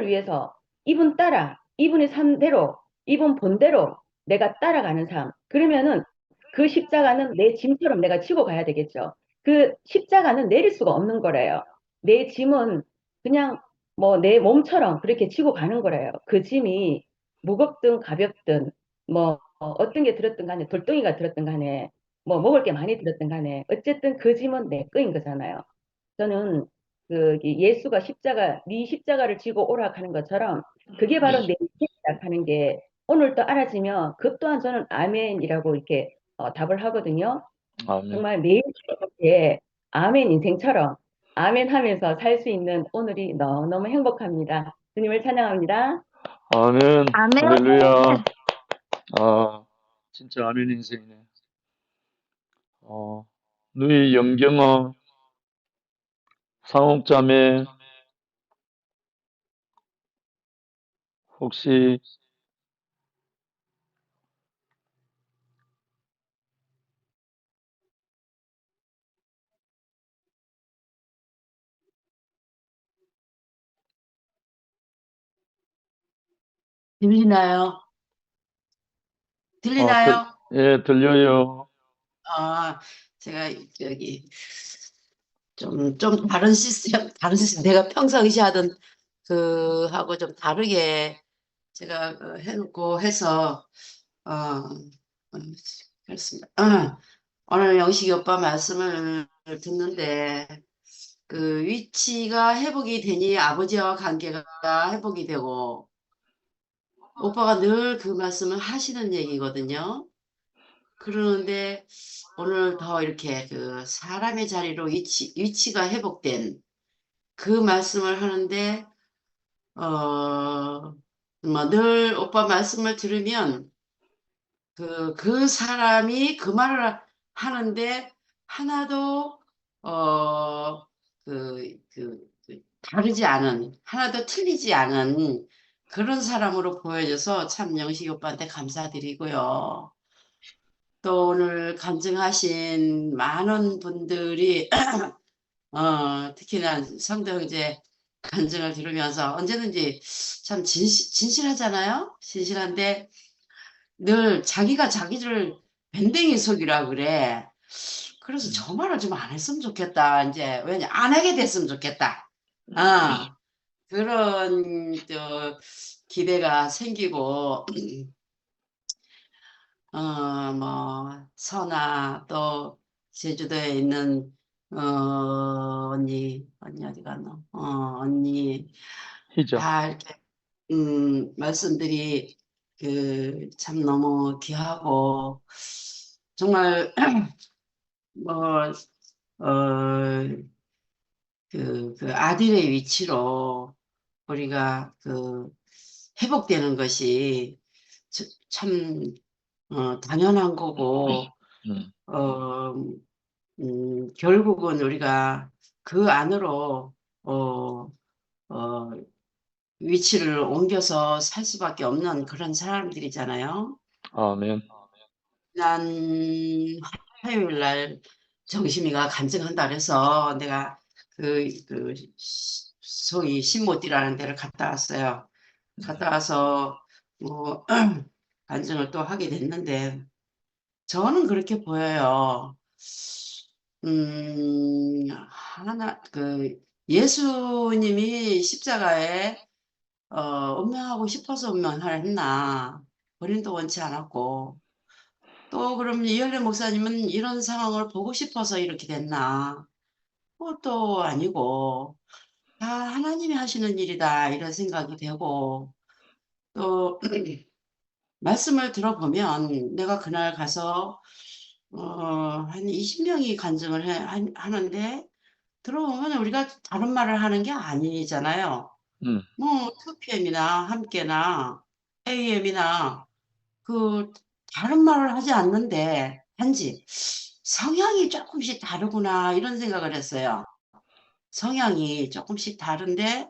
위해서 이분 따라 이분의 삶대로 이분 본대로 내가 따라가는 삶. 그러면은 그 십자가는 내 짐처럼 내가 지고 가야 되겠죠. 그 십자가는 내릴 수가 없는 거래요. 내 짐은 그냥 뭐 내 몸처럼 그렇게 지고 가는 거래요. 그 짐이 무겁든 가볍든 뭐 어떤 게 들었든 간에 돌덩이가 들었든 간에 뭐 먹을 게 많이 들었든 간에 어쨌든 그 짐은 내 거인 거잖아요. 저는 예수가 네 십자가를 지고 오라 하는 것처럼 그게 바로 내 인생이라 하는 게 오늘 또 알아지면 그 또한 저는 아멘이라고 이렇게 답을 하거든요. 아멘. 정말 매일 이렇게 아멘 인생처럼 아멘 하면서 살 수 있는 오늘이 너무너무 행복합니다. 주님을 찬양합니다. 아멘. 아멘. 할렐루야. 진짜 아멘 인생이네. 누이 영경어 상옥자매 혹시 들리나요? 들리나요? 예, 들려요. 제가 저기 좀 다른 시스템, 내가 평상시 하던 하고 좀 다르게 제가 해놓고 해서 그렇습니다. 오늘 영식이 오빠 말씀을 듣는데 그 위치가 회복이 되니 아버지와 관계가 회복이 되고 오빠가 늘 그 말씀을 하시는 얘기거든요. 그러는데 오늘 더 이렇게 그 사람의 자리로 위치가 회복된 그 말씀을 하는데 뭐 늘 오빠 말씀을 들으면 그 사람이 그 말을 하는데 하나도 다르지 않은 하나도 틀리지 않은 그런 사람으로 보여줘서 참 영식이 오빠한테 감사드리고요. 또 오늘 간증하신 많은 분들이 특히나 성도 형제 간증을 들으면서 언제든지 참 진실하잖아요. 진실한데 늘 자기가 자기를 밴댕이 속이라 그래. 그래서 저 말을 좀 안 했으면 좋겠다. 이제 왜냐 안 하게 됐으면 좋겠다. 그런 기대가 생기고 뭐 선아 또 제주도에 있는 언니 어디 갔노? 언니 희정. 다 이렇게 말씀들이 참 너무 귀하고 정말 뭐 그 아들의 위치로 우리가 회복되는 것이 참 당연한 거고 결국은 우리가 그 안으로 어, 어, 위치를 옮겨서 살 수밖에 없는 그런 사람들이잖아요. 아멘. 지난 화요일 날 정심이가 간증한다 그래서 내가 소위 신모띠라는 데를 갔다 왔어요. 갔다 와서 뭐 간증을 또 하게 됐는데 저는 그렇게 보여요. 예수님이 십자가에 운명하고 싶어서 운명을 했나? 본인도 원치 않았고 또 그럼 이현래 목사님은 이런 상황을 보고 싶어서 이렇게 됐나? 그것도 아니고 다 하나님이 하시는 일이다 이런 생각이 되고 또 말씀을 들어보면 내가 그날 가서 한 20명이 간증을 하는데 들어보면 우리가 다른 말을 하는 게 아니잖아요. 뭐 2PM이나 함께나 AM이나 그 다른 말을 하지 않는데 단지 성향이 조금씩 다르구나 이런 생각을 했어요. 성향이 조금씩 다른데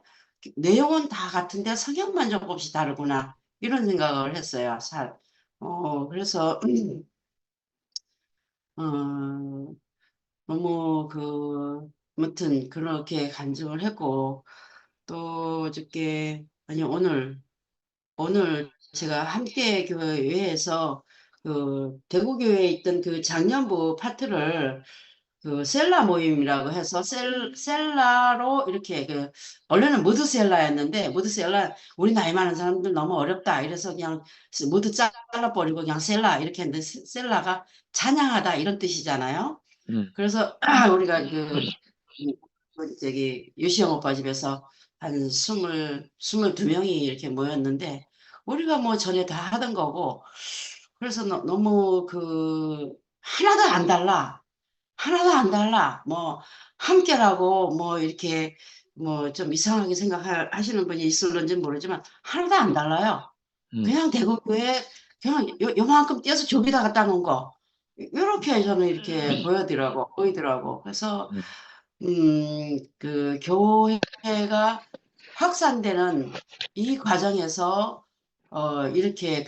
내용은 다 같은데 성향만 조금씩 다르구나 이런 생각을 했어요. 그래서 어, 너무 아무튼 그렇게 간증을 했고 또 어저께 아니 오늘 제가 함께 교회에서 대구교회에 있던 그 장년부 파트를 셀라 모임이라고 해서 셀라로 이렇게 원래는 무드셀라였는데 무드셀라 우리 나이 많은 사람들 너무 어렵다 이래서 그냥 모두 잘라버리고 그냥 셀라 이렇게 했는데 셀라가 찬양하다 이런 뜻이잖아요. 그래서 우리가 저기 유시영 오빠 집에서 한 22명이 이렇게 모였는데 우리가 뭐 전에 다 하던 거고 그래서 너무 하나도 안 달라. 하나도 안 달라. 뭐 함께라고 뭐 이렇게 뭐 좀 이상하게 생각하시는 분이 있을런지 모르지만 하나도 안 달라요. 그냥 대구교회 그냥 요만큼 떼서 저기다 갖다 놓은 거. 이렇게 저는 이렇게 보이더라고. 그래서 교회가 확산되는 이 과정에서 이렇게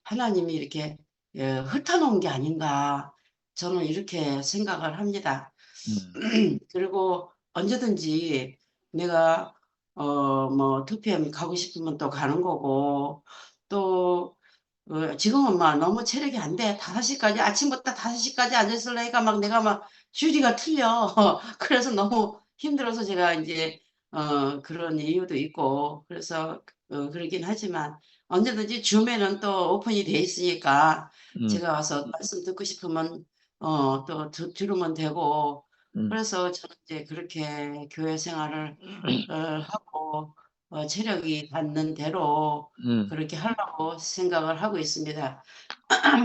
하나님이 이렇게 흩어놓은 게 아닌가 저는 이렇게 생각을 합니다. 그리고 언제든지 내가 뭐 2PM 가고 싶으면 또 가는 거고 또 지금은 막 너무 체력이 안 돼. 5시까지 아침부터 5시까지 앉아있으려니까 막 내가 막 주의가 틀려. 그래서 너무 힘들어서 제가 이제 그런 이유도 있고 그래서 그러긴 하지만 언제든지 줌에는 또 오픈이 돼 있으니까 제가 와서 말씀 듣고 싶으면 또 들으면 되고 그래서 저는 이제 그렇게 교회 생활을 하고 체력이 닿는 대로 그렇게 하려고 생각을 하고 있습니다.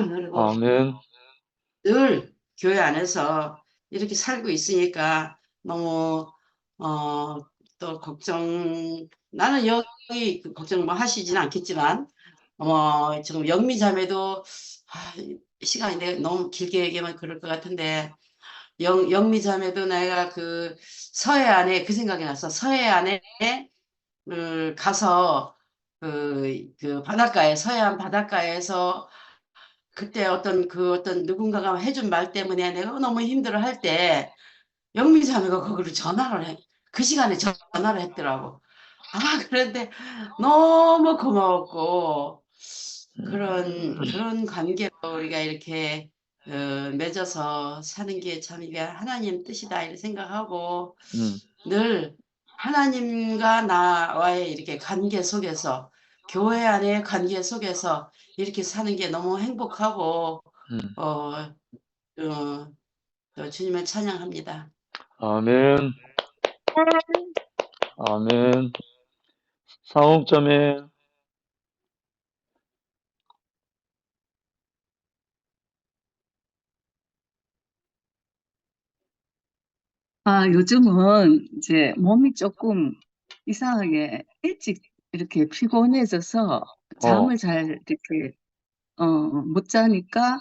그리고 아멘. 늘 교회 안에서 이렇게 살고 있으니까 너무 또 나는 여기 걱정 뭐 하시진 않겠지만 지금 영미 자매도 시간이 내가 너무 길게 얘기하면 그럴 것 같은데 영미 자매도 내가 서해안에 그 생각이 났어. 서해안에 가서 서해안 바닷가에서 그때 어떤 누군가가 해준 말 때문에 내가 너무 힘들어 할 때 영미 자매가 거기로 그 시간에 전화를 했더라고. 그런데 너무 고마웠고 그런 관계로 우리가 이렇게 맺어서 사는 게 참 이게 하나님 뜻이다 이렇게 생각하고 늘 하나님과 나와의 이렇게 관계 속에서 교회 안의 관계 속에서 이렇게 사는 게 너무 행복하고 주님을 찬양합니다. 아멘. 아멘. 사옥점에 요즘은 이제 몸이 조금 이상하게 일찍 이렇게 피곤해져서 잠을 잘 이렇게 못 자니까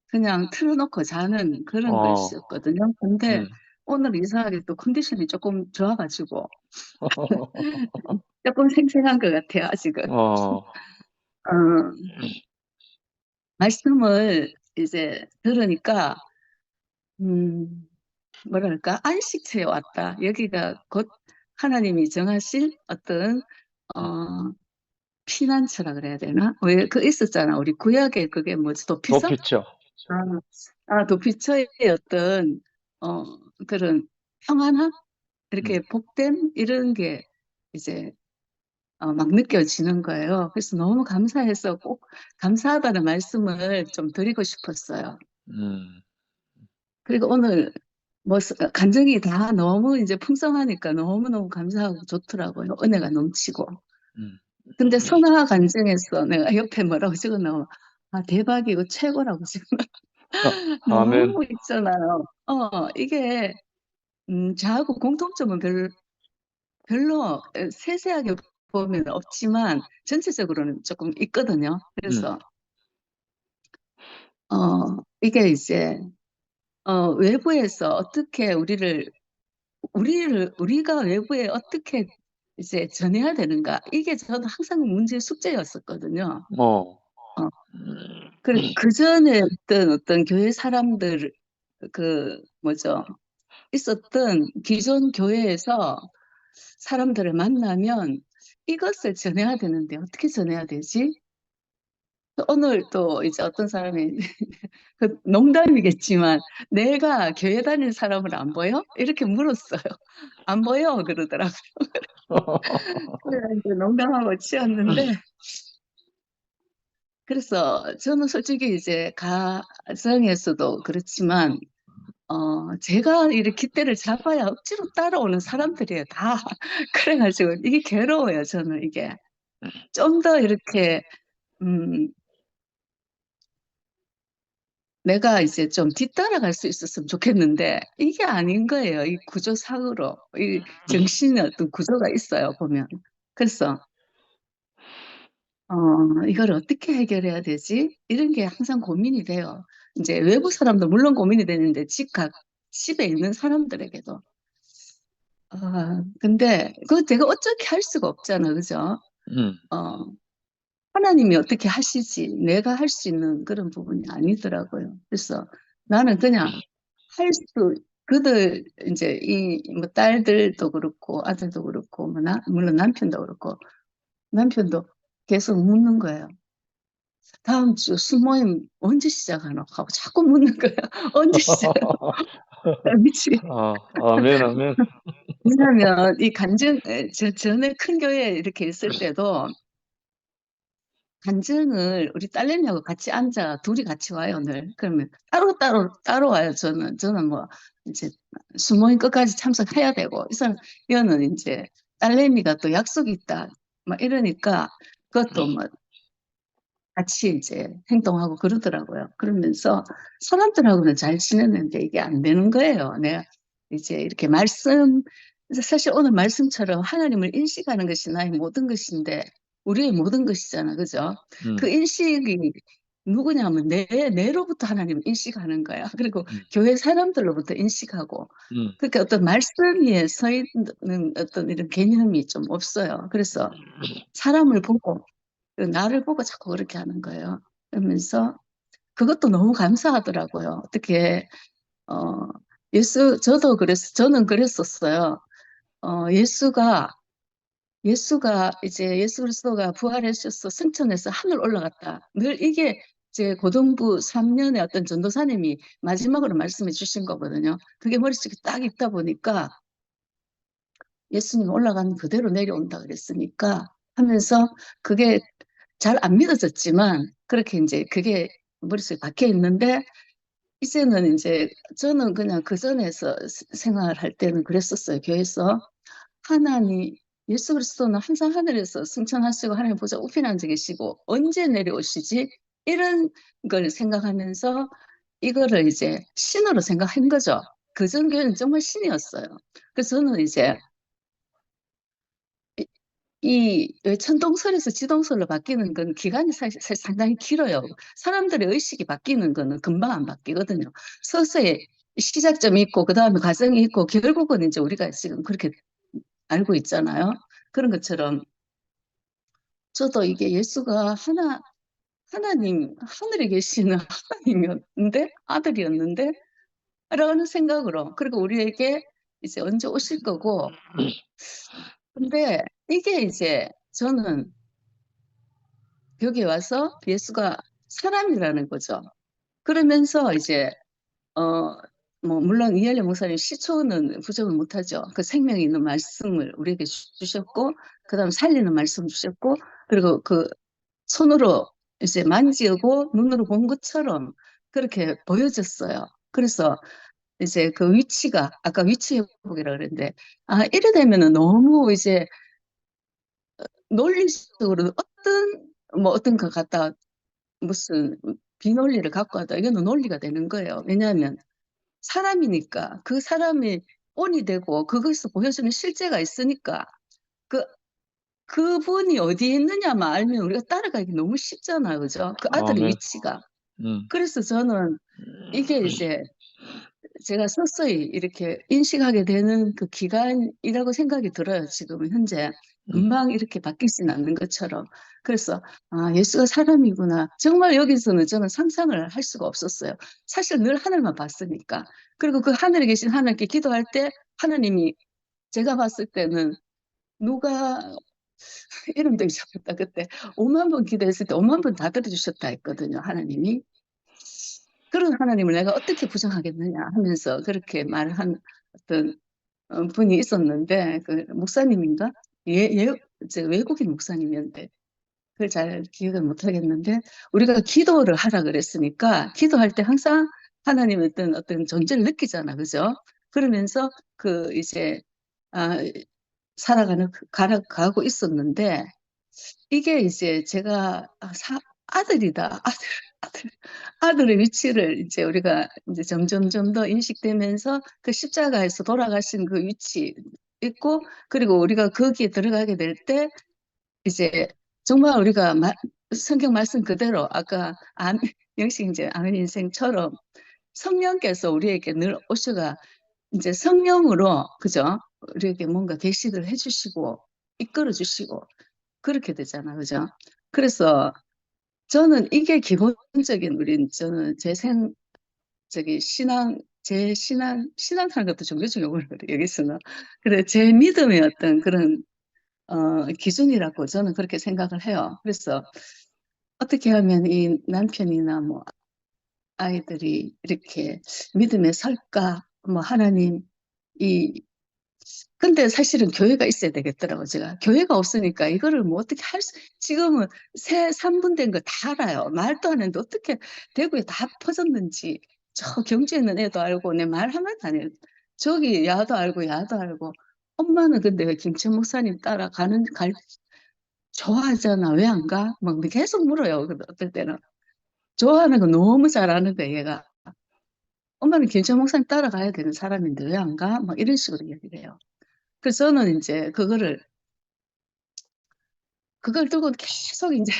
그냥 틀어놓고 자는 그런 거 있었거든요. 근데 오늘 이상하게 또 컨디션이 조금 좋아가지고 조금 생생한 것 같아요, 아직은. 어, 어, 말씀을 이제 들으니까, 뭐랄까, 안식처에 왔다. 여기가 곧 하나님이 정하신 어떤, 어, 피난처라 그래야 되나? 왜, 그 있었잖아. 우리 구약에 그게 뭐지? 도피처? 도피처. 도피처의 어떤, 어, 그런 평안함? 이렇게 복됨? 이런 게 이제, 막 느껴지는 거예요. 그래서 너무 감사해서 꼭 감사하다는 말씀을 좀 드리고 싶었어요. 음, 그리고 오늘 뭐 간증이 다 너무 이제 풍성하니까 너무너무 감사하고 좋더라고요. 은혜가 넘치고. 음. 근데 선화 간증에서 내가 옆에 뭐라고 적어놓으면 대박이고 최고라고 지금 아멘. 너무 있잖아요. 이게 저하고 공통점은 별로 세세하게 보면 없지만 전체적으로는 조금 있거든요. 그래서 이게 이제 외부에서 어떻게 우리가 외부에 어떻게 이제 전해야 되는가? 이게 저는 항상 문제 숙제였었거든요. 어, 그 전에 어떤 교회 사람들, 있었던 기존 교회에서 사람들을 만나면 이것을 전해야 되는데 어떻게 전해야 되지? 오늘 또 이제 어떤 사람이 농담이겠지만 내가 교회 다니는 사람을 안 보여? 이렇게 물었어요. 안 보여? 그러더라고요. 그래 이제 농담하고 치웠는데 그래서 저는 솔직히 이제 가정에서도 그렇지만 제가 이렇게 깃대를 잡아야 억지로 따라오는 사람들이에요. 다. 그래가지고 이게 괴로워요. 저는 이게 좀 더 이렇게 내가 이제 좀 뒤따라갈 수 있었으면 좋겠는데 이게 아닌 거예요. 이 구조상으로 이 정신의 어떤 구조가 있어요. 보면. 그래서 이걸 어떻게 해결해야 되지? 이런 게 항상 고민이 돼요. 이제 외부 사람도 물론 고민이 되는데 집에 있는 사람들에게도. 근데 그거 제가 어떻게 할 수가 없잖아. 그죠? 하나님이 어떻게 하시지? 내가 할 수 있는 그런 부분이 아니더라고요. 그래서 나는 그냥 그들, 이제, 뭐, 딸들도 그렇고, 아들도 그렇고, 물론 남편도 그렇고, 남편도 계속 묻는 거예요. 다음 주 수모임 언제 시작하나? 하고 자꾸 묻는 거예요. 언제 시작하나? 미치. 아멘, 아멘. 왜냐면, 전에 큰 교회에 이렇게 있을 때도, 간증을 우리 딸내미하고 같이 앉아 둘이 같이 와요 늘. 그러면 따로 와요. 저는 뭐 이제 수모임 끝까지 참석해야 되고 이 사람 이거는 이제 딸내미가 또 약속이 있다 막 이러니까 그것도 뭐 같이 이제 행동하고 그러더라고요. 그러면서 사람들하고는 잘 지냈는데 이게 안 되는 거예요. 내가 이제 이렇게 사실 오늘 말씀처럼 하나님을 인식하는 것이 나의 모든 것인데 우리의 모든 것이잖아. 그죠? 그 인식이 누구냐면 내로부터 하나님을 인식하는 거야. 그리고 교회 사람들로부터 인식하고 그러니까 어떤 말씀 위에 서 있는 어떤 이런 개념이 좀 없어요. 그래서 사람을 보고 나를 보고 자꾸 그렇게 하는 거예요. 그러면서 그것도 너무 감사하더라고요. 어떻게 저는 그랬었어요. 예수가 이제 예수 그리스도가 부활하셔서 승천해서 하늘 올라갔다. 늘 이게 제 고등부 3년의 어떤 전도사님이 마지막으로 말씀해 주신 거거든요. 그게 머릿속에 딱 있다 보니까 예수님 올라간 그대로 내려온다 그랬으니까 하면서 그게 잘 안 믿어졌지만 그렇게 이제 그게 머릿속에 박혀 있는데 이제는 이제 저는 그냥 그 전에서 생활할 때는 그랬었어요. 교회에서 예수 그리스도는 항상 하늘에서 승천하시고 하나님 보좌 우편에 앉아 계시고 언제 내려오시지? 이런 걸 생각하면서 이거를 이제 신으로 생각한 거죠. 그전 교회는 정말 신이었어요. 그래서 저는 이제 왜 천동설에서 지동설로 바뀌는 건 기간이 사실 상당히 길어요. 사람들의 의식이 바뀌는 거는 금방 안 바뀌거든요. 서서히 시작점이 있고 그다음에 과정이 있고 결국은 이제 우리가 지금 그렇게 알고 있잖아요. 그런 것처럼 저도 이게 예수가 하나님, 하늘에 계시는 하나님이었는데, 아들이었는데, 라는 생각으로, 그리고 우리에게 이제 언제 오실 거고, 근데 이게 이제 저는 여기 와서 예수가 사람이라는 거죠. 그러면서 이제, 물론 이할래 목사님 시초는 부정을 못하죠. 그 생명이 있는 말씀을 우리에게 주셨고, 그 다음 살리는 말씀 주셨고, 그리고 그 손으로 이제 만지고 눈으로 본 것처럼 그렇게 보여졌어요. 그래서 이제 그 위치가 아까 위치 회복이라 그랬는데 이래 되면은 너무 이제 논리적으로 어떤 것 갖다 무슨 비논리를 갖고 하다 이거는 논리가 되는 거예요. 왜냐하면 사람이니까 그 사람이 온이 되고 그것을 보여주는 실제가 있으니까 그분이 어디에 있느냐만 알면 우리가 따라가기 너무 쉽잖아요. 그죠? 그 아들의 아멘. 위치가. 그래서 저는 이게 이제 제가 서서히 이렇게 인식하게 되는 그 기간이라고 생각이 들어요. 지금 현재. 금방 이렇게 바뀌지는 않는 것처럼. 그래서 예수가 사람이구나. 정말 여기서는 저는 상상을 할 수가 없었어요. 사실 늘 하늘만 봤으니까. 그리고 그 하늘에 계신 하나님께 기도할 때 하나님이 제가 봤을 때는 누가 이름도 잊어버렸다. 그때 5만 번 기도했을 때 5만 번 다 들어주셨다 했거든요. 하나님이. 그런 하나님을 내가 어떻게 부정하겠느냐 하면서 그렇게 말한 어떤 분이 있었는데 그 목사님인가? 이제 외국인 목사님이었는데 그걸 잘 기억을 못 하겠는데 우리가 기도를 하라 그랬으니까 기도할 때 항상 하나님의 어떤 존재를 느끼잖아. 그죠? 그러면서 그 이제 가고 있었는데 이게 이제 제가 아들이다. 아들의 위치를 이제 우리가 이제 점점 더 인식되면서 그 십자가에서 돌아가신 그 위치 있고 그리고 우리가 거기에 들어가게 될 때 이제 정말 우리가 성경 말씀 그대로 아까 영식 이제 아멘 인생처럼 성령께서 우리에게 늘 오셔가 이제 성령으로 그죠? 우리에게 뭔가 계시를 해주시고 이끌어 주시고 그렇게 되잖아, 그죠? 그래서 저는 이게 기본적인 저는 신앙하는 것도 종교적 용어를 여기서는 그래 제 믿음의 어떤 그런 기준이라고 저는 그렇게 생각을 해요. 그래서 어떻게 하면 이 남편이나 뭐 아이들이 이렇게 믿음에 설까? 뭐 하나님 근데 사실은 교회가 있어야 되겠더라고, 제가. 교회가 없으니까 이거를 뭐 어떻게 지금은 3분 된 거 다 알아요. 말도 안 했는데 어떻게 대구에 다 퍼졌는지. 저 경주에 있는 애도 알고, 내 말 한마디 안 해요. 저기 야도 알고, 엄마는 근데 왜 김천 목사님 좋아하잖아. 왜 안 가? 막 계속 물어요. 어떨 때는. 좋아하는 거 너무 잘하는 거야, 얘가. 엄마는 김천 목사님 따라가야 되는 사람인데 왜 안 가? 막 이런 식으로 얘기를 해요. 그래서 저는 이제 그걸 두고 계속 이제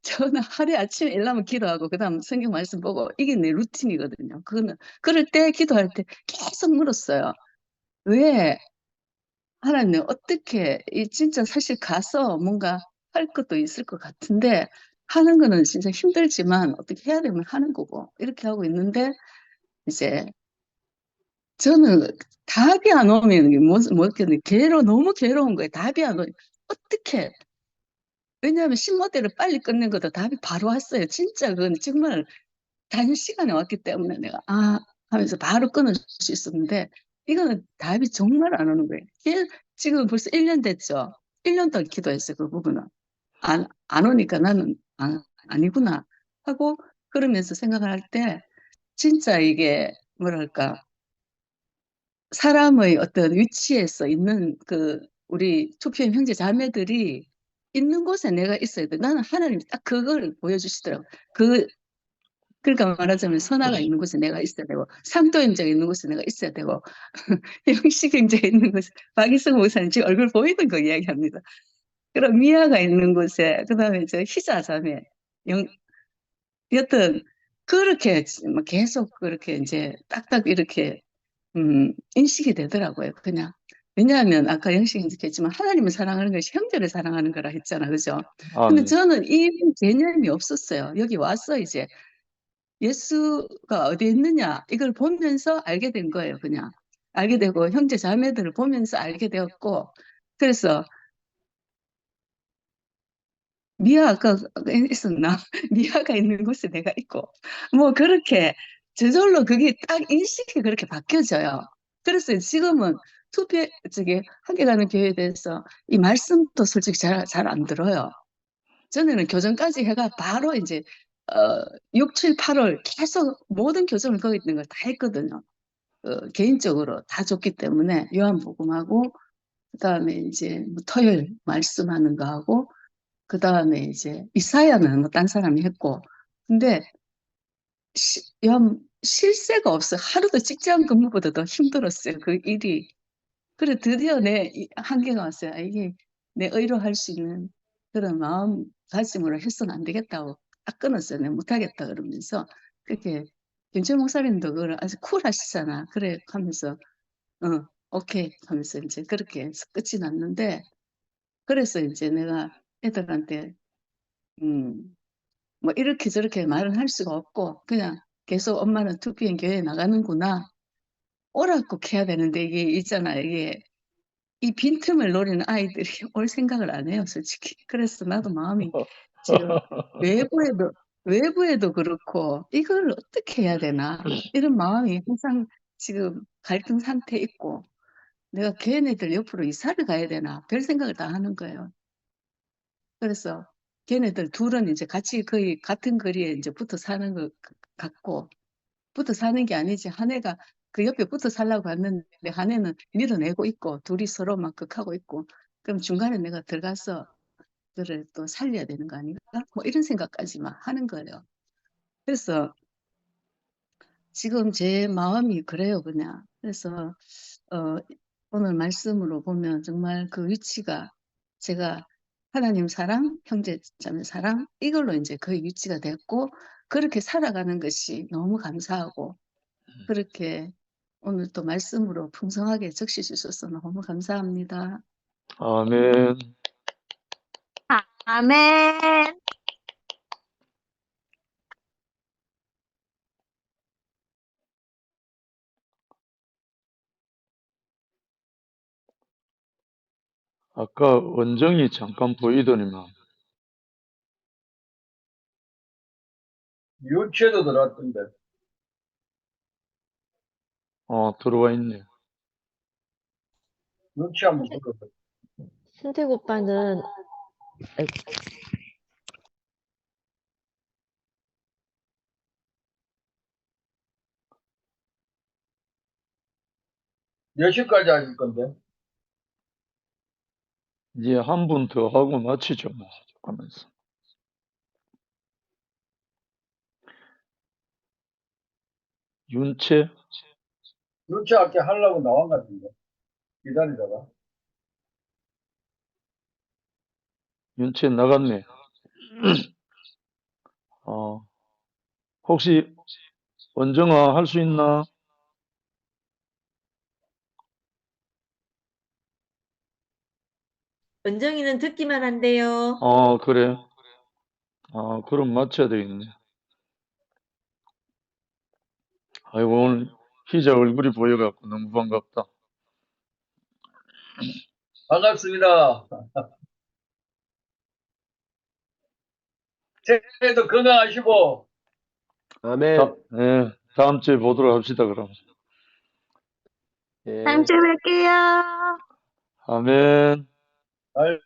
저는 하루에 아침에 일어나면 기도하고 그다음 성경 말씀 보고 이게 내 루틴이거든요. 그럴 때 기도할 때 계속 물었어요. 왜 하나님 어떻게 진짜 사실 가서 뭔가 할 것도 있을 것 같은데 하는 거는 진짜 힘들지만 어떻게 해야 되면 하는 거고 이렇게 하고 있는데 이제 저는 답이 안 오면 너무 괴로운 거예요. 답이 안 오면 어떻게 왜냐하면 신모델을 빨리 끝낸 것도 답이 바로 왔어요. 진짜 그건 정말 단시간에 왔기 때문에 내가 하면서 바로 끊을 수 있었는데 이거는 답이 정말 안 오는 거예요. 지금 벌써 1년 됐죠. 1년 동안 기도했어요. 그 부분은. 안 오니까 나는 아니구나 하고 그러면서 생각을 할 때 진짜 이게 뭐랄까 사람의 어떤 위치에서 있는 우리 투표인 형제 자매들이 있는 곳에 내가 있어야 돼. 나는 하나님이 딱 그걸 보여주시더라고. 그러니까 말하자면 선아가 있는 곳에 내가 있어야 되고, 상도 형제가 있는 곳에 내가 있어야 되고, 영식 형제가 있는 곳에, 박희성 목사님 지금 얼굴 보이는 거 이야기합니다. 그럼 미아가 있는 곳에, 그 다음에 희자 자매, 여튼 그렇게 뭐 계속 그렇게 이제 딱딱 이렇게 인식이 되더라고요. 그냥. 왜냐하면 아까 영식이 얘기했지만 하나님을 사랑하는 것이 형제를 사랑하는 거라 했잖아. 그죠? 근데 아멘. 저는 이 개념이 없었어요. 여기 와서 이제 예수가 어디 있느냐 이걸 보면서 알게 된 거예요. 그냥. 알게 되고 형제 자매들을 보면서 알게 되었고 그래서 미아가 있었나? 미아가 있는 곳에 내가 있고 뭐 그렇게 저절로 그게 딱 인식이 그렇게 바뀌어져요. 그래서 지금은 저기 함께 가는 교회에 대해서 이 말씀도 솔직히 잘 안 들어요. 전에는 교정까지 해가 바로 이제 6, 7, 8월 계속 모든 교정을 거기 있는 걸 다 했거든요. 개인적으로 다 줬기 때문에 요한복음하고 그다음에 이제 뭐 토요일 말씀하는 거 하고 그다음에 이제 이사야는 뭐 딴 사람이 했고 근데 실세가 없어. 하루도 직장 근무보다 더 힘들었어요. 그 일이. 그래 드디어 내 한계가 왔어요. 아, 이게 내 의로 할 수 있는 그런 마음가짐으로 해서는 안 되겠다고 딱 끊었어요. 내가 못하겠다 그러면서 그렇게 김철 목사님도 그걸 아주 쿨하시잖아. 그래 하면서 오케이 하면서 이제 그렇게 해서 끝이 났는데 그래서 이제 내가 애들한테 뭐 이렇게 저렇게 말은 할 수가 없고 그냥 계속 엄마는 2PM 교회에 나가는구나. 오라고 해야 되는데 이게 있잖아. 이게 이 빈틈을 노리는 아이들이 올 생각을 안 해요, 솔직히. 그래서 나도 마음이 지금 외부에도 그렇고 이걸 어떻게 해야 되나 이런 마음이 항상 지금 갈등 상태에 있고 내가 걔네들 옆으로 이사를 가야 되나 별 생각을 다 하는 거예요. 그래서 걔네들 둘은 이제 같이 거의 같은 거리에 이제 붙어 사는 것 같고 붙어 사는 게 아니지 한 애가 그 옆에 붙어 살라고 했는데 한 애는 밀어내고 있고 둘이 서로 막 극하고 있고 그럼 중간에 내가 들어가서 그를 또 살려야 되는 거 아닌가? 뭐 이런 생각까지 막 하는 거예요. 그래서 지금 제 마음이 그래요, 그냥. 그래서 오늘 말씀으로 보면 정말 그 위치가 제가 하나님 사랑, 형제 자매 사랑 이걸로 이제 그 위치가 됐고 그렇게 살아가는 것이 너무 감사하고 그렇게 오늘 또 말씀으로 풍성하게 적시 주셔서 너무 감사합니다. 아멘. 아멘. 아까 원정이 잠깐 보이더니만. 유치에도 들어왔던데. 들어와 있네. 유치 한번 불러봐. 순택 오빠는 몇 시까지 하실 건데? 이제 한 분 더 하고 마치죠, 뭐. 하면서. 윤채? 유치 할게 하려고 나온 것 같은데. 기다리다가. 윤채 나갔네. 혹시 원정아 할 수 있나? 원정이는 듣기만 한대요. 그래. 그럼 맞춰야 되겠네. 아이고, 오늘 희자 얼굴이 보여갖고 너무 반갑다. 반갑습니다. 새해도 건강하시고. 아멘. 네, 다음 주에 보도록 합시다, 그럼. 예. 다음 주에 뵐게요. 아멘. 아유.